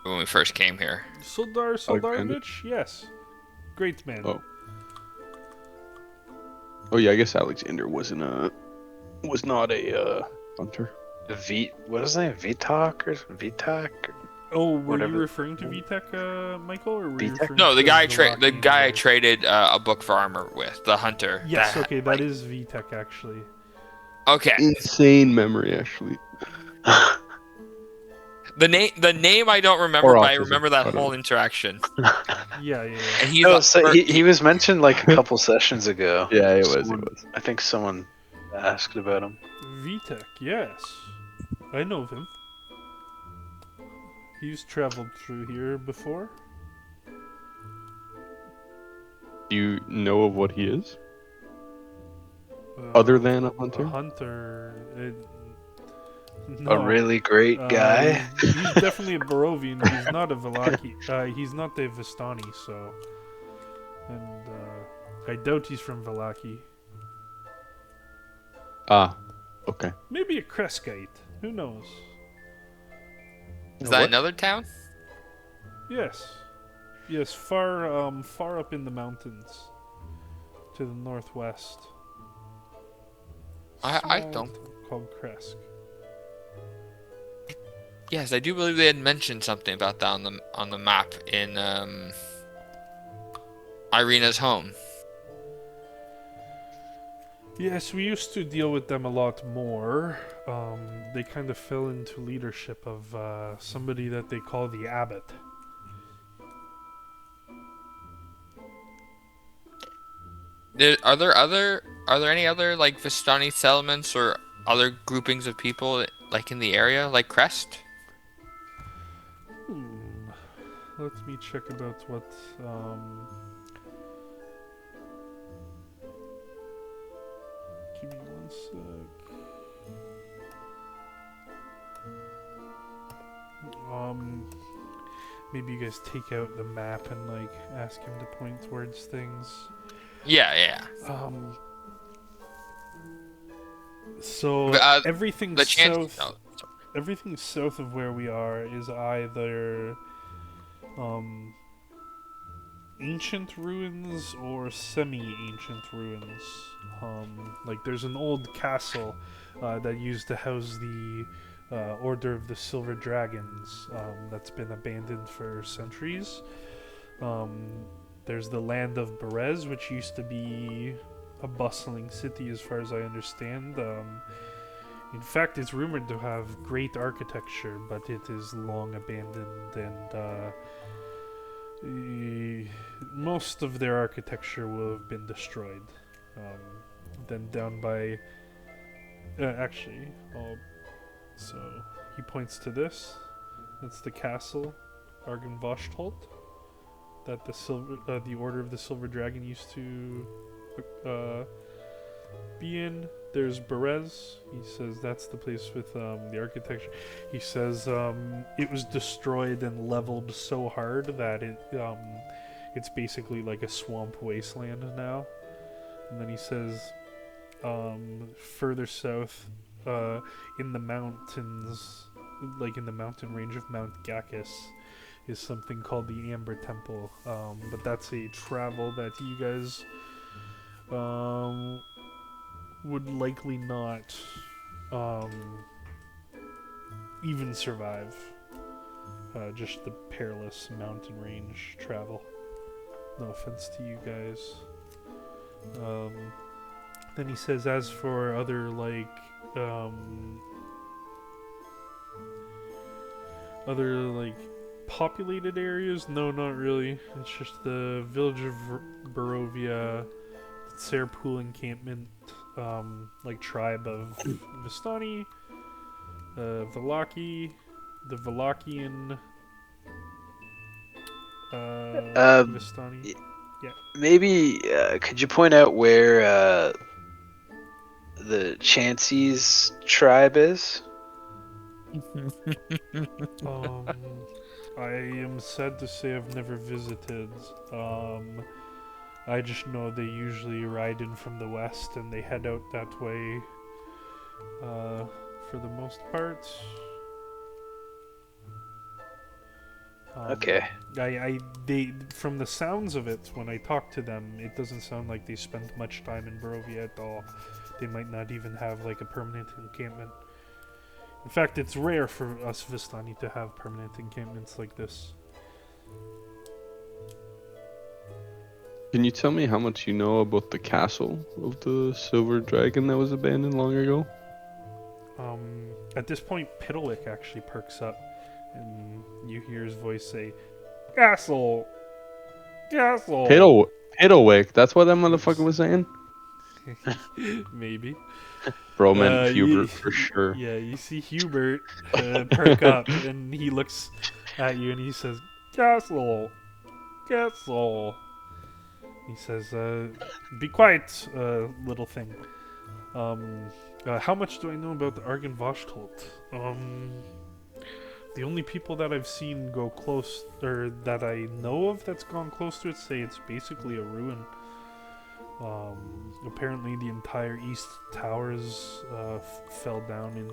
when we first came here? Soldar Alexander? Soldarovich, yes, great man. Oh. Oh yeah, I guess Alexander was not a hunter. What is his name? Vitok or Vitak? Oh, were you Whatever. referring to Vitek, Michael, or were you Vitek? referring No, to the Valachian guy I traded a book for armor with, the hunter. Yes, that okay, that like is Vitek actually. okay. Insane memory, actually. The name I don't remember, Or but I autism. remember that I don't whole know. interaction. Yeah, yeah, yeah. And he's No, a- so or he was mentioned like a couple sessions ago. Yeah, it was. It Someone- was. I think someone asked about him. Vitek, yes, I know of him. He's traveled through here before. Do you know of what he is? Other than a hunter? A hunter. No. A really great guy. He's definitely a Barovian. He's not a Valaki. He's not a Vistani, so. And I doubt he's from Valaki. Ah, okay. Maybe a Kreskite. Who knows? is that What? another town? Yes. Yes, far up in the mountains. To the northwest. I Small don't. town called Kresk. Yes, I do believe they had mentioned something about that on the map in Irina's home. Yes, we used to deal with them a lot more. They kind of fell into leadership of somebody that they call the abbot. Are there any other like Vistani settlements or other groupings of people like in the area, like Crest? Hmm. Let me check about what. Give me one sec. Um, Maybe you guys take out the map and like ask him to point towards things. Yeah, yeah. Um, so Uh, everything the chance. south, No, everything south of where we are is either um ancient ruins or semi-ancient ruins. Like there's an old castle that used to house the Order of the Silver Dragons that's been abandoned for centuries. Um, there's the land of Berez, which used to be a bustling city, as far as I understand. In fact, it's rumored to have great architecture, but it is long abandoned, and most of their architecture will have been destroyed. Then down by, actually, so he points to this. That's the castle, Argenvoshtolt, that the Order of the Silver Dragon used to uh, be in. There's Berez. He says that's the place with the architecture. He says it was destroyed and leveled so hard that it's basically like a swamp wasteland now. And then he says further south, in the mountains, like in the mountain range of Mount Gakis, is something called the Amber Temple. But that's a travel that you guys um, would likely not um, even survive. Just the perilous mountain range travel. No offense to you guys. Um, then he says, as for other other like populated areas, no, not really. It's just the village of Barovia, Serpool encampment, like tribe of Vistani, Valaki, the Valakian Um, Vistani. y- Yeah. maybe could you point out where the Chancy's tribe is? Um, I am sad to say I've never visited. I just know they usually ride in from the west and they head out that way uh, for the most part. Okay. They, from the sounds of it, when I talk to them, it doesn't sound like they spend much time in Barovia at all. They might not even have like a permanent encampment. In fact, it's rare for us Vistani to have permanent encampments like this. Can you tell me how much you know about the castle of the Silver Dragon that was abandoned long ago? At this point, Piddlewick actually perks up, and you hear his voice say, "Castle, castle." Piddlewick, that's what that motherfucker was saying? Maybe. Bro meant You, Hubert for sure. yeah, you see Hubert perk up, and he looks at you and he says, "Castle, castle." He says, "Be quiet, little thing. How much do I know about the Argon Voshtolt? The only people that I've seen go close, or that I know of that's gone close to it, say it's basically a ruin. Apparently, the entire East Towers fell down in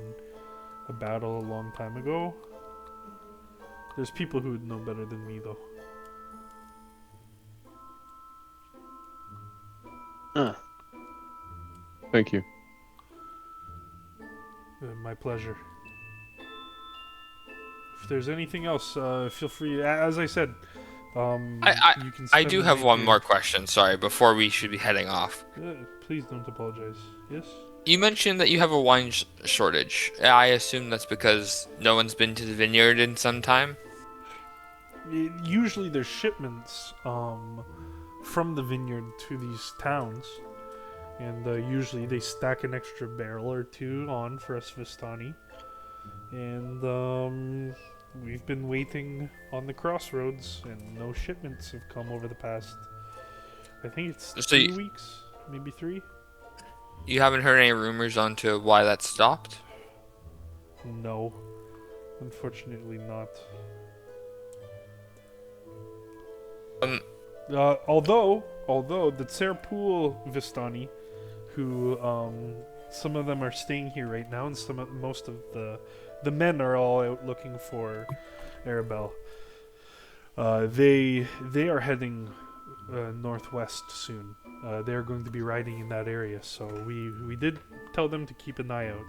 a battle a long time ago. There's people who would know better than me, though." Huh. Thank you. My pleasure. If there's anything else, feel free. As I said, you can I spend do the have night one here. more question. Sorry, before we should be heading off. Please don't apologize. Yes? You mentioned that you have a wine shortage. I assume that's because no one's been to the vineyard in some time. Usually there's shipments from the vineyard to these towns, and usually they stack an extra barrel or two on for us Vistani. And we've been waiting on the crossroads, and no shipments have come over the past. I think it's So 2 weeks, maybe 3. you haven't heard any rumors onto why that stopped? No, unfortunately not. Um, Although the Tserpool Vistani, who some of them are staying here right now, and most of the men are all out looking for Arabelle. They are heading northwest soon. They're going to be riding in that area, so we did tell them to keep an eye out.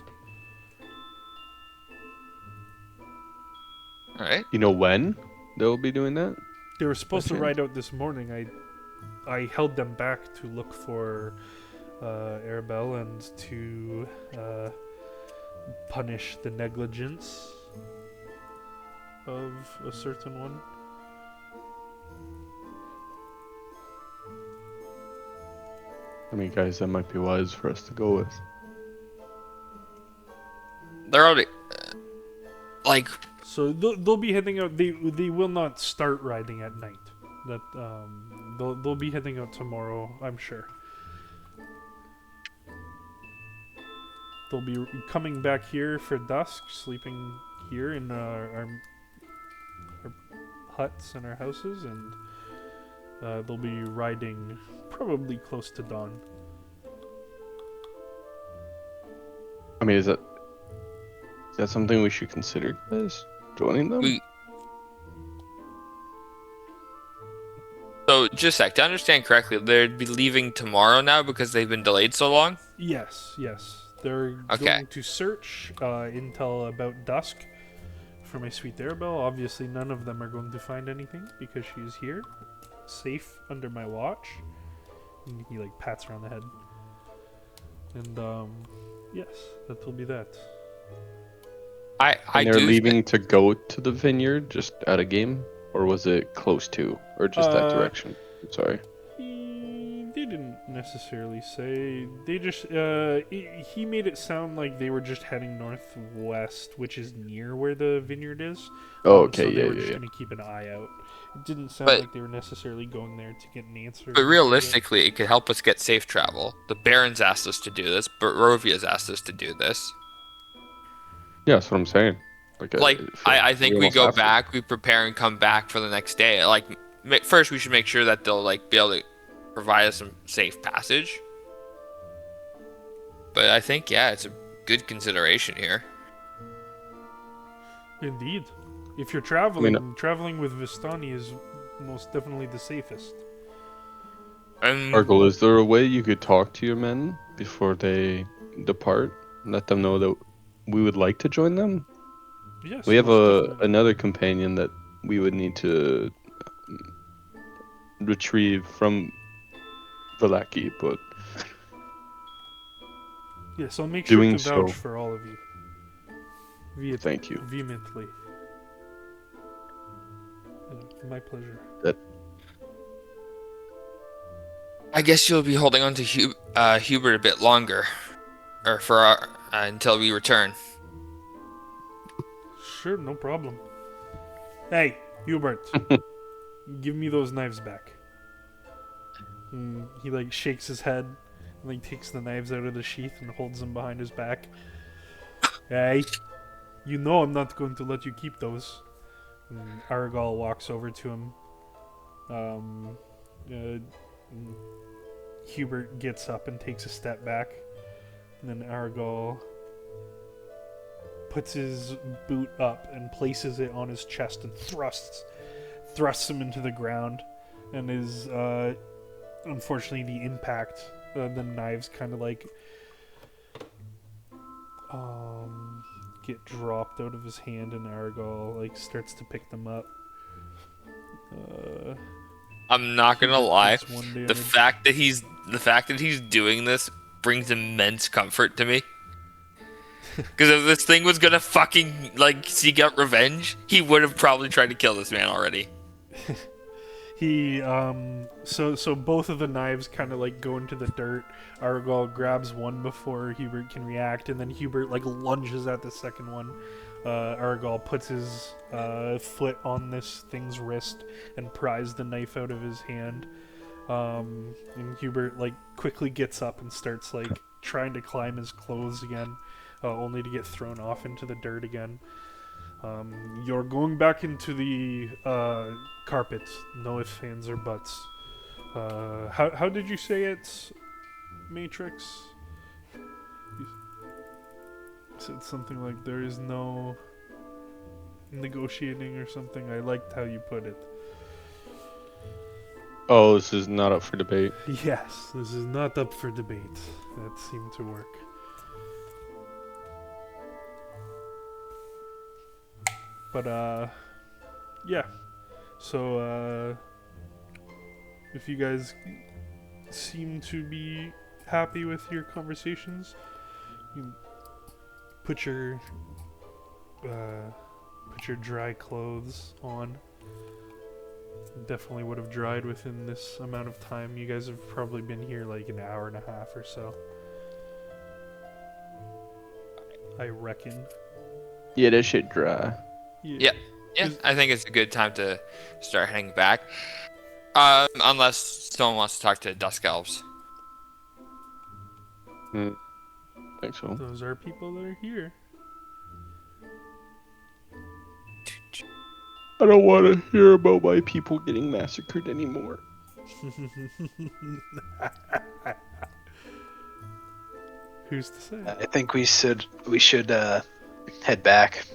all right. You know when they'll be doing that? They were supposed to Okay. ride out this morning. I held them back to look for Arabelle and to punish the negligence of a certain one. I mean, guys, that might be wise for us to go with. They're already like So they'll be heading out. They will not start riding at night. That they'll be heading out tomorrow, I'm sure. They'll be coming back here for dusk, sleeping here in our huts and our houses, and they'll be riding probably close to dawn. I mean, is that something we should consider, guys? Joining them? So just a sec, to understand correctly, they'd be leaving tomorrow now because they've been delayed so long? Yes. They're Okay. going to search until about dusk for my sweet Arabelle. Obviously, none of them are going to find anything because she's here, safe under my watch. And he like pats her on the head. And yes, that will be that. I And they're do leaving to go to the vineyard just at a game? Or was it close to? Or just that direction? Sorry. They didn't necessarily say. They just he made it sound like they were just heading northwest, which is near where the vineyard is. Oh, okay, So they were yeah. just gonna keep an eye out. It didn't sound But- like they were necessarily going there to get an answer. But realistically, it could help us get safe travel. The Barons asked us to do this, but Rovia's asked us to do this. Yeah, that's what I'm saying. I think we almost go have to. back, we prepare and come back for the next day. Like, first we should make sure that they'll like be able to provide us some safe passage. But I think, yeah, it's a good consideration here. Indeed, if you're traveling, traveling with Vistani is most definitely the safest. And Argyle, is there a way you could talk to your men before they depart? And let them know that we would like to join them? Yes, We have most definitely. another companion that we would need to retrieve from Valaki, but Yes, I'll make sure doing to vouch so- for all of you. thank you. Vehemently. My pleasure. I guess you'll be holding on to Hubert a bit longer, or for until we return. Sure, no problem. Hey, Hubert, give me those knives back. And he like shakes his head, and like takes the knives out of the sheath and holds them behind his back. Hey, you know I'm not going to let you keep those. And Argal walks over to him. And Hubert gets up and takes a step back, and then Argal puts his boot up and places it on his chest and thrusts him into the ground, and is unfortunately the impact, the knives kind of like get dropped out of his hand, and Argal like starts to pick them up. I'm not gonna lie, Takes one damage. the fact that he's doing this brings immense comfort to me. Because if this thing was gonna fucking like seek out revenge, he would have probably tried to kill this man already. He so both of the knives kind of like go into the dirt. Argal grabs one before Hubert can react, and then Hubert like lunges at the second one. Argal puts his foot on this thing's wrist and pries the knife out of his hand. And Hubert like quickly gets up and starts like trying to climb his clothes again, only to get thrown off into the dirt again. You're going back into the carpet. No ifs, ands, or buts. How did you say it, Matrix? You said something like there is no negotiating or something. I liked how you put it. Oh, this is not up for debate. Yes, this is not up for debate. That seemed to work. But yeah. So if you guys seem to be happy with your conversations, you put your dry clothes on. Definitely would have dried within this amount of time. You guys have probably been here like an hour and a half or so, I reckon. Yeah, that shit dry. Yeah. Yeah, I think it's a good time to start heading back. Unless someone wants to talk to Dusk Elves. I think so. Those are people that are here. I don't want to hear about my people getting massacred anymore. Who's to say? I think we should head back.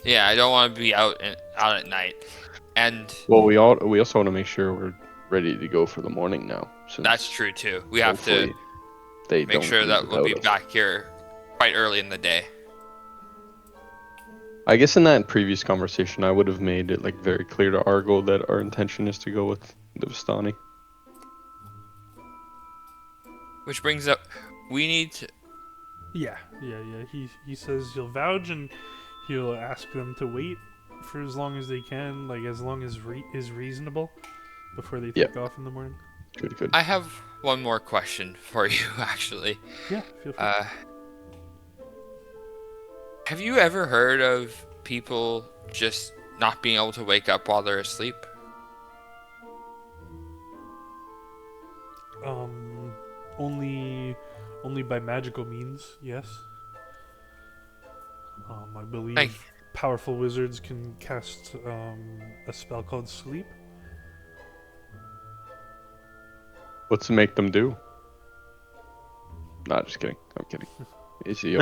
Yeah, I don't want to be out at night. And Well, we also want to make sure we're ready to go for the morning now. Since that's true too. We have to hopefully they make don't sure leave that we'll be without us. back here quite early in the day. I guess in that previous conversation, I would have made it like very clear to Argo that our intention is to go with the Vistani. Which brings up, we need to... Yeah. He says he'll vouch and he'll ask them to wait for as long as they can, like as long as is reasonable, before they take off in the morning. Good. I have one more question for you, actually. Yeah, feel free. Have you ever heard of people just not being able to wake up while they're asleep? Only by magical means, yes. I believe Thank you. powerful wizards can cast a spell called Sleep. What's to make them do? Nah, just kidding. I'm kidding. Is he?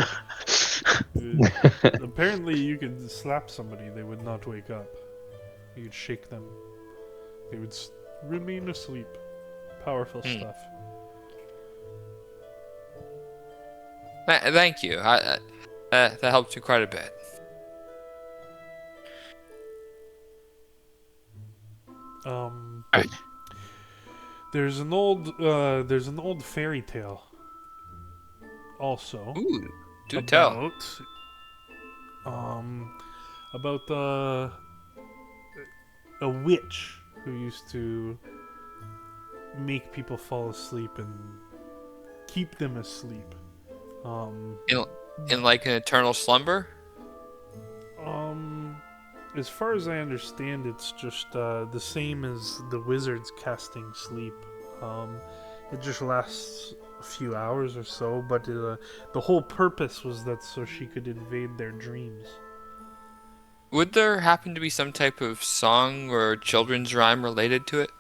Apparently, you could slap somebody; they would not wake up. You could shake them; they would remain asleep. Powerful stuff. Thank you. That helped you quite a bit. Right. There's an old fairy tale. Also, Ooh, do tell. About a witch who used to make people fall asleep and keep them asleep. In like an eternal slumber? As far as I understand, it's just the same as the wizards casting sleep. It just lasts a few hours or so, but the whole purpose was that so she could invade their dreams. Would there happen to be some type of song or children's rhyme related to it?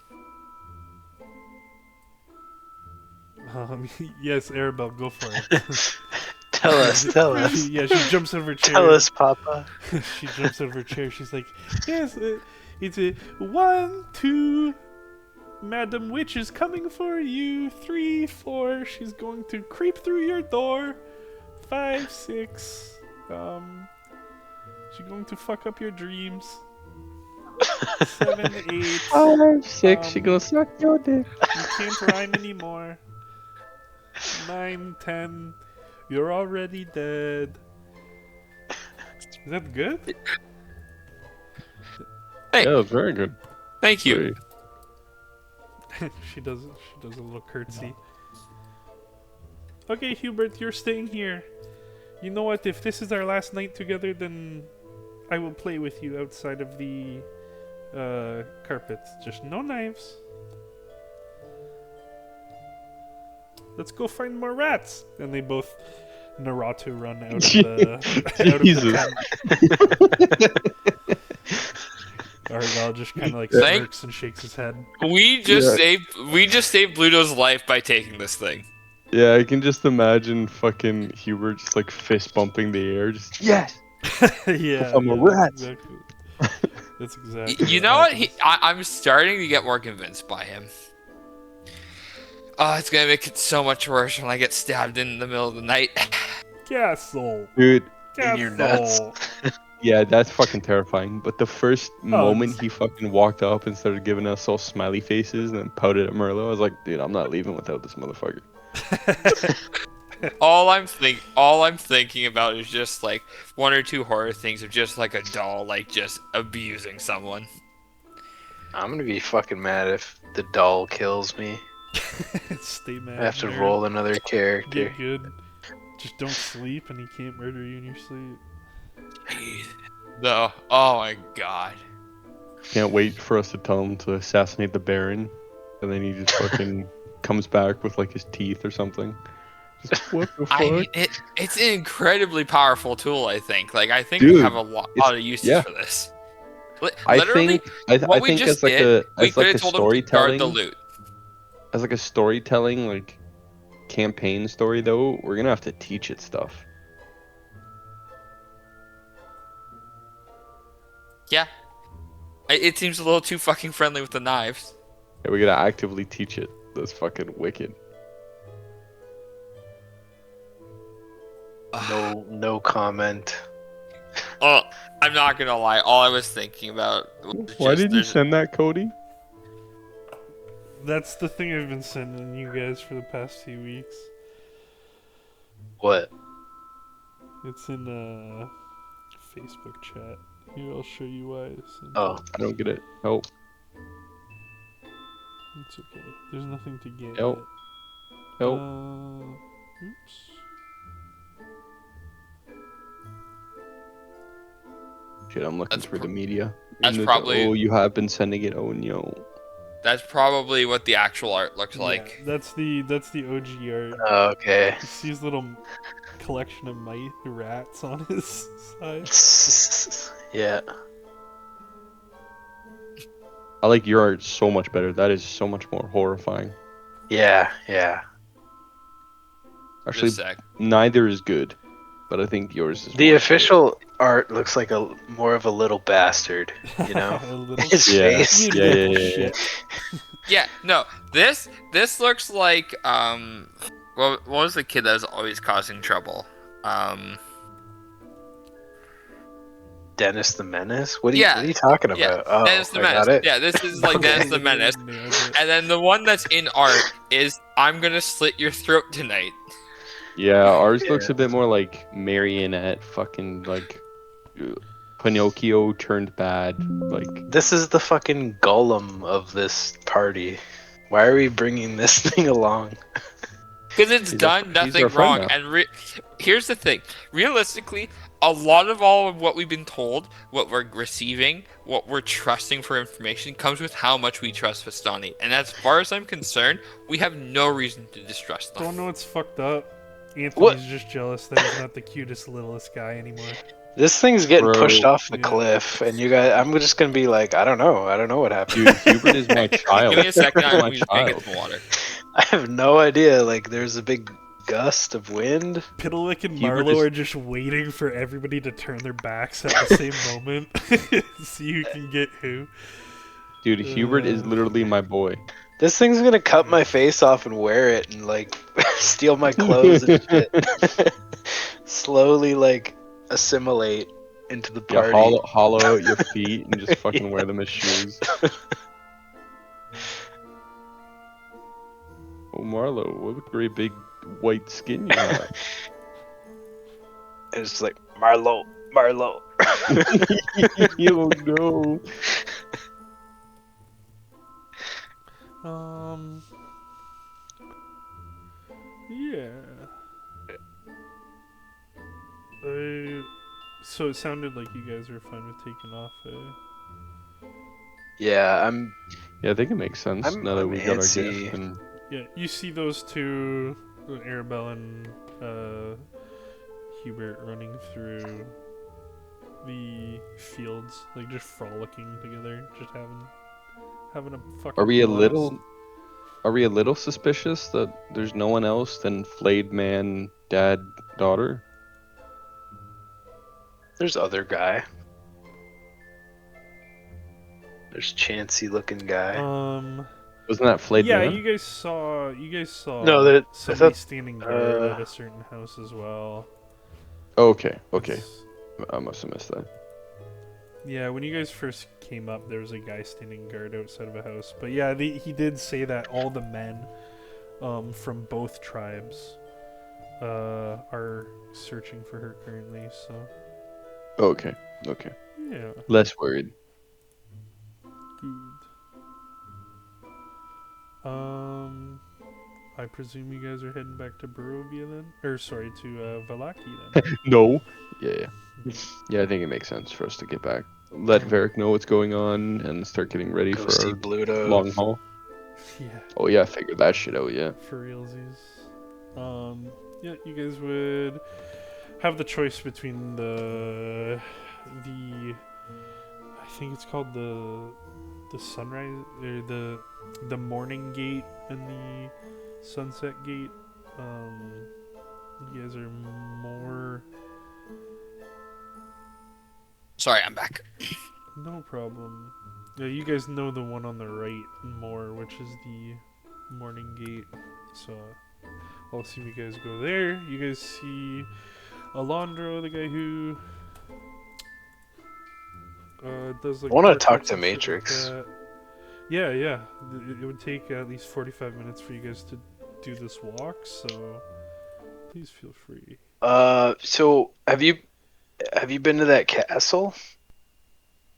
Yes, Arabelle, go for it. Tell us. Yeah, she jumps out of her chair. Tell us, Papa. She jumps out of her chair. She's like, yes, it's a 1, 2, Madam Witch is coming for you. 3, 4, she's going to creep through your door. 5, 6, she's going to fuck up your dreams. 7, 8, 5, 6, she gonna suck your dick. you can't rhyme anymore. 9, 10, you're already dead. Is that good? Hey, Yeah, it was very good. thank you. Very- she does a little curtsy. Okay, Hubert, you're staying here. You know what? If this is our last night together, then I will play with you outside of the carpet. Just no knives. Let's go find more rats. And they both Naruto run out of the tent. Argyle just kind of like smirks and shakes his head. We just saved Bluto's life by taking this thing. Yeah, I can just imagine fucking Hubert just like fist bumping the air, just yes. Yeah, I'm a rat. Exactly. That's exactly. You know what? I'm starting to get more convinced by him. Oh, it's gonna make it so much worse when I get stabbed in the middle of the night. Castle. Dude. In your nuts. Yeah, that's fucking terrifying. But the first moment he fucking walked up and started giving us all smiley faces and then pouted at Merlot, I was like, dude, I'm not leaving without this motherfucker. all I'm thinking about is just like one or two horror things of just like a doll like just abusing someone. I'm gonna be fucking mad if the doll kills me. Stay mad. I have to roll another character. Get good. Just don't sleep and he can't murder you in your sleep. No. Oh my god. Can't wait for us to tell him to assassinate the Baron, and then he just fucking comes back with like his teeth or something. Just, what the fuck? I mean, it's an incredibly powerful tool. I think. Like I think Dude, we have a lot of uses for this. Literally, I what we think just as like did, a we as could like have a told him to guard the storytelling, loot. as like a storytelling like campaign story though, we're gonna have to teach it stuff. Yeah. It seems a little too fucking friendly with the knives. Yeah, we gotta actively teach it. That's fucking wicked. No comment. Oh, I'm not gonna lie. All I was thinking about was Why did you there's- send that, Cody? That's the thing I've been sending you guys for the past few weeks. What? It's in a Facebook chat. Here, I'll show you why. Oh. I don't get it. Help. It's okay. There's nothing to get. Help. Yet. Help. Oops. Shit, I'm looking That's through the media. that's And probably- Oh, you have been sending it. Oh no. That's probably what the actual art looks like. Yeah, that's the OG art. Oh, okay. You see his little collection of rats on his side. Yeah. I like your art so much better. That is so much more horrifying. Yeah. Actually, Just a sec. neither is good, but I think yours is. The more official art looks like more of a little bastard, you know? A little His Yeah. face. You Yeah, little yeah, yeah, shit. Yeah, no. This looks like what was the kid that was always causing trouble? Dennis the Menace? What are Yeah. you talking about? Yeah, Oh, Dennis the I got Menace. it. Yeah, this is like Dennis the Menace. Nailed it. And then the one that's in art is I'm gonna slit your throat tonight. Yeah, ours Yeah. looks a bit more like marionette, fucking like Pinocchio turned bad. Like, This is the fucking Gollum of this party. Why are we bringing this thing along? Because it's He's done he's nothing our friend wrong. now. And here's the thing. Realistically, a lot of all of what we've been told, what we're receiving, what we're trusting for information comes with how much we trust Vistani. And as far as I'm concerned, we have no reason to distrust them. Don't know what's fucked up. Anthony's What? just jealous that he's not the cutest, littlest guy anymore. This thing's getting Bro. pushed off the Yeah. cliff, and you guys, I'm just gonna be like, I don't know what happened. dude, Hubert is my child. Give me a second, My I'm just gonna get child. some water. I have no idea. Like, there's a big gust of wind. Piddlewick and Hubert Marlowe is- are just waiting for everybody to turn their backs at the same moment. See who can get who. Dude, Hubert is literally my boy. This thing's gonna cut my face off and wear it, and like steal my clothes and shit. Slowly, like, assimilate into the Yeah, party. hollow out your feet and just fucking wear them as shoes. Oh, Marlo, what a great big white skin you have. And it's like Marlo. You know. Um. Yeah. So it sounded like you guys were fine with taking off. Yeah, Yeah, I think it makes sense now that I'm we got our gift antsy. and Yeah, you see those two, Arabelle and Hubert, running through the fields, like just frolicking together, just having a are fucking we a blast. little are we a little suspicious that there's no one else than flayed man, dad, daughter? There's other guy. There's Chancy looking guy. Wasn't that flayed Yeah, man? you guys saw No, that I somebody thought. standing guard at a certain house as well. Okay, okay. It's I must have missed that. Yeah, when you guys first came up, there was a guy standing guard outside of a house. But yeah, he did say that all the men from both tribes are searching for her currently. So Okay, okay. yeah, Less worried. good. Um, I presume you guys are heading back to Barovia then, or sorry, to Valaki then. No. Yeah, Okay. yeah, I think it makes sense for us to get back. Let Varric know what's going on and start getting ready Go for see our Bluto. long haul. Yeah, Oh yeah, figure that shit out, yeah. for realsies. Yeah, you guys would have the choice between the I think it's called the sunrise or the morning gate and the sunset gate. Um, you guys are more Sorry, I'm back. no problem. Yeah, you guys know the one on the right more, which is the morning gate. So I'll assume you guys go there. You guys see Alondro, the guy who does like I want to talk portraits to and shit like Matrix. that. Yeah, yeah. It would take at least 45 minutes for you guys to do this walk, so please feel free. So have you been to that castle?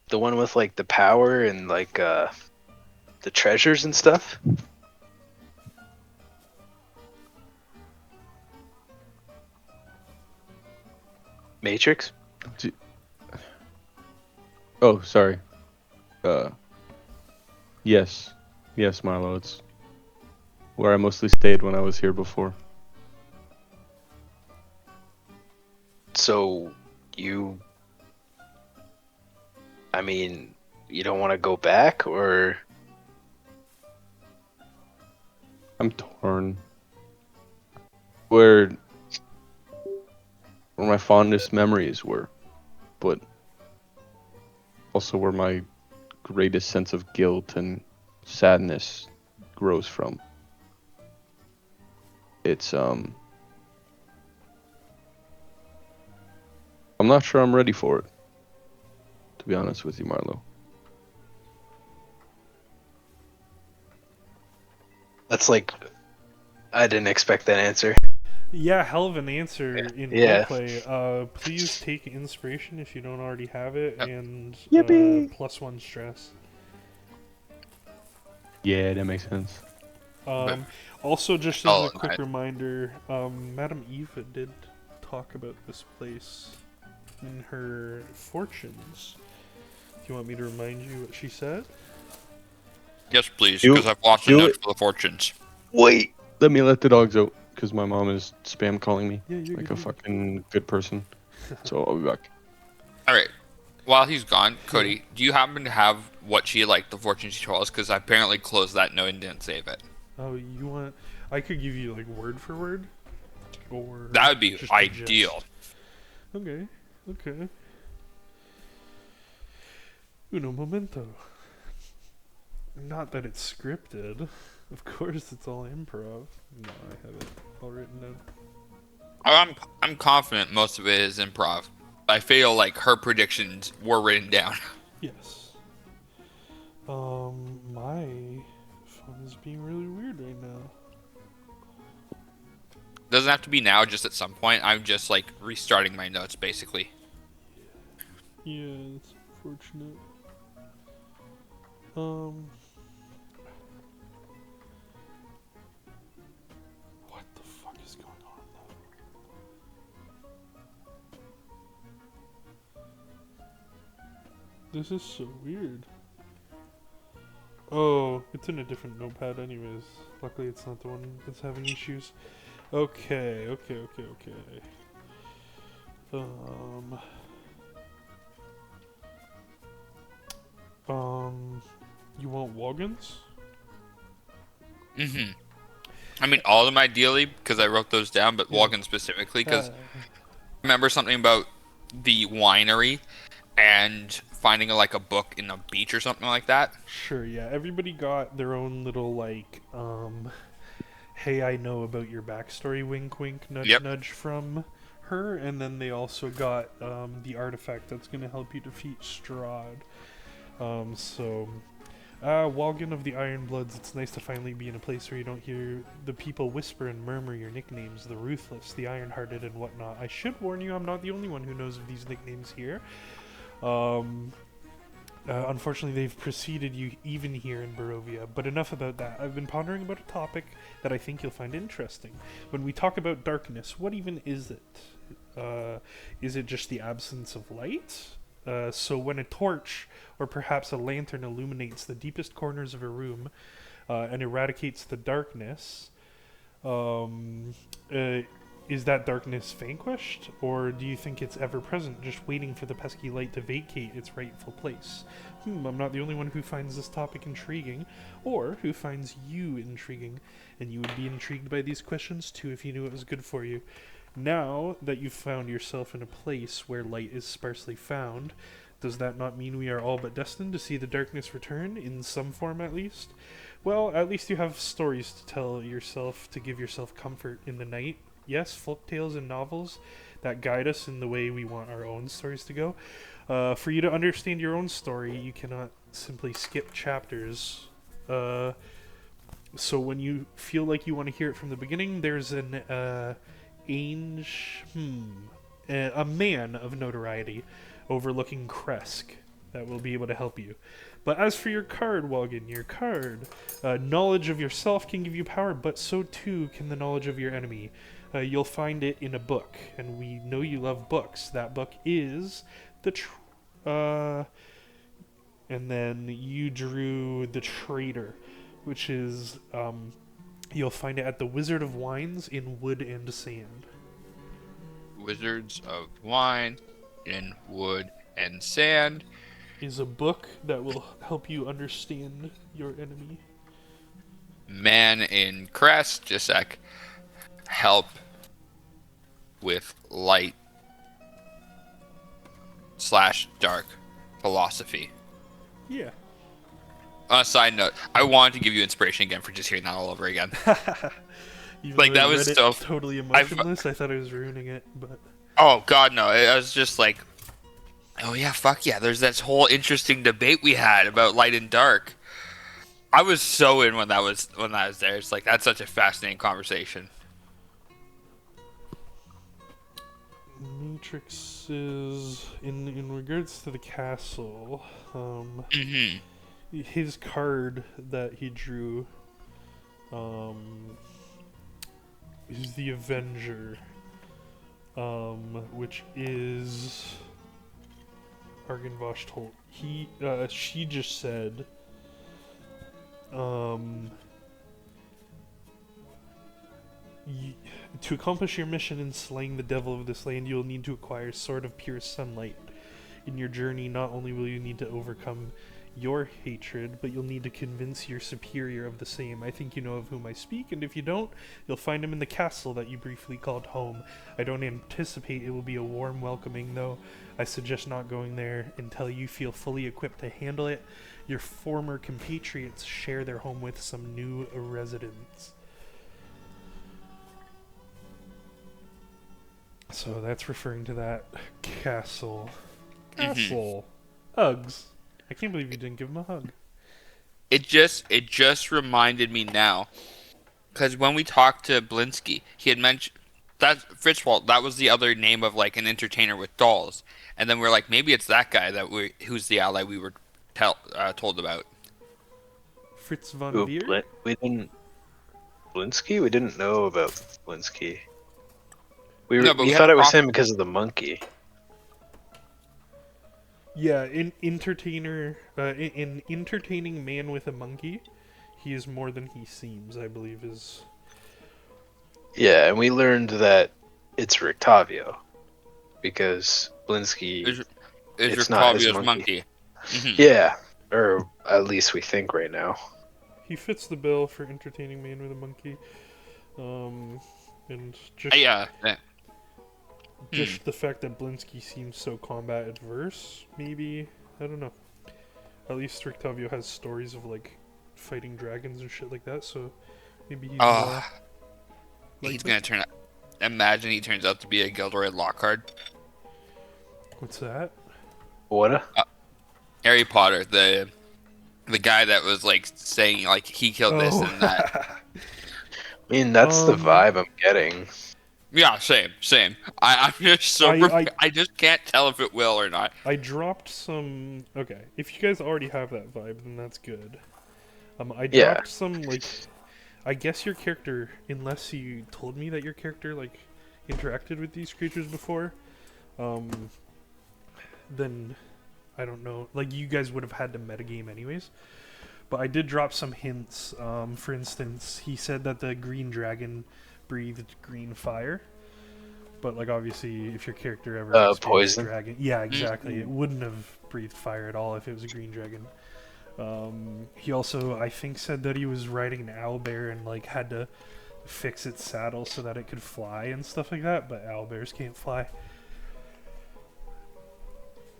The one with like the power and like the treasures and stuff? Matrix? D- Oh, sorry. Uh, yes. Yes, Marlo, it's where I mostly stayed when I was here before. So you I mean, you don't want to go back or I'm torn. Where my fondest memories were, but also where my greatest sense of guilt and sadness grows from. It's I'm not sure I'm ready for it, to be honest with you, Marlo. that's like I didn't expect that answer. Yeah, hell of an answer in Yeah. roleplay. Please take inspiration if you don't already have it, Yep. and Yippee! +1 stress. Yeah, that makes sense. But Also, just as oh, a quick reminder, Madame Eva did talk about this place in her fortunes. Do you want me to remind you what she said? yes, please, Do- because I've lost the do notes it. for the fortunes. Wait. Let me let the dogs out, because my mom is spam calling me Yeah, you're like good. a fucking good person. So I'll be back. All right. While he's gone, Cody, do you happen to have what she like the fortune she told us? Because I apparently closed that note and didn't save it. Oh, you want? I could give you like word for word, or That would be just ideal. the gist. Okay, okay. Uno momento. Not that it's scripted. Of course, it's all improv. No, I have it all written down. I'm confident most of it is improv. I feel like her predictions were written down. Yes. My phone is being really weird right now. Doesn't have to be now, just at some point. I'm just like restarting my notes basically. Yeah, it's unfortunate. Um. This is so weird. Oh, it's in a different notepad anyways. Luckily it's not the one that's having issues. Okay. You want Woggins? Mm-hmm. I mean, all of them ideally, because I wrote those down, but Yeah. Walken specifically, because I remember something about the winery and finding like a book in a beach or something like that. Sure, yeah. Everybody got their own little, like, hey, I know about your backstory, wink, wink, nudge, Yep. nudge from her, and then they also got the artifact that's going to help you defeat Strahd. Walgan of the Iron Bloods, it's nice to finally be in a place where you don't hear the people whisper and murmur your nicknames, the Ruthless, the Iron-Hearted, and whatnot. I should warn you, I'm not the only one who knows of these nicknames here. Unfortunately, they've preceded you even here in Barovia, but enough about that. I've been pondering about a topic that I think you'll find interesting. When we talk about darkness, what even is it? Is it just the absence of light? So when a torch or perhaps a lantern illuminates the deepest corners of a room and eradicates the darkness, is that darkness vanquished, or do you think it's ever present, just waiting for the pesky light to vacate its rightful place? I'm not the only one who finds this topic intriguing, or who finds you intriguing, and you would be intrigued by these questions too if you knew it was good for you. Now that you've found yourself in a place where light is sparsely found, does that not mean we are all but destined to see the darkness return, in some form at least? Well, at least you have stories to tell yourself to give yourself comfort in the night. Yes, folk tales and novels that guide us in the way we want our own stories to go. For you to understand your own story, you cannot simply skip chapters. So when you feel like you want to hear it from the beginning, there's a man of notoriety overlooking Kresk that will be able to help you. But as for your card, Walgan, your card, knowledge of yourself can give you power, but so too can the knowledge of your enemy. You'll find it in a book, and we know you love books. That book is and then you drew the Traitor, which is, you'll find it at the Wizard of Wines in Wood and Sand. Wizards of Wine in Wood and Sand is a book that will help you understand your enemy. Man in Crest, just like help with light / dark philosophy. Yeah. On a side note, I wanted to give you inspiration again for just hearing that all over again. Even like though that I was read so it totally emotionless. I thought I was ruining it, but oh god, no! I was just like, oh yeah, fuck yeah! There's that whole interesting debate we had about light and dark. I was so in when that was there. It's like that's such a fascinating conversation. Matrix is in regards to the castle. His card that he drew, is the Avenger, which is Argenvosh told. She just said, to accomplish your mission in slaying the devil of this land, you will need to acquire Sword of Pure Sunlight. In your journey, not only will you need to overcome your hatred, but you'll need to convince your superior of the same. I think you know of whom I speak, and if you don't, you'll find him in the castle that you briefly called home. I don't anticipate it will be a warm welcoming, though. I suggest not going there until you feel fully equipped to handle it. Your former compatriots share their home with some new residents. So that's referring to that castle. Castle. Hugs. I can't believe you didn't give him a hug. It just reminded me now, because when we talked to Blinsky, he had mentioned that Fritzwald. That was the other name of like an entertainer with dolls, and then we're like, maybe it's that guy who's the ally we were told about. Fritz von Beer? We didn't. Blinsky? We didn't know about Blinsky. We thought it was him because of the monkey. Yeah, an entertaining man with a monkey. He is more than he seems, I believe is. Yeah, and we learned that it's Rictavio because Blinsky, Is it's not his Rictavio's monkey. monkey. Hmm. Yeah, or at least we think right now. He fits the bill for entertaining man with a monkey. And just Yeah. just the fact that Blinsky seems so combat adverse, maybe, I don't know. At least Rictavio has stories of like fighting dragons and shit like that, so maybe he's more He's likely. gonna turn out. Imagine he turns out to be a Gilderoy Lockhart. What's that? What? Harry Potter, the guy that was like saying like he killed this and that. I mean, that's the Um, vibe I'm getting. Yeah, same. I'm just so I- I just can't tell if it will or not. I dropped some. Okay, if you guys already have that vibe, then that's good. I Yeah. dropped some like. I guess your character, unless you told me that your character like interacted with these creatures before, then I don't know. Like you guys would have had to metagame anyways. But I did drop some hints. For instance, he said that the green dragon breathed green fire. But like obviously, if your character ever experienced Poison? dragon, yeah, exactly, it wouldn't have breathed fire at all if it was a green dragon. He also, I think, said that he was riding an owlbear and like had to fix its saddle so that it could fly and stuff like that. But owlbears can't fly.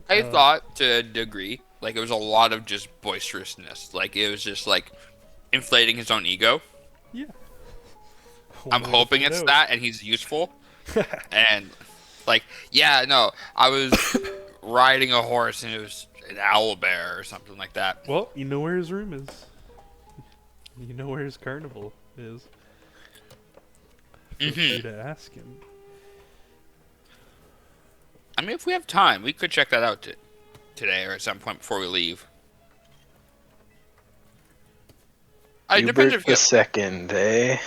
I thought to a degree, like it was a lot of just boisterousness. Like it was just like inflating his own ego. Yeah. I'm One way to hoping find it's out. that and he's useful. And like, yeah, no, I was riding a horse and it was an owlbear or something like that. Well, you know where his room is. You know where his carnival is. Feel free to ask him. I mean, if we have time, we could check that out today or at some point before we leave. It depends Hubert if the you. second, eh?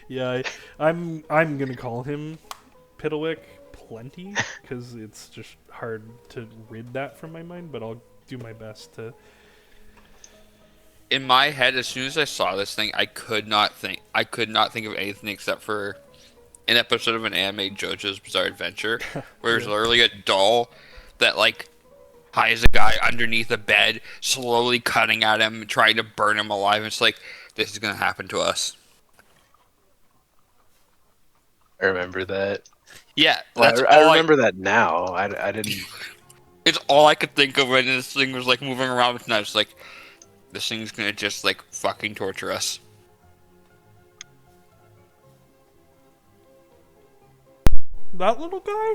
Yeah, I'm gonna call him Piddlewick plenty because it's just hard to rid that from my mind. But I'll do my best to. In my head, as soon as I saw this thing, I could not think of anything except for an episode of an anime JoJo's Bizarre Adventure, where there's Yeah. literally a doll that like hides a guy underneath a bed, slowly cutting at him, trying to burn him alive. It's like this is gonna happen to us. I remember that. Yeah, Well, that's I all. remember that now. I didn't. It's all I could think of when this thing was like moving around with knives. Like this thing's gonna just like fucking torture us. That little guy?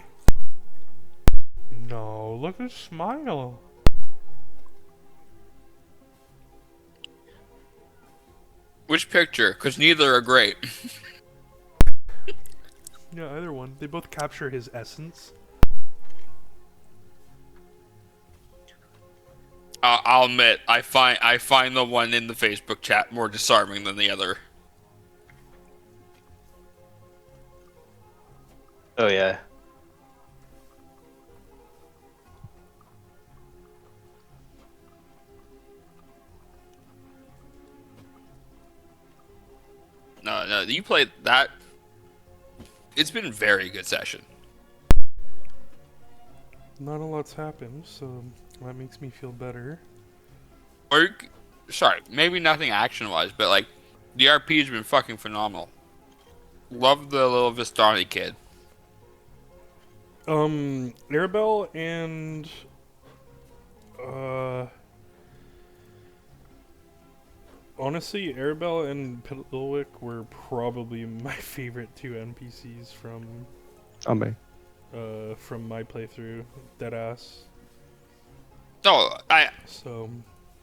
No, look at his smile. Which picture? Because neither are great. Yeah, either one. They both capture his essence. I'll admit, I find the one in the Facebook chat more disarming than the other. Oh yeah. No, you played that. It's been a very good session. Not a lot's happened, so that makes me feel better. Or, sorry, maybe nothing action-wise, but like, the RP's been fucking phenomenal. Love the little Vistani kid. Arabelle and honestly, Arabelle and Piddlewick were probably my favorite two NPCs from my playthrough, deadass. No, So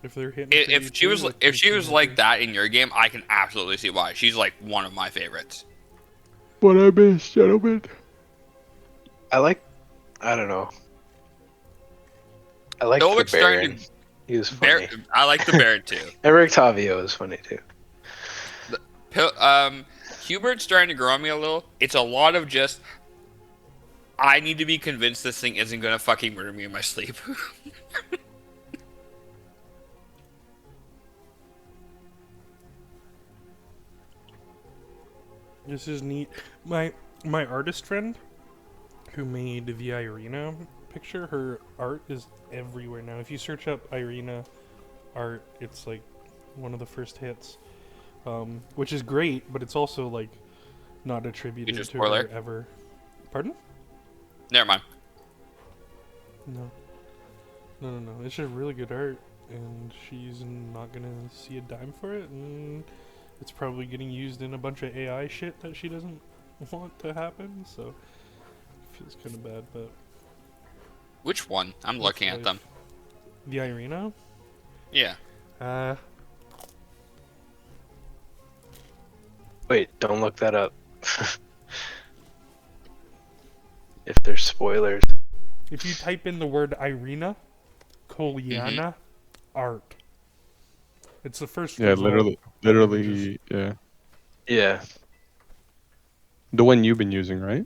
if they're hitting, for if you she too, was that if makes she me was like happy. that in your game, I can absolutely see why. She's like one of my favorites. What I missed, gentlemen. I don't know. I like the Piddlewick's starting Baron. He was funny. I like the Baron too. And Rictavio is funny too. Hubert's starting to grow on me a little. It's a lot of just I need to be convinced this thing isn't gonna fucking murder me in my sleep. This is neat. My artist friend, who made the Irina picture, her art is everywhere now. If you search up Irina art, it's like one of the first hits, which is great, but it's also like not attributed Just to spoiler. her ever. Pardon? Never mind. No. No. It's just really good art, and she's not gonna see a dime for it, and it's probably getting used in a bunch of AI shit that she doesn't want to happen, so it feels kind of bad, but... Which one? I'm looking at them. The Irina? Yeah. Wait, don't look that up. If there's spoilers. If you type in the word Irina, Koliana, art. It's the first Yeah, result of images. literally, yeah. Yeah. The one you've been using, right?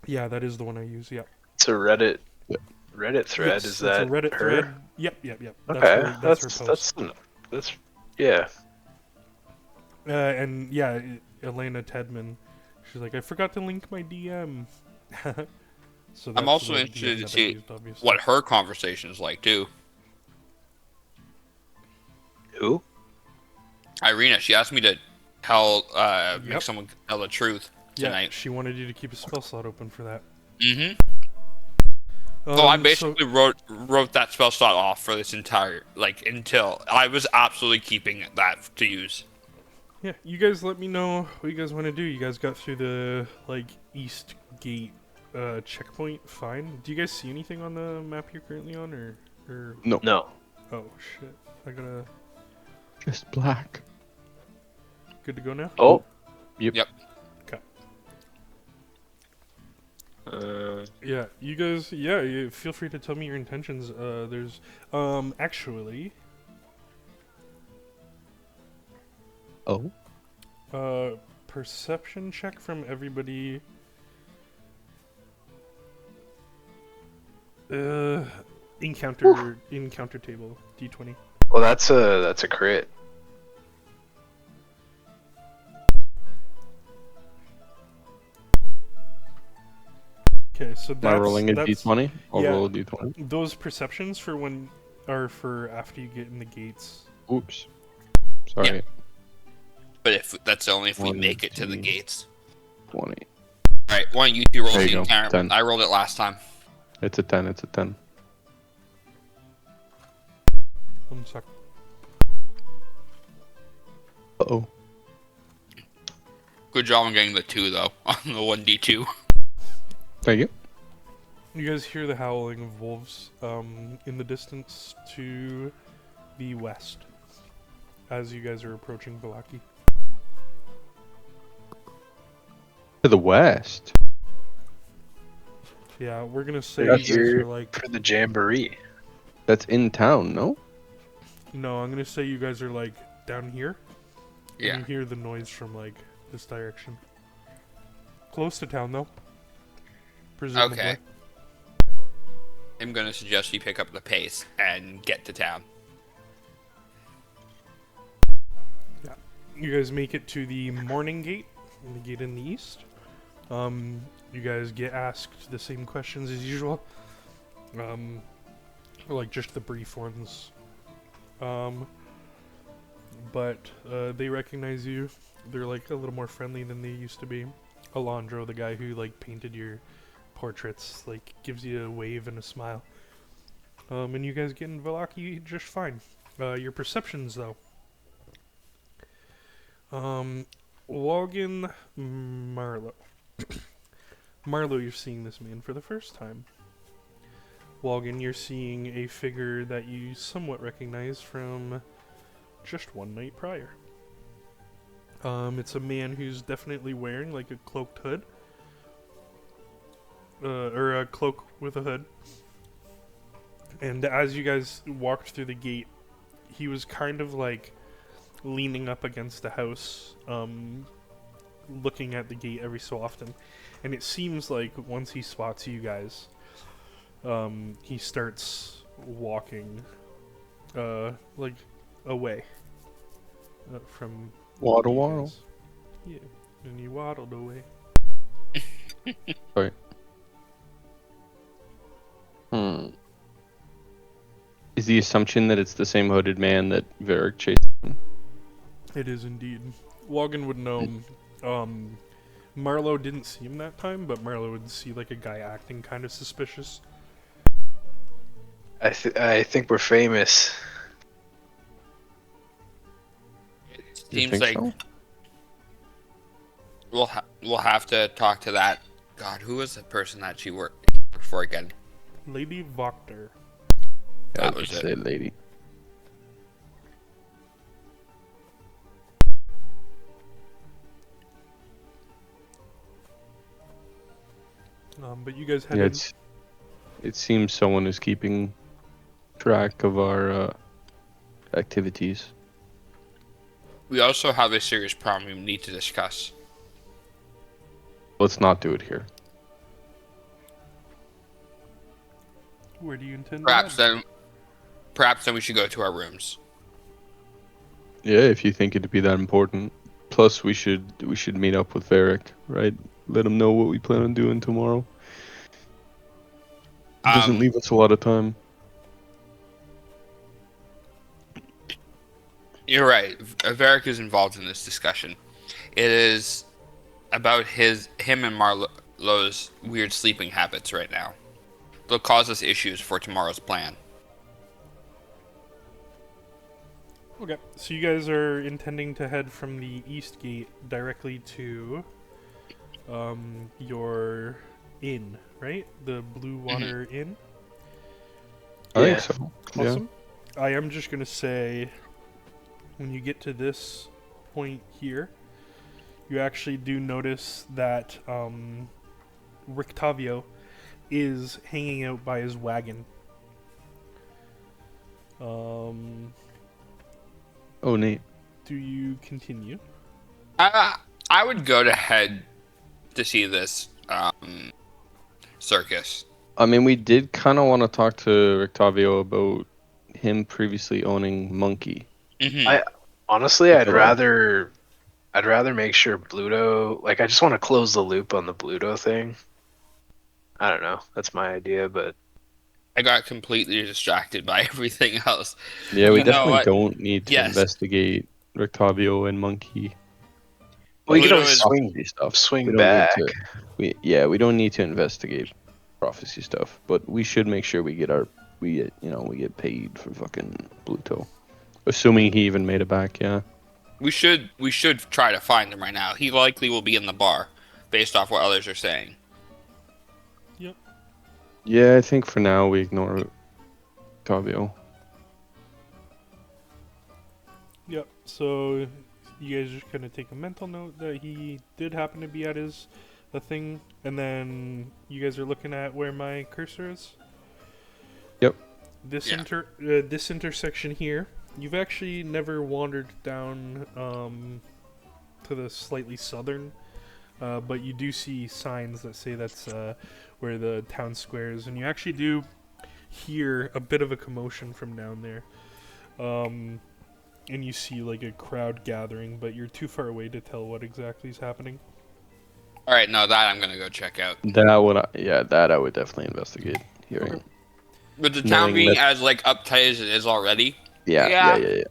Yeah, that is the one I use, yeah. It's a Reddit Yeah. thread. Yes, Is it's that a Reddit her? thread. Yep. Okay, That's her post. that's yeah. And yeah, Elena Tedman, she's like, I forgot to link my DM. So I'm that's also the interested DM to that I see used, obviously. what her conversation is like too. Who? Irina, she asked me to make Yep. someone tell the truth Yeah, tonight. she wanted you to keep a spell slot open for that. Mm-hmm. So I basically wrote that spell slot off for this entire until I was absolutely keeping that to use. Yeah, you guys let me know what you guys want to do. You guys got through the east gate checkpoint fine. Do you guys see anything on the map you're currently on, or No. No. oh shit, I gotta Just black. good to go now? Oh. Yep. Okay. Yeah. You guys, you feel free to tell me your intentions. There's actually Oh. perception check from everybody. Encounter table D20. Well, that's a crit. Okay, so Am I rolling a that's d20? I'll yeah. roll a d20. those perceptions for when are for after you get in the gates. Oops. Sorry. Yeah. But that's only if we make it to the 20. gates. 20. Alright, why don't you two roll There you the go, encounter? 10. I rolled it last time. It's a 10. It's a 10. 1 sec. Uh-oh. Good job on getting the 2 though, on the 1d2. Thank you. You guys hear the howling of wolves in the distance to the west as you guys are approaching Valaki. To the west. Yeah, we're gonna say That's you guys your- are like... For the jamboree. That's in town, no? No, I'm gonna say you guys are like down here. Yeah. And you hear the noise from like this direction. Close to town though. Presumably. Okay. I'm gonna suggest you pick up the pace and get to town. Yeah. You guys make it to the morning gate, the gate in the east. You guys get asked the same questions as usual. Like just the brief ones. But they recognize you. They're like a little more friendly than they used to be. Alondro, the guy who like painted your portraits, like gives you a wave and a smile. And you guys get in Valaki just fine. Your perceptions though. Logan Marlowe. Marlowe, you're seeing this man for the first time. Logan, you're seeing a figure that you somewhat recognize from just one night prior. It's a man who's definitely wearing like a cloaked hood. Or a cloak with a hood. And as you guys walked through the gate, he was kind of like leaning up against the house, looking at the gate every so often, and it seems like once he spots you guys, he starts walking, like away from Waddle you waddle. guys. Yeah, and he waddled away. Sorry. Hmm. Is the assumption that it's the same hooded man that Varric chased? It is indeed. Logan would know. Marlowe didn't see him that time, but Marlowe would see like a guy acting kind of suspicious. I think we're famous. You Seems think like so? we'll have to talk to that. God, who was the person that she worked for again? Lady Voctor. Yeah, I That was was gonna it. say lady. But you guys Yeah, headed. it seems someone is keeping track of our activities. We also have a serious problem we need to discuss. Let's not do it here. Where do you intend Perhaps to head? then we should go to our rooms. Yeah, if you think it'd be that important. Plus, we should meet up with Varric, right? Let him know what we plan on doing tomorrow. It doesn't leave us a lot of time. You're right. Varric is involved in this discussion. It is about him and Marlowe's weird sleeping habits right now. They'll cause us issues for tomorrow's plan. Okay, so you guys are intending to head from the east gate directly to your inn, right? The Blue Water Inn. I Yeah. think so. Awesome. I am just gonna say, when you get to this point here, you actually do notice that Rictavio is hanging out by his wagon. Oh, neat. Do you continue? I would go to head to see this circus. I mean, we did kind of want to talk to Rictavio about him previously owning Monkey. Mm-hmm. I honestly, I I'd feel like- rather make sure Bluto. Like, I just want to close the loop on the Bluto thing. I don't know. That's my idea, but I got completely distracted by everything else. Yeah, we You know definitely what? don't need to Yes. investigate Rictavio and Monkey. we could Bluto always is- swing stuff. swing We don't back. need to. We don't need to investigate prophecy stuff, but we should make sure we get paid for fucking Bluto. Assuming he even made it back, yeah. We should try to find him right now. He likely will be in the bar, based off what others are saying. Yep. Yeah, I think for now we ignore Rictavio. Yep. So you guys just kind of take a mental note that he did happen to be at his thing, and then you guys are looking at where my cursor is. Yep. This Yeah. this intersection here. You've actually never wandered down to the slightly southern, but you do see signs that say that's where the town square is, and you actually do hear a bit of a commotion from down there. And you see like a crowd gathering, but you're too far away to tell what exactly is happening. All right, no, that I'm gonna go check out. That I would definitely investigate. Hearing. With the town Knowing being that- as like uptight as it is already, Yeah.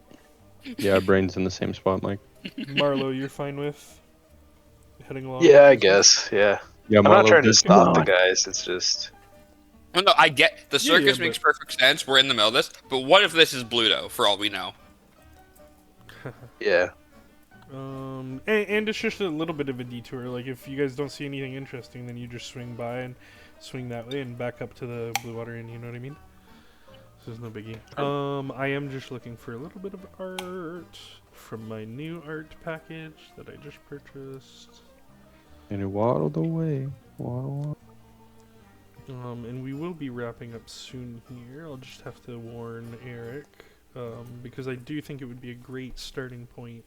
Yeah, our brain's in the same spot, Mike. Marlo, you're fine with heading along? Yeah, I with this? guess. Yeah. Yeah, I'm not trying to just- stop the guys. It's just well, no, I get the Yeah, circus yeah, makes but- perfect sense. We're in the middle of this, but what if this is Bluto? For all we know, yeah. And it's just a little bit of a detour. Like if you guys don't see anything interesting, then you just swing by and swing that way and back up to the Blue Water Inn. You know what I mean? So it's no biggie. I am just looking for a little bit of art from my new art package that I just purchased. And he waddled away. Waddle. And we will be wrapping up soon here. I'll just have to warn Eric, because I do think it would be a great starting point.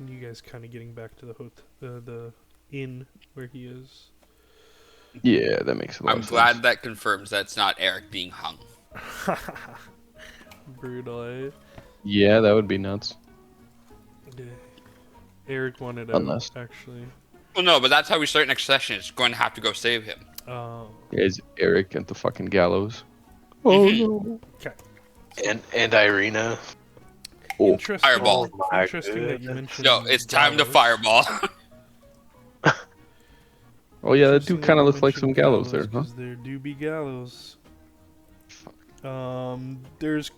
You guys kind of getting back to the inn where he is. Yeah, that makes a lot I'm of sense. glad that confirms that's not Eric being hung. Brutal, eh? Yeah, that would be nuts. Yeah. Eric wanted out, Unless actually. Well, no, but that's how we start next session. It's going to have to go save him. is Eric at the fucking gallows. Oh Hmm. no. Okay. And Irina. Oh, Interesting. Fireball. Oh my Interesting that you goodness. mentioned. No, it's time to gallows. fireball. oh yeah, that do Interesting that kind of you look like some mentioned gallows there, huh? because there do be gallows. There's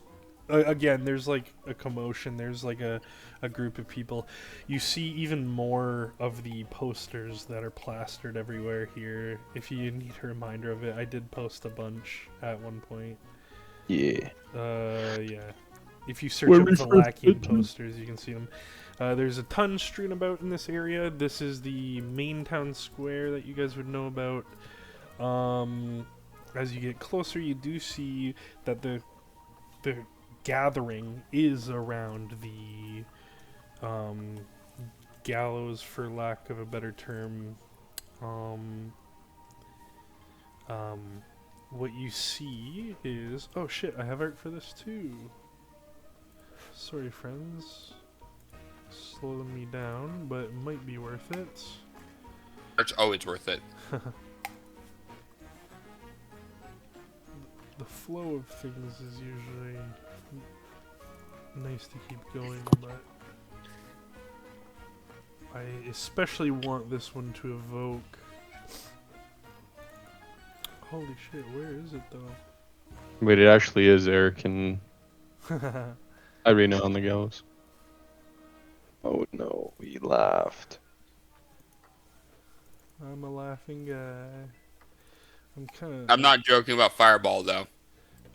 again, there's like a commotion. There's like a group of people. You see even more of the posters that are plastered everywhere here. If you need a reminder of it, I did post a bunch at one point. Yeah. Yeah. If you search Where up we first Valakian went to. posters, you can see them. There's a ton strewn about in this area. This is the main town square that you guys would know about. As you get closer, you do see that the gathering is around the gallows, for lack of a better term. What you see is, oh shit, I have art for this too. Sorry, friends. Slowing me down, but it might be worth it. It's always worth it. The flow of things is usually nice to keep going, but I especially want this one to evoke. Holy shit, where is it though? Wait, it actually is Eric and Irina on the gallows. Oh no, we laughed. I'm a laughing guy. I'm kind of I'm not joking about fireball though.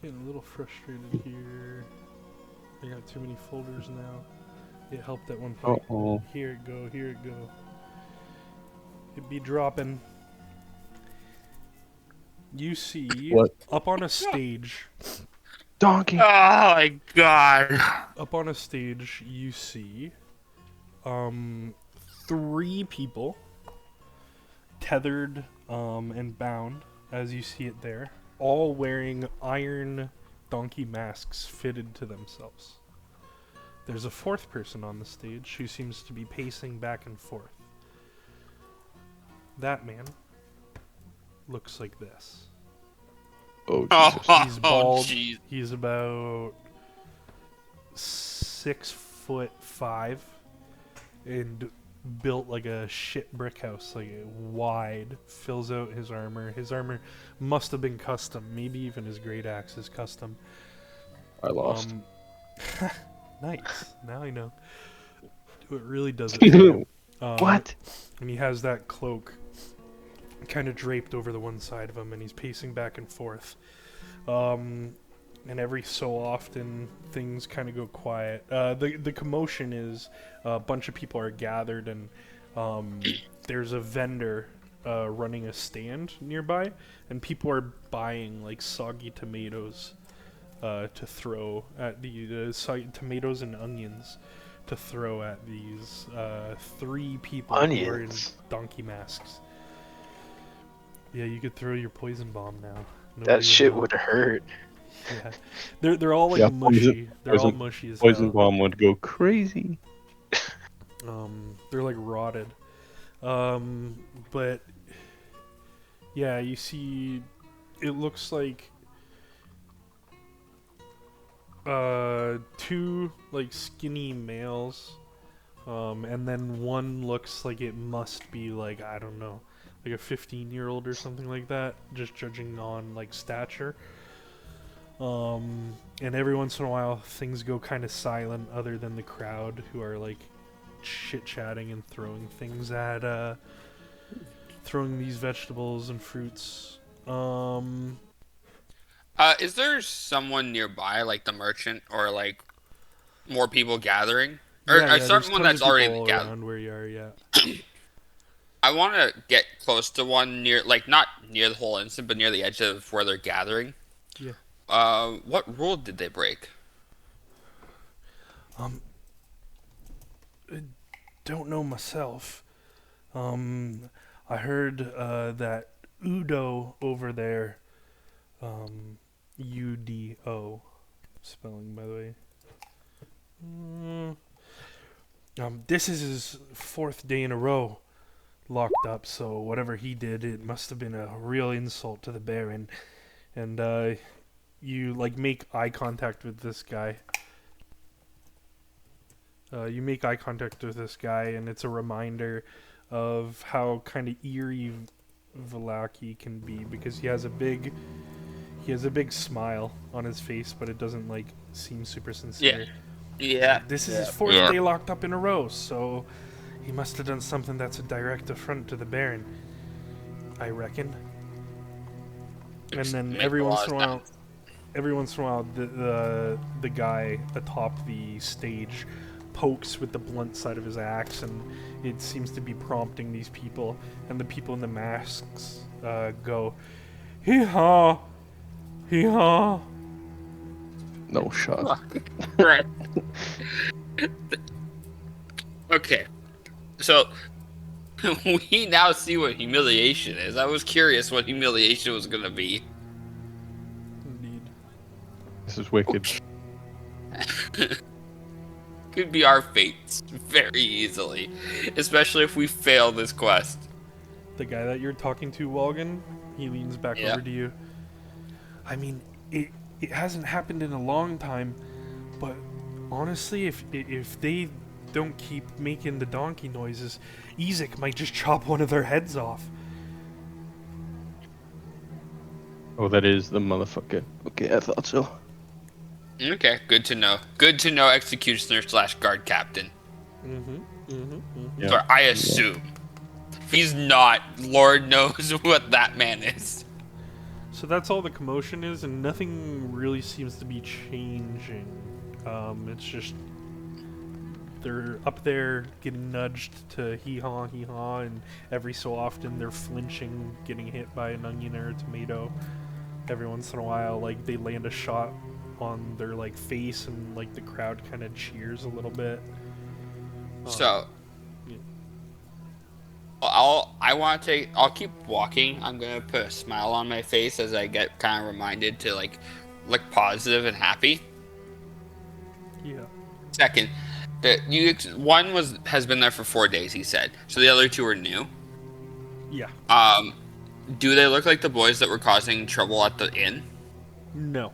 getting a little frustrated here. I got too many folders now. It helped at one point. Uh-oh. Here it go, here it go. It be dropping. You see, What? up on a stage, Donkey! Oh my god. up on a stage, you see, 3 people tethered, and bound, as you see it there, all wearing iron donkey masks fitted to themselves. There's a 4th person on the stage who seems to be pacing back and forth. That man looks like this. Oh Jesus. He's bald. Jeez. He's about 6'5" and built like a shit brick house, like wide, fills out his armor. His armor must have been custom, maybe even his great axe is custom. I lost. Nice. Now I know. It really does it for you. What? And he has that cloak kind of draped over the one side of him, and he's pacing back and forth. And every so often, things kind of go quiet. The commotion is a bunch of people are gathered, and there's a vendor running a stand nearby, and people are buying like soggy tomatoes to throw at the tomatoes and onions to throw at these 3 people who are in Onions? donkey masks. Yeah, you could throw your poison bomb now. That shit would hurt. Yeah, they're all like Yeah, mushy. They're all poison- mushy as Poison hell. bomb would go crazy. They're like rotted. But yeah, you see, it looks like 2 like skinny males, and then one looks like it must be like, I don't know, like a 15-year-old or something like that, just judging on like stature. And every once in a while things go kind of silent other than the crowd who are like chit-chatting and throwing things at throwing these vegetables and fruits. Is there someone nearby, like the merchant, or like more people gathering, or there's someone tons that's of already people gathered? around where you are. Yeah. I want to get close to one near, like not near the whole instant, but near the edge of where they're gathering. Yeah. What rule did they break? don't know myself. I heard that Udo over there, UDO, spelling by the way. This is his 4th day in a row locked up, so whatever he did, it must have been a real insult to the Baron. And you like make eye contact with this guy. You make eye contact with this guy, and it's a reminder of how kind of eerie Valaki can be, because he has a big smile on his face, but it doesn't like seem super sincere. Yeah. This is his 4th day locked up in a row, so he must have done something that's a direct affront to the Baron, I reckon. And then every once in a while, the guy atop the stage pokes with the blunt side of his axe, and it seems to be prompting these people. And the people in the masks go, hee haw, hee haw. No shot. Right. Okay. So we now see what humiliation is. I was curious what humiliation was gonna be. Indeed. This is wicked. Could be our fates very easily, especially if we fail this quest. The guy that you're talking to, Walgan, he leans back over to you. I mean, it hasn't happened in a long time, but honestly, if they don't keep making the donkey noises, Ezek might just chop one of their heads off. Oh, that is the motherfucker. Okay, I thought so. Okay, good to know. Good to know, executioner / guard captain. Yeah. But I assume. If he's not, Lord knows what that man is. So that's all the commotion is, and nothing really seems to be changing. It's just they're up there getting nudged to hee-haw, hee-haw, and every so often they're flinching, getting hit by an onion or a tomato. Every once in a while, like, they land a shot on their, like, face, and, like, the crowd kind of cheers a little bit. So, yeah. I'll keep walking. I'm gonna put a smile on my face as I get kind of reminded to, like, look positive and happy. Yeah. Second, one has been there for 4 days, he said. So the other 2 are new. Yeah. Do they look like the boys that were causing trouble at the inn? No.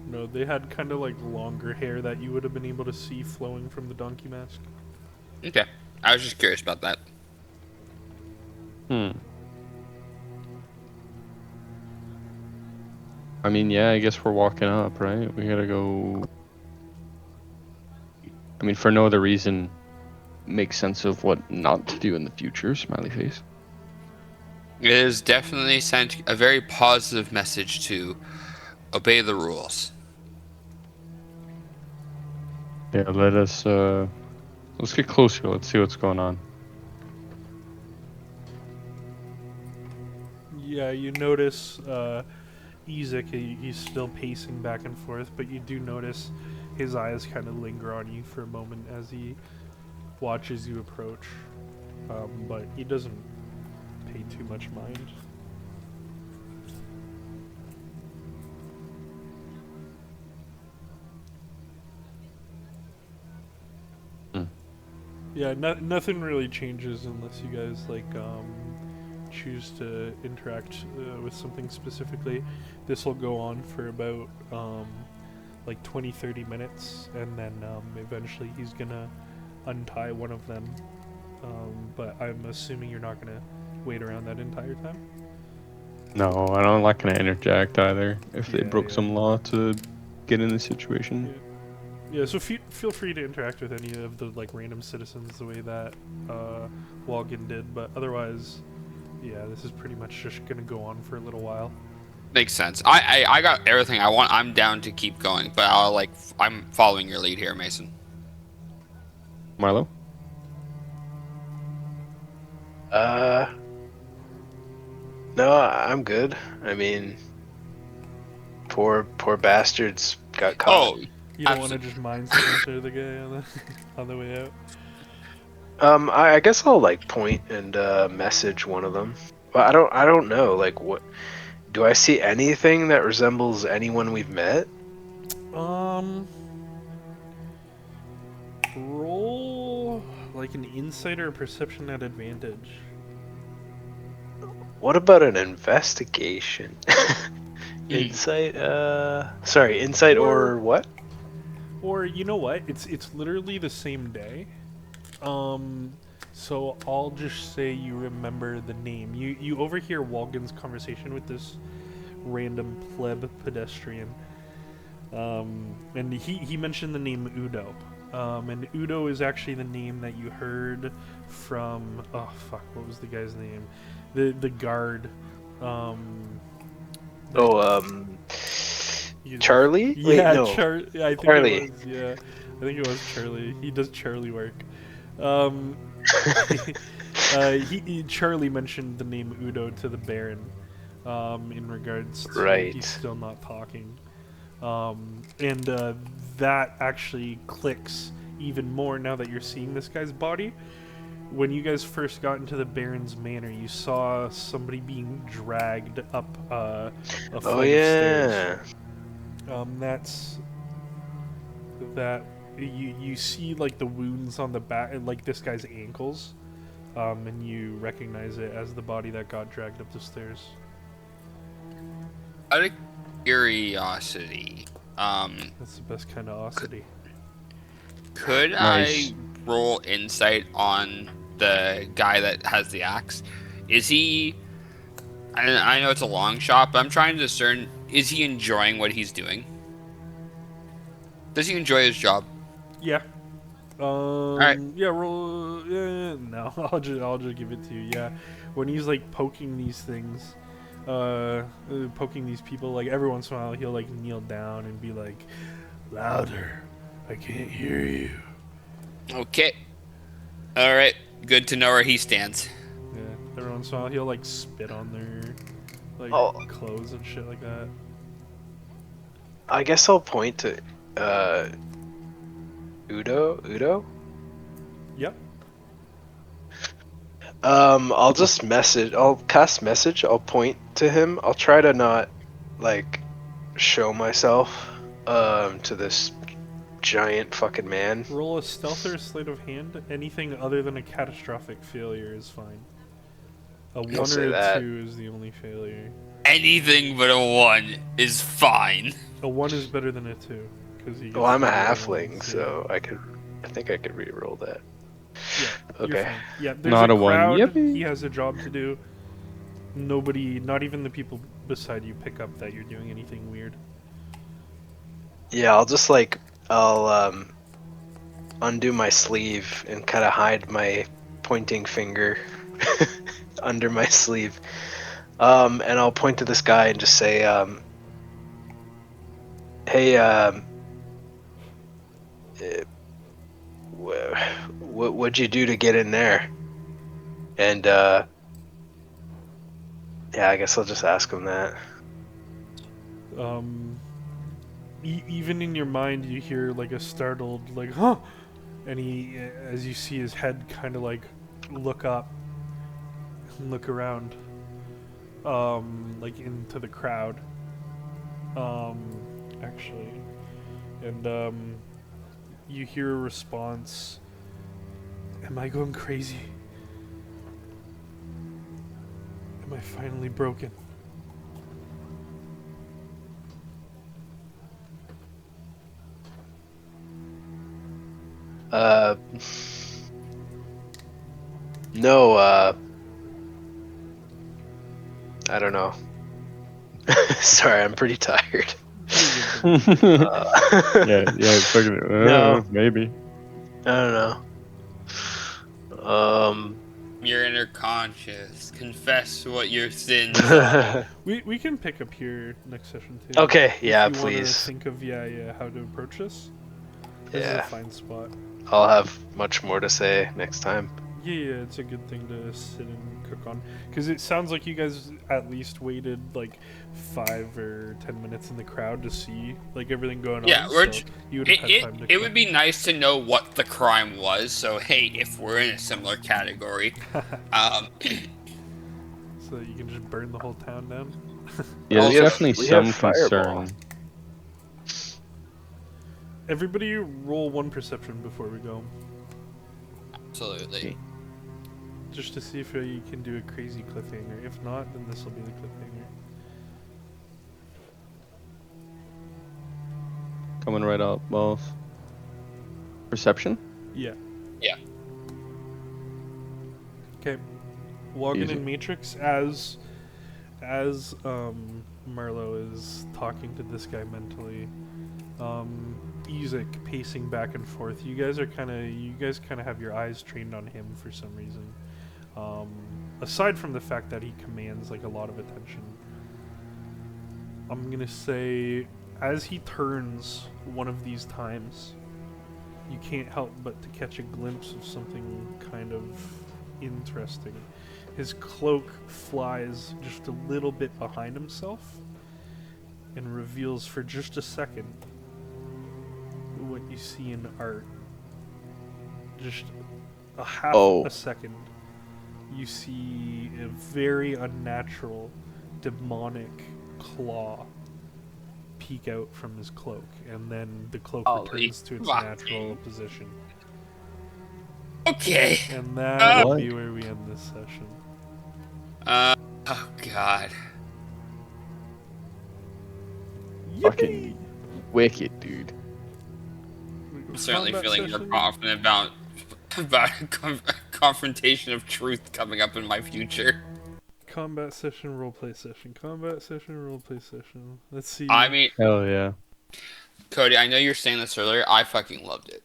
No, they had kind of like longer hair that you would have been able to see flowing from the donkey mask. Okay. I was just curious about that. I mean, yeah, I guess we're walking up, right? We gotta go. I mean, for no other reason, make sense of what not to do in the future, smiley face. It has definitely sent a very positive message to obey the rules. Yeah, let's get closer. Let's see what's going on. Yeah, you notice Ezek, he's still pacing back and forth, but you do notice his eyes kind of linger on you for a moment as he watches you approach. But he doesn't pay too much mind. Yeah, nothing really changes unless you guys like choose to interact with something specifically. This will go on for about like 20-30 minutes, and then eventually he's gonna untie one of them. But I'm assuming you're not gonna wait around that entire time. No, I'm not gonna interject either. If they broke yeah. some law to get in this situation. Yeah, so feel free to interact with any of the like random citizens the way that Walgan did, but otherwise, yeah, this is pretty much just gonna go on for a little while. Makes sense. I got everything I want. I'm down to keep going, but I'm following your lead here, Mason. Marlo? No, I'm good. I mean, poor bastards got caught. Oh, You don't want to just mind signature the guy on the on the way out. I guess I'll like point and message one of them. But I don't know. Like, what do I see anything that resembles anyone we've met? Roll like an insight or perception at advantage. What about an investigation? Hmm. Insight. Sorry, insight or what? Or you know what? It's literally the same day. Um, so I'll just say you remember the name. You overhear Walgen's conversation with this random pleb pedestrian. And he mentioned the name Udo. And Udo is actually the name that you heard from fuck, what was the guy's name? The guard. That Oh, you- Charlie? Wait, yeah, no. I think Charlie. it was. Yeah, I think it was Charlie. He does Charlie work. Um, Charlie mentioned the name Udo to the Baron, in regards to Right. he's still not talking, and that actually clicks even more now that you're seeing this guy's body. When you guys first got into the Baron's manor, you saw somebody being dragged up a Oh flight of stairs. yeah. That's that you see like the wounds on the back, like this guy's ankles, and you recognize it as the body that got dragged up the stairs. Out of curiosity, That's the best kind of osity. could Nice. I roll insight on the guy that has the axe? Is he? I know it's a long shot, but I'm trying to discern. Is he enjoying what he's doing? Does he enjoy his job? Yeah. right. Yeah. Roll. No, I'll just give it to you. Yeah. When he's like poking these things, poking these people, like every once in a while he'll like kneel down and be like, "Louder, I can't hear you." Okay. All right. Good to know where he stands. Yeah. Every once in a while he'll like spit on their like Oh. clothes and shit like that. I guess I'll point to Udo. Yep. I'll just message. I'll cast message. I'll point to him. I'll try to not like show myself to this giant fucking man. Roll a stealth or a sleight of hand. Anything other than a catastrophic failure is fine. A 1 say or a that. 2 is the only failure. Anything but a 1 is fine. A 1 is better than a 2 because you. Well, I'm a get halfling, ones, so I think I could re-roll that. Yeah. You're Okay. fine. Yeah. There's Not a a 1. crowd. Yippee. He has a job to do. Nobody, not even the people beside you, pick up that you're doing anything weird. Yeah, I'll just like I'll undo my sleeve and kind of hide my pointing finger under my sleeve. And I'll point to this guy and just say, "Hey, what'd you do to get in there?" And yeah, I guess I'll just ask him that. Even in your mind, you hear like a startled, like, "Huh!" And he, as you see his head kind of like look up, and look around, like into the crowd, actually, and you hear a response. Am I going crazy? Am I finally broken? No, I don't know. Sorry, I'm pretty tired. Yeah, fucking, No. maybe. I don't know. Your inner conscious. Confess what your sins are. We can pick up here next session too. Okay, yeah, if you wanna please. think of how to approach this. This is a Yeah, fine spot. I'll have much more to say next time. Yeah, it's a good thing to sit and cook on. Because it sounds like you guys at least waited like 5 or 10 minutes in the crowd to see like everything going Yeah, on, so you would have had time to it cook. would be nice to know what the crime was. So hey, if we're in a similar category, um, So that you can just burn the whole town down. Yeah, We there's also, have definitely we have some fireball. concern. Everybody roll one perception before we go. absolutely. Okay. Just to see if you can do a crazy cliffhanger. If not, then this will be the cliffhanger. Coming right up, both. Perception? Yeah. Yeah. Okay. Login Easy. in Matrix as Marlo is talking to this guy mentally. Isaac pacing back and forth. You guys kind of have your eyes trained on him for some reason. Aside from the fact that he commands like a lot of attention. I'm gonna say as he turns one of these times, you can't help but to catch a glimpse of something kind of interesting. His cloak flies just a little bit behind himself and reveals for just a second what you see in art. Just a half a second. You see a very unnatural, demonic claw peek out from his cloak, and then the cloak Holy returns to its fuck. natural position. Okay. And that will What? be where we end this session. Oh god. Fucking wicked, dude. I'm certainly Combat feeling more session? confident about a confrontation of truth coming up in my future. Combat session, roleplay session. Combat session, roleplay session. Let's see. I mean, Hell yeah. Cody, I know you were saying this earlier. I fucking loved it.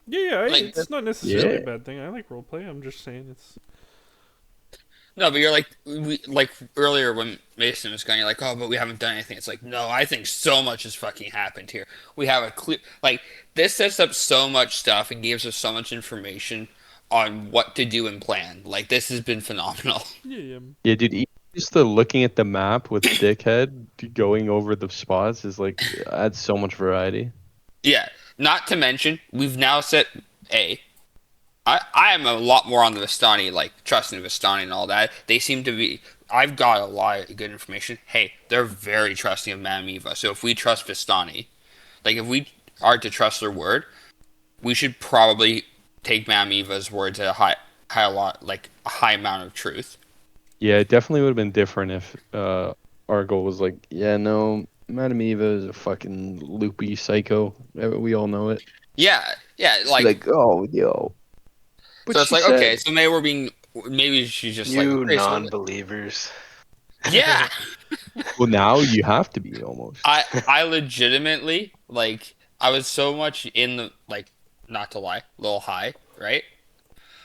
Yeah, Like, it's not necessarily Yeah. a bad thing. I like roleplay. I'm just saying it's. no, but you're like earlier when Mason was going, you're like, oh, but we haven't done anything. It's like, no, I think so much has fucking happened here. We have a clear, like, this sets up so much stuff and gives us so much information on what to do and plan. Like, this has been phenomenal. Yeah, yeah. Yeah, dude, even just the looking at the map with Dickhead going over the spots is like adds so much variety. Yeah, not to mention, we've now set A. I am a lot more on the Vistani, like trusting Vistani and all that. They seem to be. I've got a lot of good information. Hey, they're very trusting of Mamiva. So if we trust Vistani, like if we are to trust their word, we should probably take Mamiva's words at a high amount of truth. Yeah, it definitely would have been different if Argo was like, yeah, no, Madame Eva is a fucking loopy psycho. We all know it. Yeah, yeah, Like, oh, yo. But so it's she like said, okay, so maybe she's just like You okay, so non-believers. yeah. well, now you have to be almost. I legitimately like I was so much in the like not to lie, a little high, right?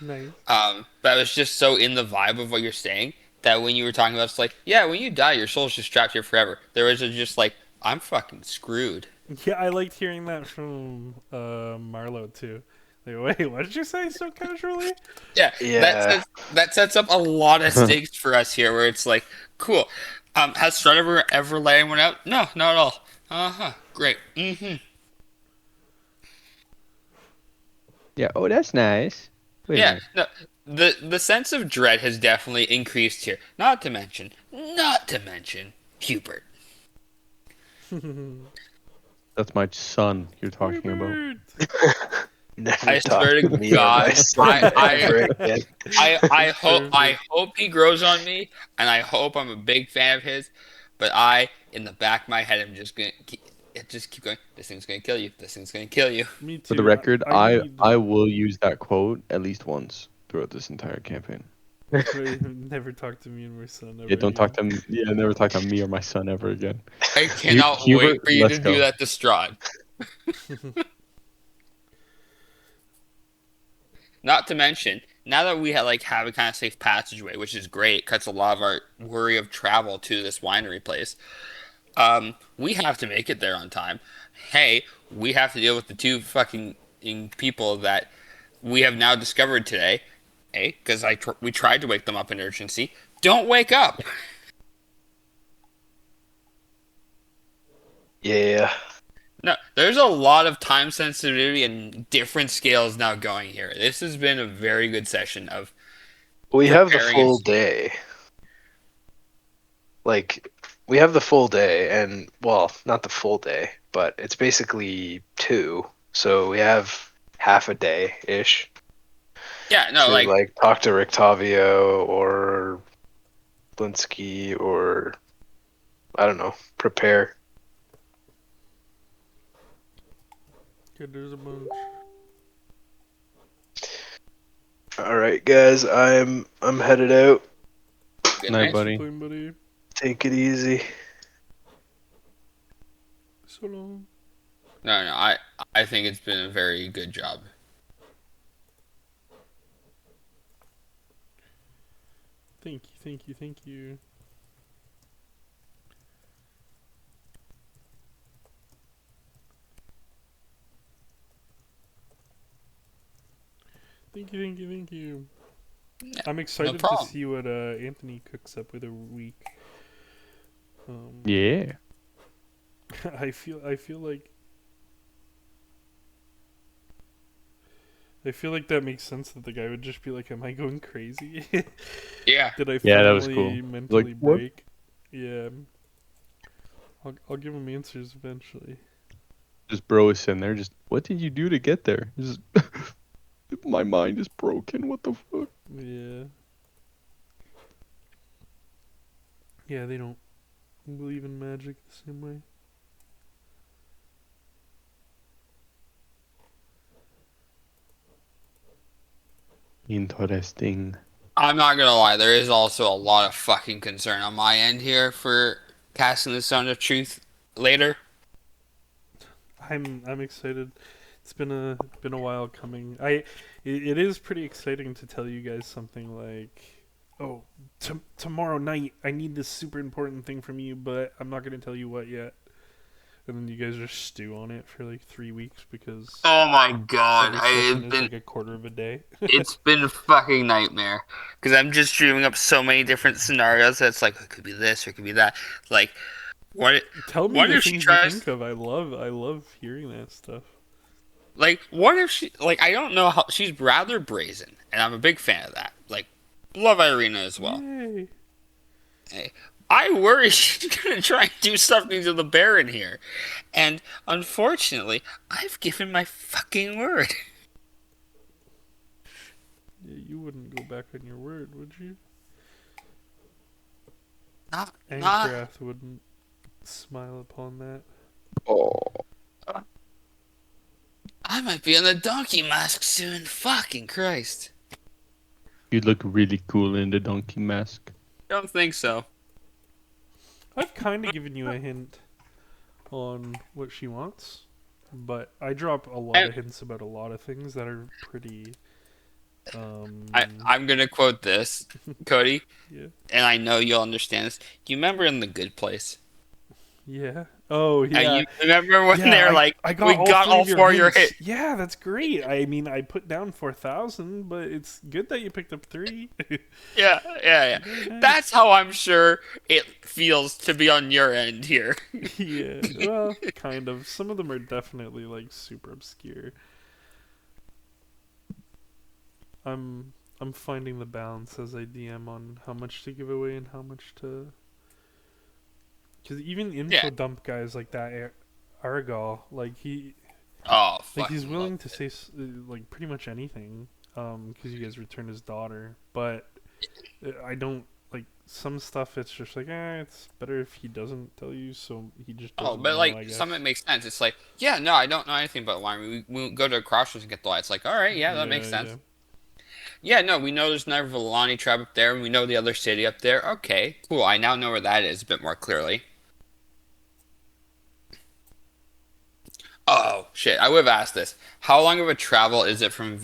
Nice. But I was just so in the vibe of what you're saying that when you were talking about it's like, yeah, when you die, your soul's just trapped here forever. There was just like, I'm fucking screwed. Yeah, I liked hearing that from Marlo too. Like, wait, what did you say so casually? Yeah, Yeah. that sets up a lot of stakes for us here, where it's like, cool. Has Strahd ever let anyone out? No, not at all. Uh-huh. Great. Mm-hmm. Yeah, oh, that's nice. Wait a Yeah, minute. no, the sense of dread has definitely increased here. Not to mention, Hubert. That's my son you're talking about. Hubert! Never I talk swear to to me or God, my son ever again. I hope he grows on me, and I hope I'm a big fan of his. But in the back of my head, I'm just gonna just keep going. This thing's gonna kill you. This thing's gonna kill you. Me too. For the record, I I need. I will use that quote at least once throughout this entire campaign. Never talk to me and my son ever Yeah, don't talk again. to yeah, never talk to me or my son ever again. I cannot Hubert, wait for you let's to do go. that to Strahd. Not to mention, now that we have a kind of safe passageway, which is great, cuts a lot of our worry of travel to this winery place. We have to make it there on time. Hey, we have to deal with the two fucking people that we have now discovered today, because we tried to wake them up in urgency. Don't wake up. Yeah. No, there's a lot of time sensitivity and different scales now going here. This has been a very good session of We have the preparing full us. day. Like, we have the full day, and, well, not the full day, but it's basically 2. So we have half a day-ish Yeah, no, to, like like, talk to Rictavio or Blinsky or, I don't know, prepare. Good, there's a bunch. Alright, guys, I'm headed out. good Night, night. Thanks for buddy. playing, buddy. Take it easy. So long. No, I think it's been a very good job. Thank you, thank you, thank you. Thank you, thank you, thank you. I'm No excited to problem. see what Anthony cooks up with a week. Yeah. I feel like that makes sense that the guy would just be like, "Am I going crazy? Yeah. Did I Yeah, that was cool. finally Like, mentally what? break?" Yeah, I'll give him answers eventually. Just bro is sitting there. Just what did you do to get there? Just my mind is broken. What the fuck? Yeah, yeah, they don't believe in magic the same way. Interesting. I'm not gonna lie, there is also a lot of fucking concern on my end here for casting the Stone of Truth later. I'm excited. It's been a while coming. It is pretty exciting to tell you guys something like, oh, tomorrow night I need this super important thing from you, but I'm not gonna tell you what yet. And then you guys just stew on it for like 3 weeks because Oh my god, every session is like a quarter of a day. it's been a fucking nightmare because I'm just dreaming up so many different scenarios. That's like it could be this or it could be that. Like what? Tell me What the if she things you think tries? of. I love hearing that stuff. Like what if she? Like I don't know how she's rather brazen, and I'm a big fan of that. Like love Irina as well. Yay! Hey, I worry she's gonna try and do something to the Baron here, and unfortunately, I've given my fucking word. Yeah, you wouldn't go back on your word, would you? Not. Angrath wouldn't smile upon that. Oh, I might be on the donkey mask soon. Fucking Christ. you look really cool in the donkey mask. Don't think so. I've kind of given you a hint on what she wants, but I drop a lot of hints about a lot of things that are pretty. I'm gonna quote this, Cody, Yeah. and I know you'll understand this. Do you remember in The Good Place? Yeah. Oh, And yeah. you remember when Yeah, they're like, I "We got got all of your four of your hints. hit." Yeah, that's great. I mean, I put down 4,000, but it's good that you picked up 3. Yeah. Very nice. That's how I'm sure it feels to be on your end here. Yeah, well, kind of. Some of them are definitely like super obscure. I'm finding the balance as I DM on how much to give away and how much to. Because even info Yeah. dump guys like that, Argal, like Oh, like he's fucking willing love to it. say like pretty much anything, because you guys returned his daughter. But I don't like some stuff. It's just like, it's better if he doesn't tell you, so he just Oh, doesn't but know. I like guess. some of it makes sense. It's like, yeah, no, I don't know anything about wine. We go to a crossroads and get the light. It's like, all right, yeah, that makes sense. Yeah. Yeah, no, we know there's another Villani tribe up there, and we know the other city up there. Okay, cool. I now know where that is a bit more clearly. Oh shit! I would have asked this. How long of a travel is it from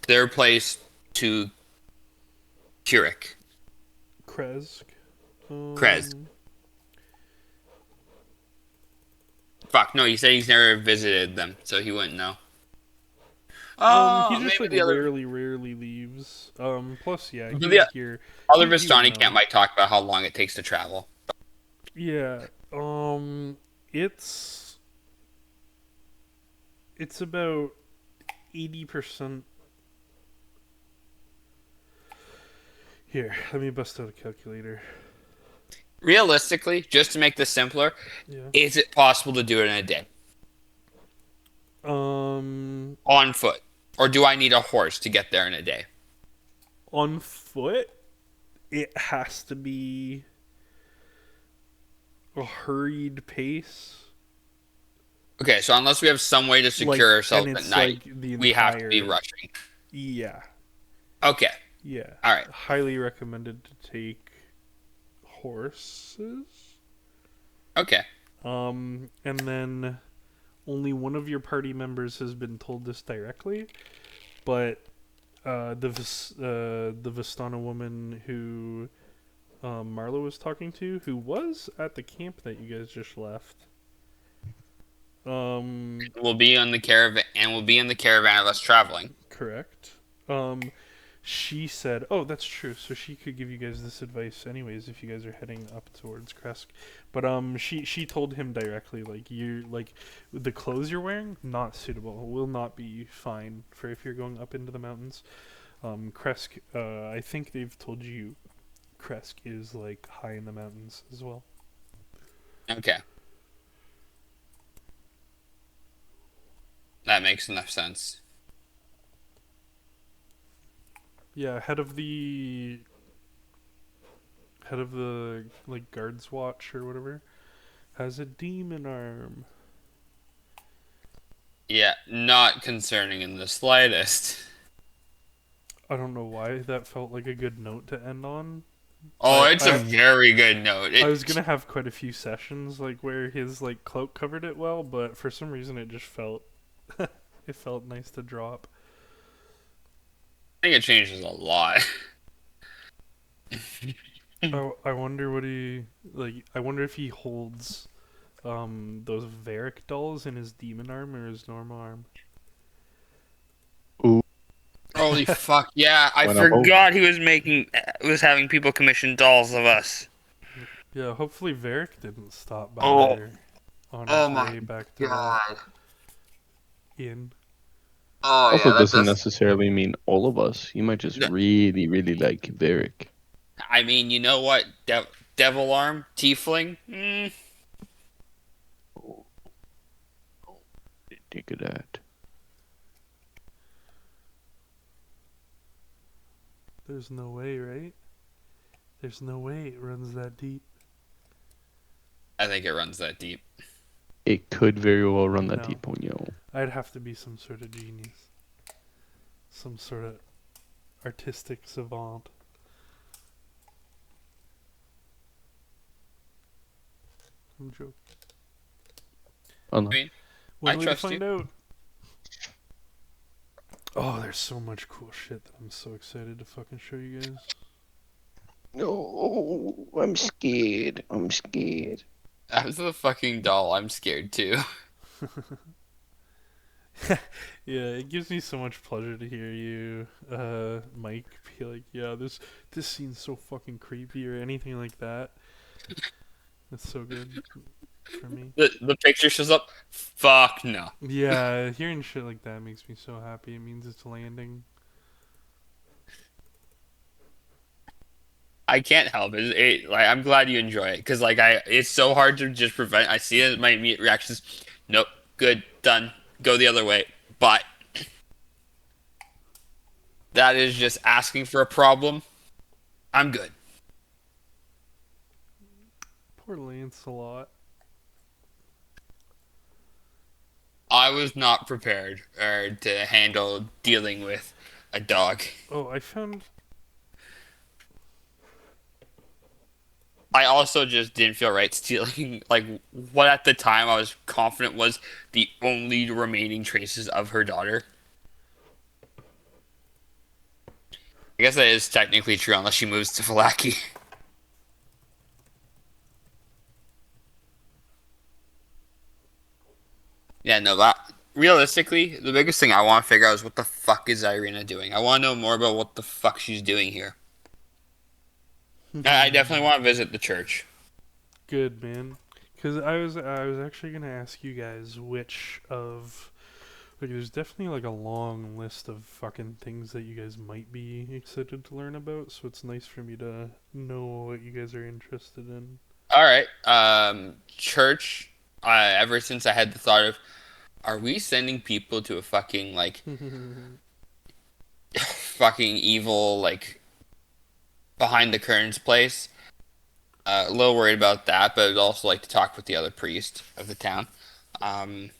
their place to Keurig? Kresk. Krez. Fuck no, he said he's never visited them, so he wouldn't know. He Oh, just maybe like the other rarely leaves. Plus, yeah, he the would hear. other He would Vistani camp know. might talk about how long it takes to travel. Yeah. It's about 80%. Here, let me bust out a calculator. Realistically, just to make this simpler, Yeah. is it possible to do it in a day Um, on foot, or do I need a horse to get there in a day? on foot, it has to be a hurried pace. Okay, so unless we have some way to secure And ourselves at it's night, like the we have to be entire. rushing. Yeah. Okay, Yeah. all right. Highly recommended to take horses. Okay. And then only one of your party members has been told this directly, but the Vistana woman who Marlo was talking to, who was at the camp that you guys just left. We'll be on the caravan, and we'll be in the caravan of us traveling. Correct. She said, "Oh, that's true." So she could give you guys this advice, anyways, if you guys are heading up towards Kresk. But she told him directly, like you like the clothes you're wearing, not suitable. Will not be fine for if you're going up into the mountains. Kresk, I think they've told you, Kresk is like high in the mountains as well. Okay. That makes enough sense. Yeah, head of the like guards watch or whatever has a demon arm. Yeah, not concerning in the slightest. I don't know why that felt like a good note to end on. Oh, it's a I very good note. I was gonna have quite a few sessions like where his like cloak covered it well, but for some reason it just felt it felt nice to drop. I think it changes a lot. I wonder what he like. I wonder if he holds those Varric dolls in his demon arm or his normal arm. Ooh, Holy fuck! Yeah, I why not both? forgot he was having people commission dolls of us. Yeah, hopefully Varric didn't stop by Oh. there on Oh his my way back to God. the inn. Oh Also, yeah, that doesn't does. necessarily mean all of us. You might just really like Varric. I mean, you know what? Devil arm, tiefling. Think of that. There's no way, right? There's no way it runs that deep. I think it runs that deep. It could very well run that No. deep on you. I'd have to be some sort of genius. Some sort of artistic savant. I'm joking. Oh, no. I mean, When I will we trust find you. out? Oh, there's so much cool shit that I'm so excited to fucking show you guys. No, I'm scared. I'm scared. After the fucking doll, I'm scared too. Yeah, it gives me so much pleasure to hear you, Mike, be like, yeah, this scene's so fucking creepy or anything like that. It's so good for me. The picture shows up. Fuck no. Yeah, hearing shit like that makes me so happy. It means it's landing. I can't help it. Like I'm glad you enjoy it because it's so hard to just prevent. I see it. My immediate reactions. Nope. Good. Done. Go the other way. But that is just asking for a problem. I'm good. Poor Lancelot. I was not prepared to handle dealing with a dog. Oh, I found. I also just didn't feel right stealing like what at the time I was confident was the only remaining traces of her daughter. I guess that is technically true unless she moves to Falaki. Yeah, no, realistically, the biggest thing I want to figure out is what the fuck is Irina doing. I want to know more about what the fuck she's doing here. I definitely want to visit the church. Good, man. Because I was actually gonna ask you guys which of like there's definitely like a long list of fucking things that you guys might be excited to learn about. So it's nice for me to know what you guys are interested in. All right, church. Ever since I had the thought of, are we sending people to a fucking like fucking evil like behind the curtains place? A little worried about that, but I'd also like to talk with the other priest of the town. Um,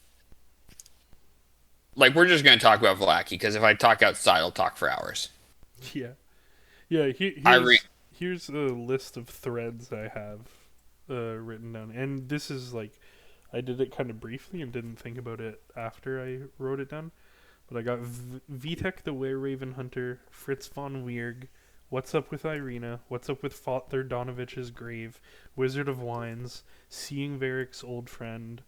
like we're just gonna talk about Vlaki because if I talk outside, I'll talk for hours. Yeah, yeah. I re Here's a list of threads I have written down, and this is like I did it kind of briefly and didn't think about it after I wrote it down. But I got Vitek the Were Raven Hunter, Fritz von Weirg, What's Up with Irina, What's Up with Father Donovich's Grave, Wizard of Wines, Seeing Varric's Old Friend,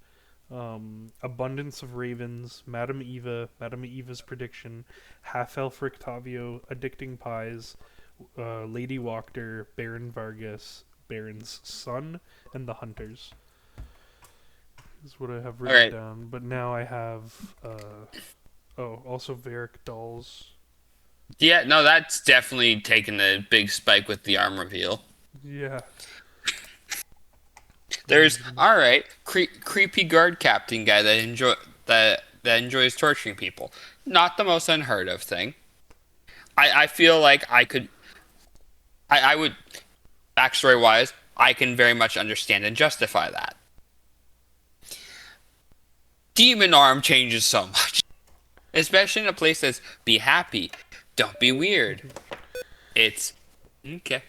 Abundance of Ravens, Madame Eva, Madame Eva's Prediction, Half Elf Rictavio, Addicting Pies, Lady Wachter, Baron Vargas, Baron's Son, and The Hunters. Is what I have all written right. down. But now I have also Varric Dolls. Yeah, no, that's definitely taken a big spike with the arm reveal. Yeah. There's all right, creepy guard captain guy that enjoys torturing people. Not the most unheard of thing. I feel like I would backstory wise, I can very much understand and justify that. Demon arm changes so much, especially in a place that's be happy, don't be weird. It's okay.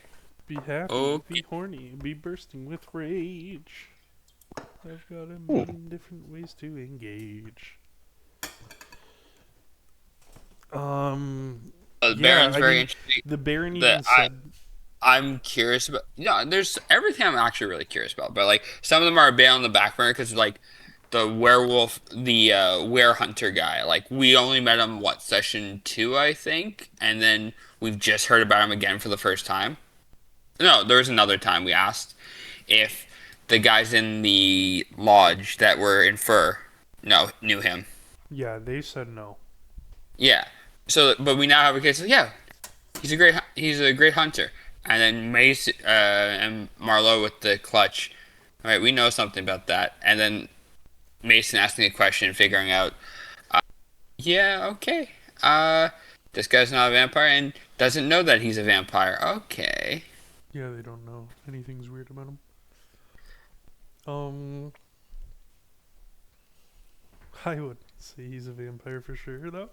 Be happy, be Okay. horny, be bursting with rage. I've got a Ooh. million different ways to engage. The Yeah, Baron's I very mean, interesting. the Baron The even said, I'm curious about. There's everything I'm actually really curious about, but like some of them are a bit on the back burner because like the werewolf, the were hunter guy. Like we only met him what session 2, I think, and then we've just heard about him again for the first time. No, there was another time we asked if the guys in the lodge that were in fur no knew him. yeah, they said no. Yeah. So, but we now have a case of yeah, he's a great hunter. And then Mace and Marlowe with the clutch. All right, we know something about that. And then Mason asking a question, figuring out, yeah, okay. This guy's not a vampire and doesn't know that he's a vampire. Okay. Yeah, they don't know anything's weird about him. Um, I would say he's a vampire for sure, though.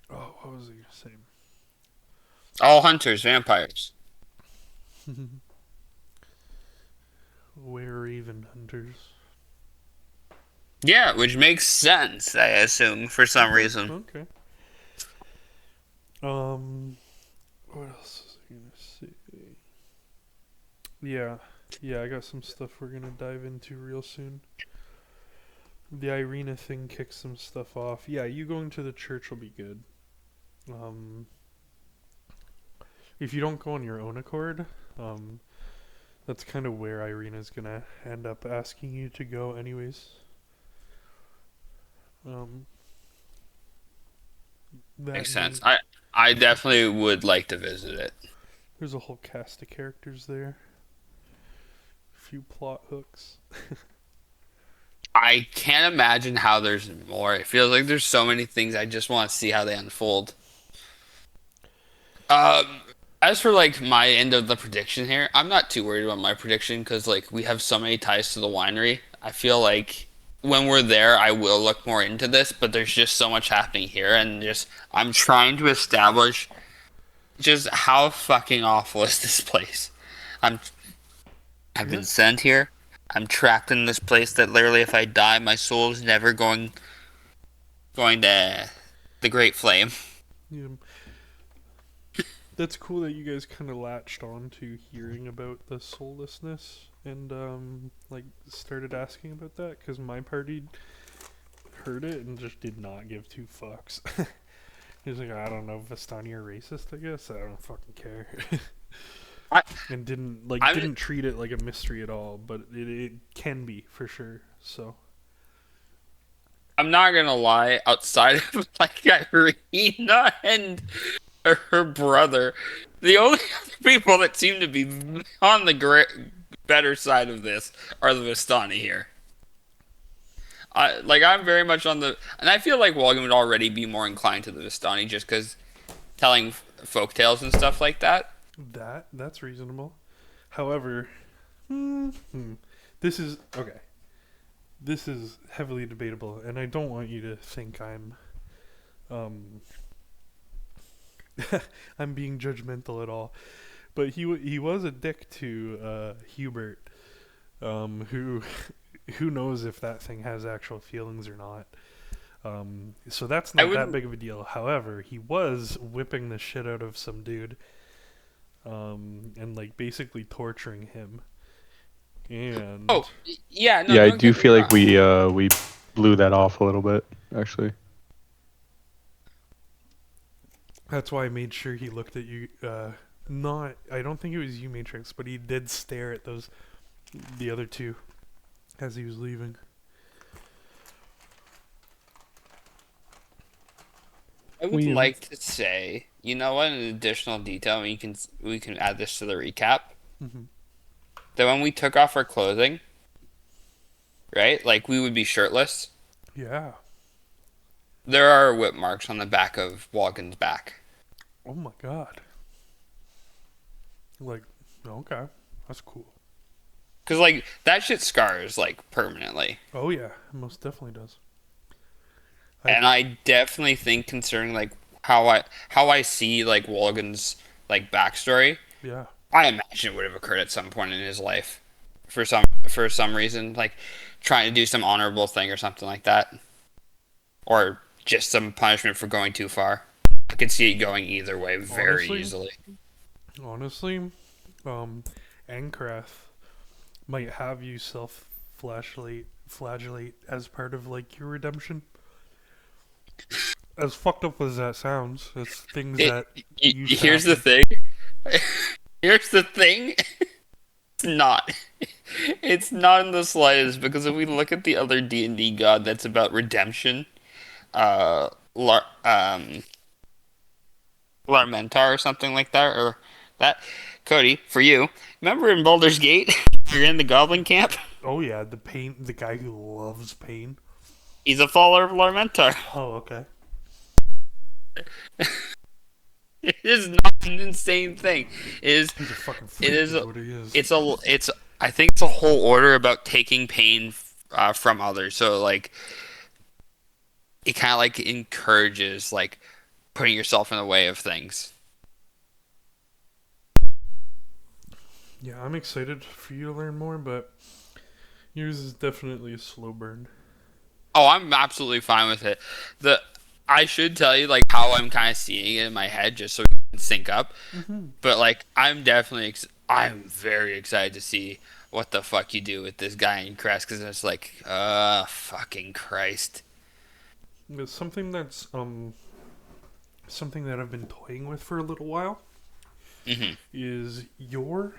What was I gonna say? All hunters, vampires. Were Raven Hunters. Yeah, which makes sense, I assume, for some reason. Okay. What else was I gonna say? Yeah, I got some stuff we're gonna dive into real soon. The Irina thing kicks some stuff off. Yeah, you going to the church will be good. Um, if you don't go on your own accord, that's kind of where Irina's gonna end up asking you to go, anyways. Um, Makes that sense. being, I definitely would like to visit it. there's a whole cast of characters there. A few plot hooks. I can't imagine how there's more. It feels like there's so many things I just want to see how they unfold. Um, as for like my end of the prediction here, I'm not too worried about my prediction because like we have so many ties to the winery. I feel like when we're there, I will look more into this, but there's just so much happening here, and just I'm trying to establish just how fucking awful is this place. I'm I've Yeah, been sent here. I'm trapped in this place that literally, if I die, my soul is never going to the Great Flame. yeah. That's cool that you guys kind of latched on to hearing about the soullessness and like started asking about that because my party heard it and just did not give two fucks. He was like, I don't know, Vistani are racist. I guess I don't fucking care. I, And I'm didn't treat it like a mystery at all, but it can be for sure. So I'm not gonna lie. Outside of like Irina and her brother, the only other people that seem to be on the better side of this are the Vistani here. I'm very much on the, and I feel like Walgan would already be more inclined to the Vistani just because telling folk tales and stuff like that. that's reasonable. However, hmm, this is okay. This is heavily debatable, and I don't want you to think um I'm being judgmental at all. But he was a dick to Hubert, who who knows if that thing has actual feelings or not. So that's I not that wouldn't. big of a deal. However, he was whipping the shit out of some dude, and like basically torturing him. And Oh, yeah, no, Yeah, I don't do get me feel like wrong. we blew that off a little bit, actually. that's why I made sure he looked at you. Not, I don't think it was you, Matrix, but he did stare at the other two as he was leaving. I would We like to say, you know what, an additional detail, and we can add this to the recap. Hmm. That when we took off our clothing, right, like we would be shirtless. Yeah. There are whip marks on the back of Walgan's back. Oh my god. Like, okay, that's cool. Cause like that shit scars like permanently. Oh yeah, it most definitely does. I And I definitely think considering like how I see like Walgan's like backstory, Yeah. I imagine it would have occurred at some point in his life for some reason, like trying to do some honorable thing or something like that. Or just some punishment for going too far. I could see it going either way very Honestly, easily. honestly, um, Ankrath might have you flagellate as part of like your redemption. As fucked up as that sounds, it's things It, that used to here's the happen. thing. Here's the thing. It's not. It's not in the slightest because if we look at the other D&D god that's about redemption, Larmentar or something like that, or that. Cody, for you, remember in Baldur's Gate, you're in the Goblin camp. Oh yeah, the guy who loves pain. He's a follower of Larmentar. Oh okay. It is not an insane thing. It is. He's a fucking It freak, is. is what he is. It's. I think it's a whole order about taking pain from others. So like, it kind of like encourages like putting yourself in the way of things. Yeah, I'm excited for you to learn more, but yours is definitely a slow burn. Oh, I'm absolutely fine with it. The I should tell you like how I'm kind of seeing it in my head just so we can sync up. Mm-hmm. But like I'm very excited to see what the fuck you do with this guy in Crest because it's like fucking Christ. It's something that I've been toying with for a little while Hmm. is your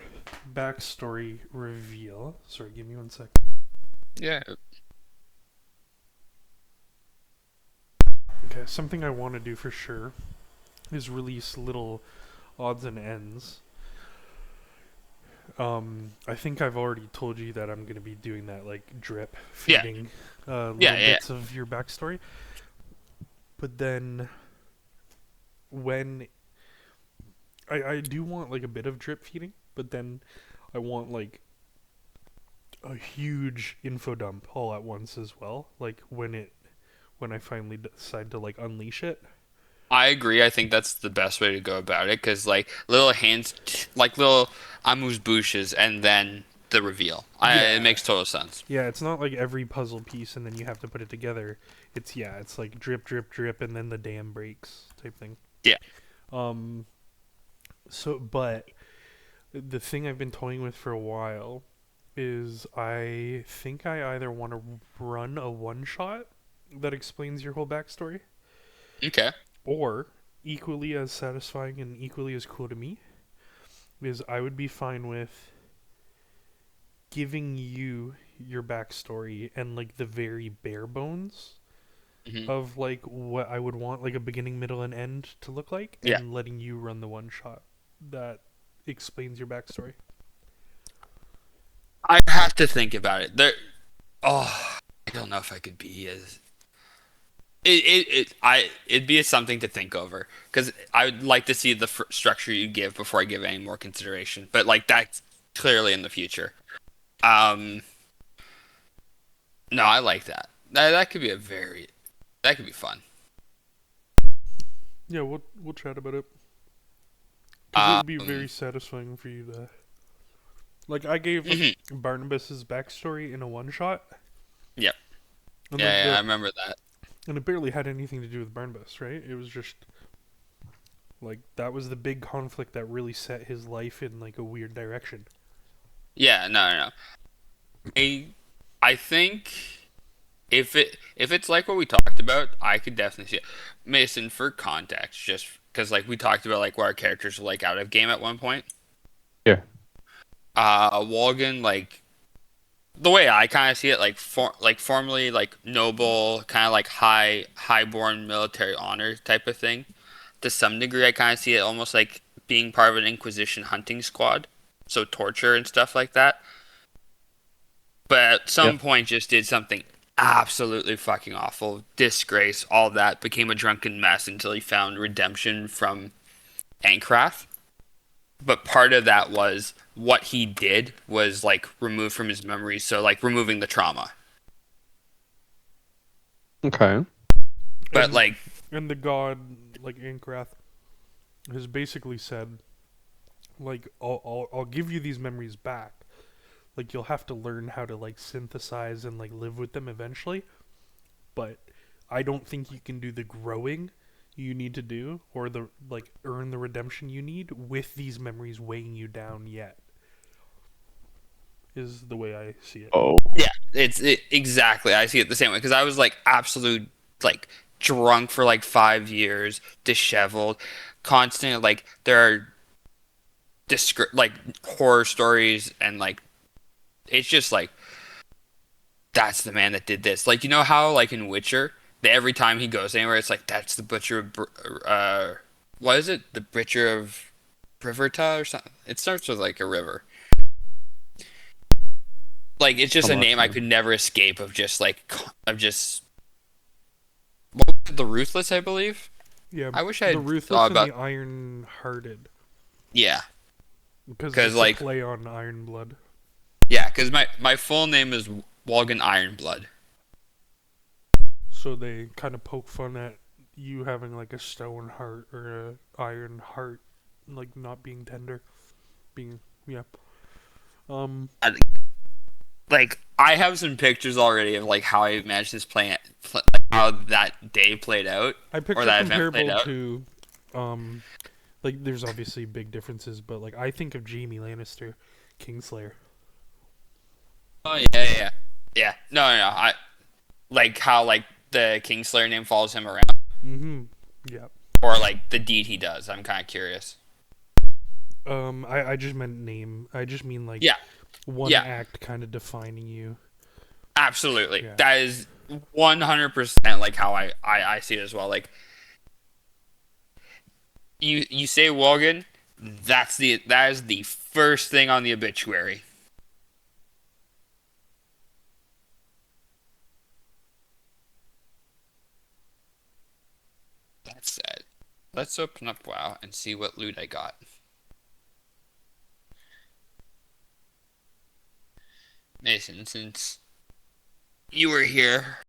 backstory reveal. Sorry, give me 1 second. Yeah. Okay, something I want to do for sure is release little odds and ends. I think I've already told you that I'm going to be doing that, like drip Yeah. feeding Yeah. little Yeah. bits of your backstory. But then when I do want like a bit of drip feeding, but then I want like a huge info dump all at once as well. Like when I finally decide to like unleash it. I agree. I think that's the best way to go about it because like little hints, like little amuse bouches, and then the reveal. It Yeah. makes total sense. Yeah, it's not like every puzzle piece and then you have to put it together. It's like drip, drip, drip, and then the dam breaks type thing. Yeah. Um. But the thing I've been toying with for a while is I think I either want to run a one shot that explains your whole backstory, Okay. or equally as satisfying and equally as cool to me is I would be fine with giving you your backstory and like the very bare bones Hmm. of like what I would want like a beginning, middle, and end to look like, Yeah. and letting you run the one shot that explains your backstory. I have to think about it. Oh, I don't know if I could be as it'd be something to think over because I would like to see the structure you give before I give any more consideration. But like that's clearly in the future. Um, no, I like that. That could be that could be fun. Yeah, we'll chat about it because it would be Um, very satisfying for you to like. I gave mhm. Barnabas's backstory in a one shot, Yep. and like Yeah, I the remember that. and it barely had anything to do with Barnabas, right? It was just like that was the big conflict that really set his life in like a weird direction. Yeah, no. I I think if it's like what we talked about, I could definitely see it. Mason, for context, just because like we talked about like what our characters were like out of game at one point. Yeah. Walgan, like the way I kind of see it, like formerly like noble, kind of like highborn military honor type of thing. To some degree, I kind of see it almost like being part of an Inquisition hunting squad, so torture and stuff like that. But at some Yep. point, just did something absolutely fucking awful, disgrace, all that, became a drunken mess until he found redemption from Ankarath. But part of that was what he did was like removed from his memories, so like removing the trauma. Okay. But And like, and the god like Ankrath has basically said like I'll give you these memories back. Like you'll have to learn how to like synthesize and like live with them eventually, but I don't think you can do the growing you need to do or the like earn the redemption you need with these memories weighing you down yet. Is the way I see it. Oh. yeah, exactly. I see it the same way because I was like absolute like drunk for like 5 years, disheveled, constant. Like there are like horror stories and like it's just like that's the man that did this. Like you know how like in Witcher, every time he goes anywhere, it's like that's the butcher of what is it? The butcher of Riverta or something. It starts with like a river. Like it's just I'm a not name I sure. could never escape of just like of just what was it, the Ruthless, I believe. Yeah, I wish I the had thought ruthless and about the iron hearted yeah, because because it's a like play on Iron Blood. yeah, because my full name is Walgan Ironblood. So they kind of poke fun at you having like a stone heart or a iron heart, like not being tender, being yeah. I, like I have some pictures already of like how I imagined this like, how that day played out I or picture that event played comparable out. to, um, like there's obviously big differences, but like I think of Jaime Lannister, Kingslayer. Oh yeah. No. I like how like the Kingslayer name follows him around, Mm-hmm. Yeah. or like the deed he does. I'm kind of curious. I just meant name. I just mean like Yeah, one yeah, act kind of defining you. absolutely. Yeah. That is 100% like how I see it as well. Like you say Wogan, that is the first thing on the obituary. That said, let's open up WoW and see what loot I got. Mason, since you were here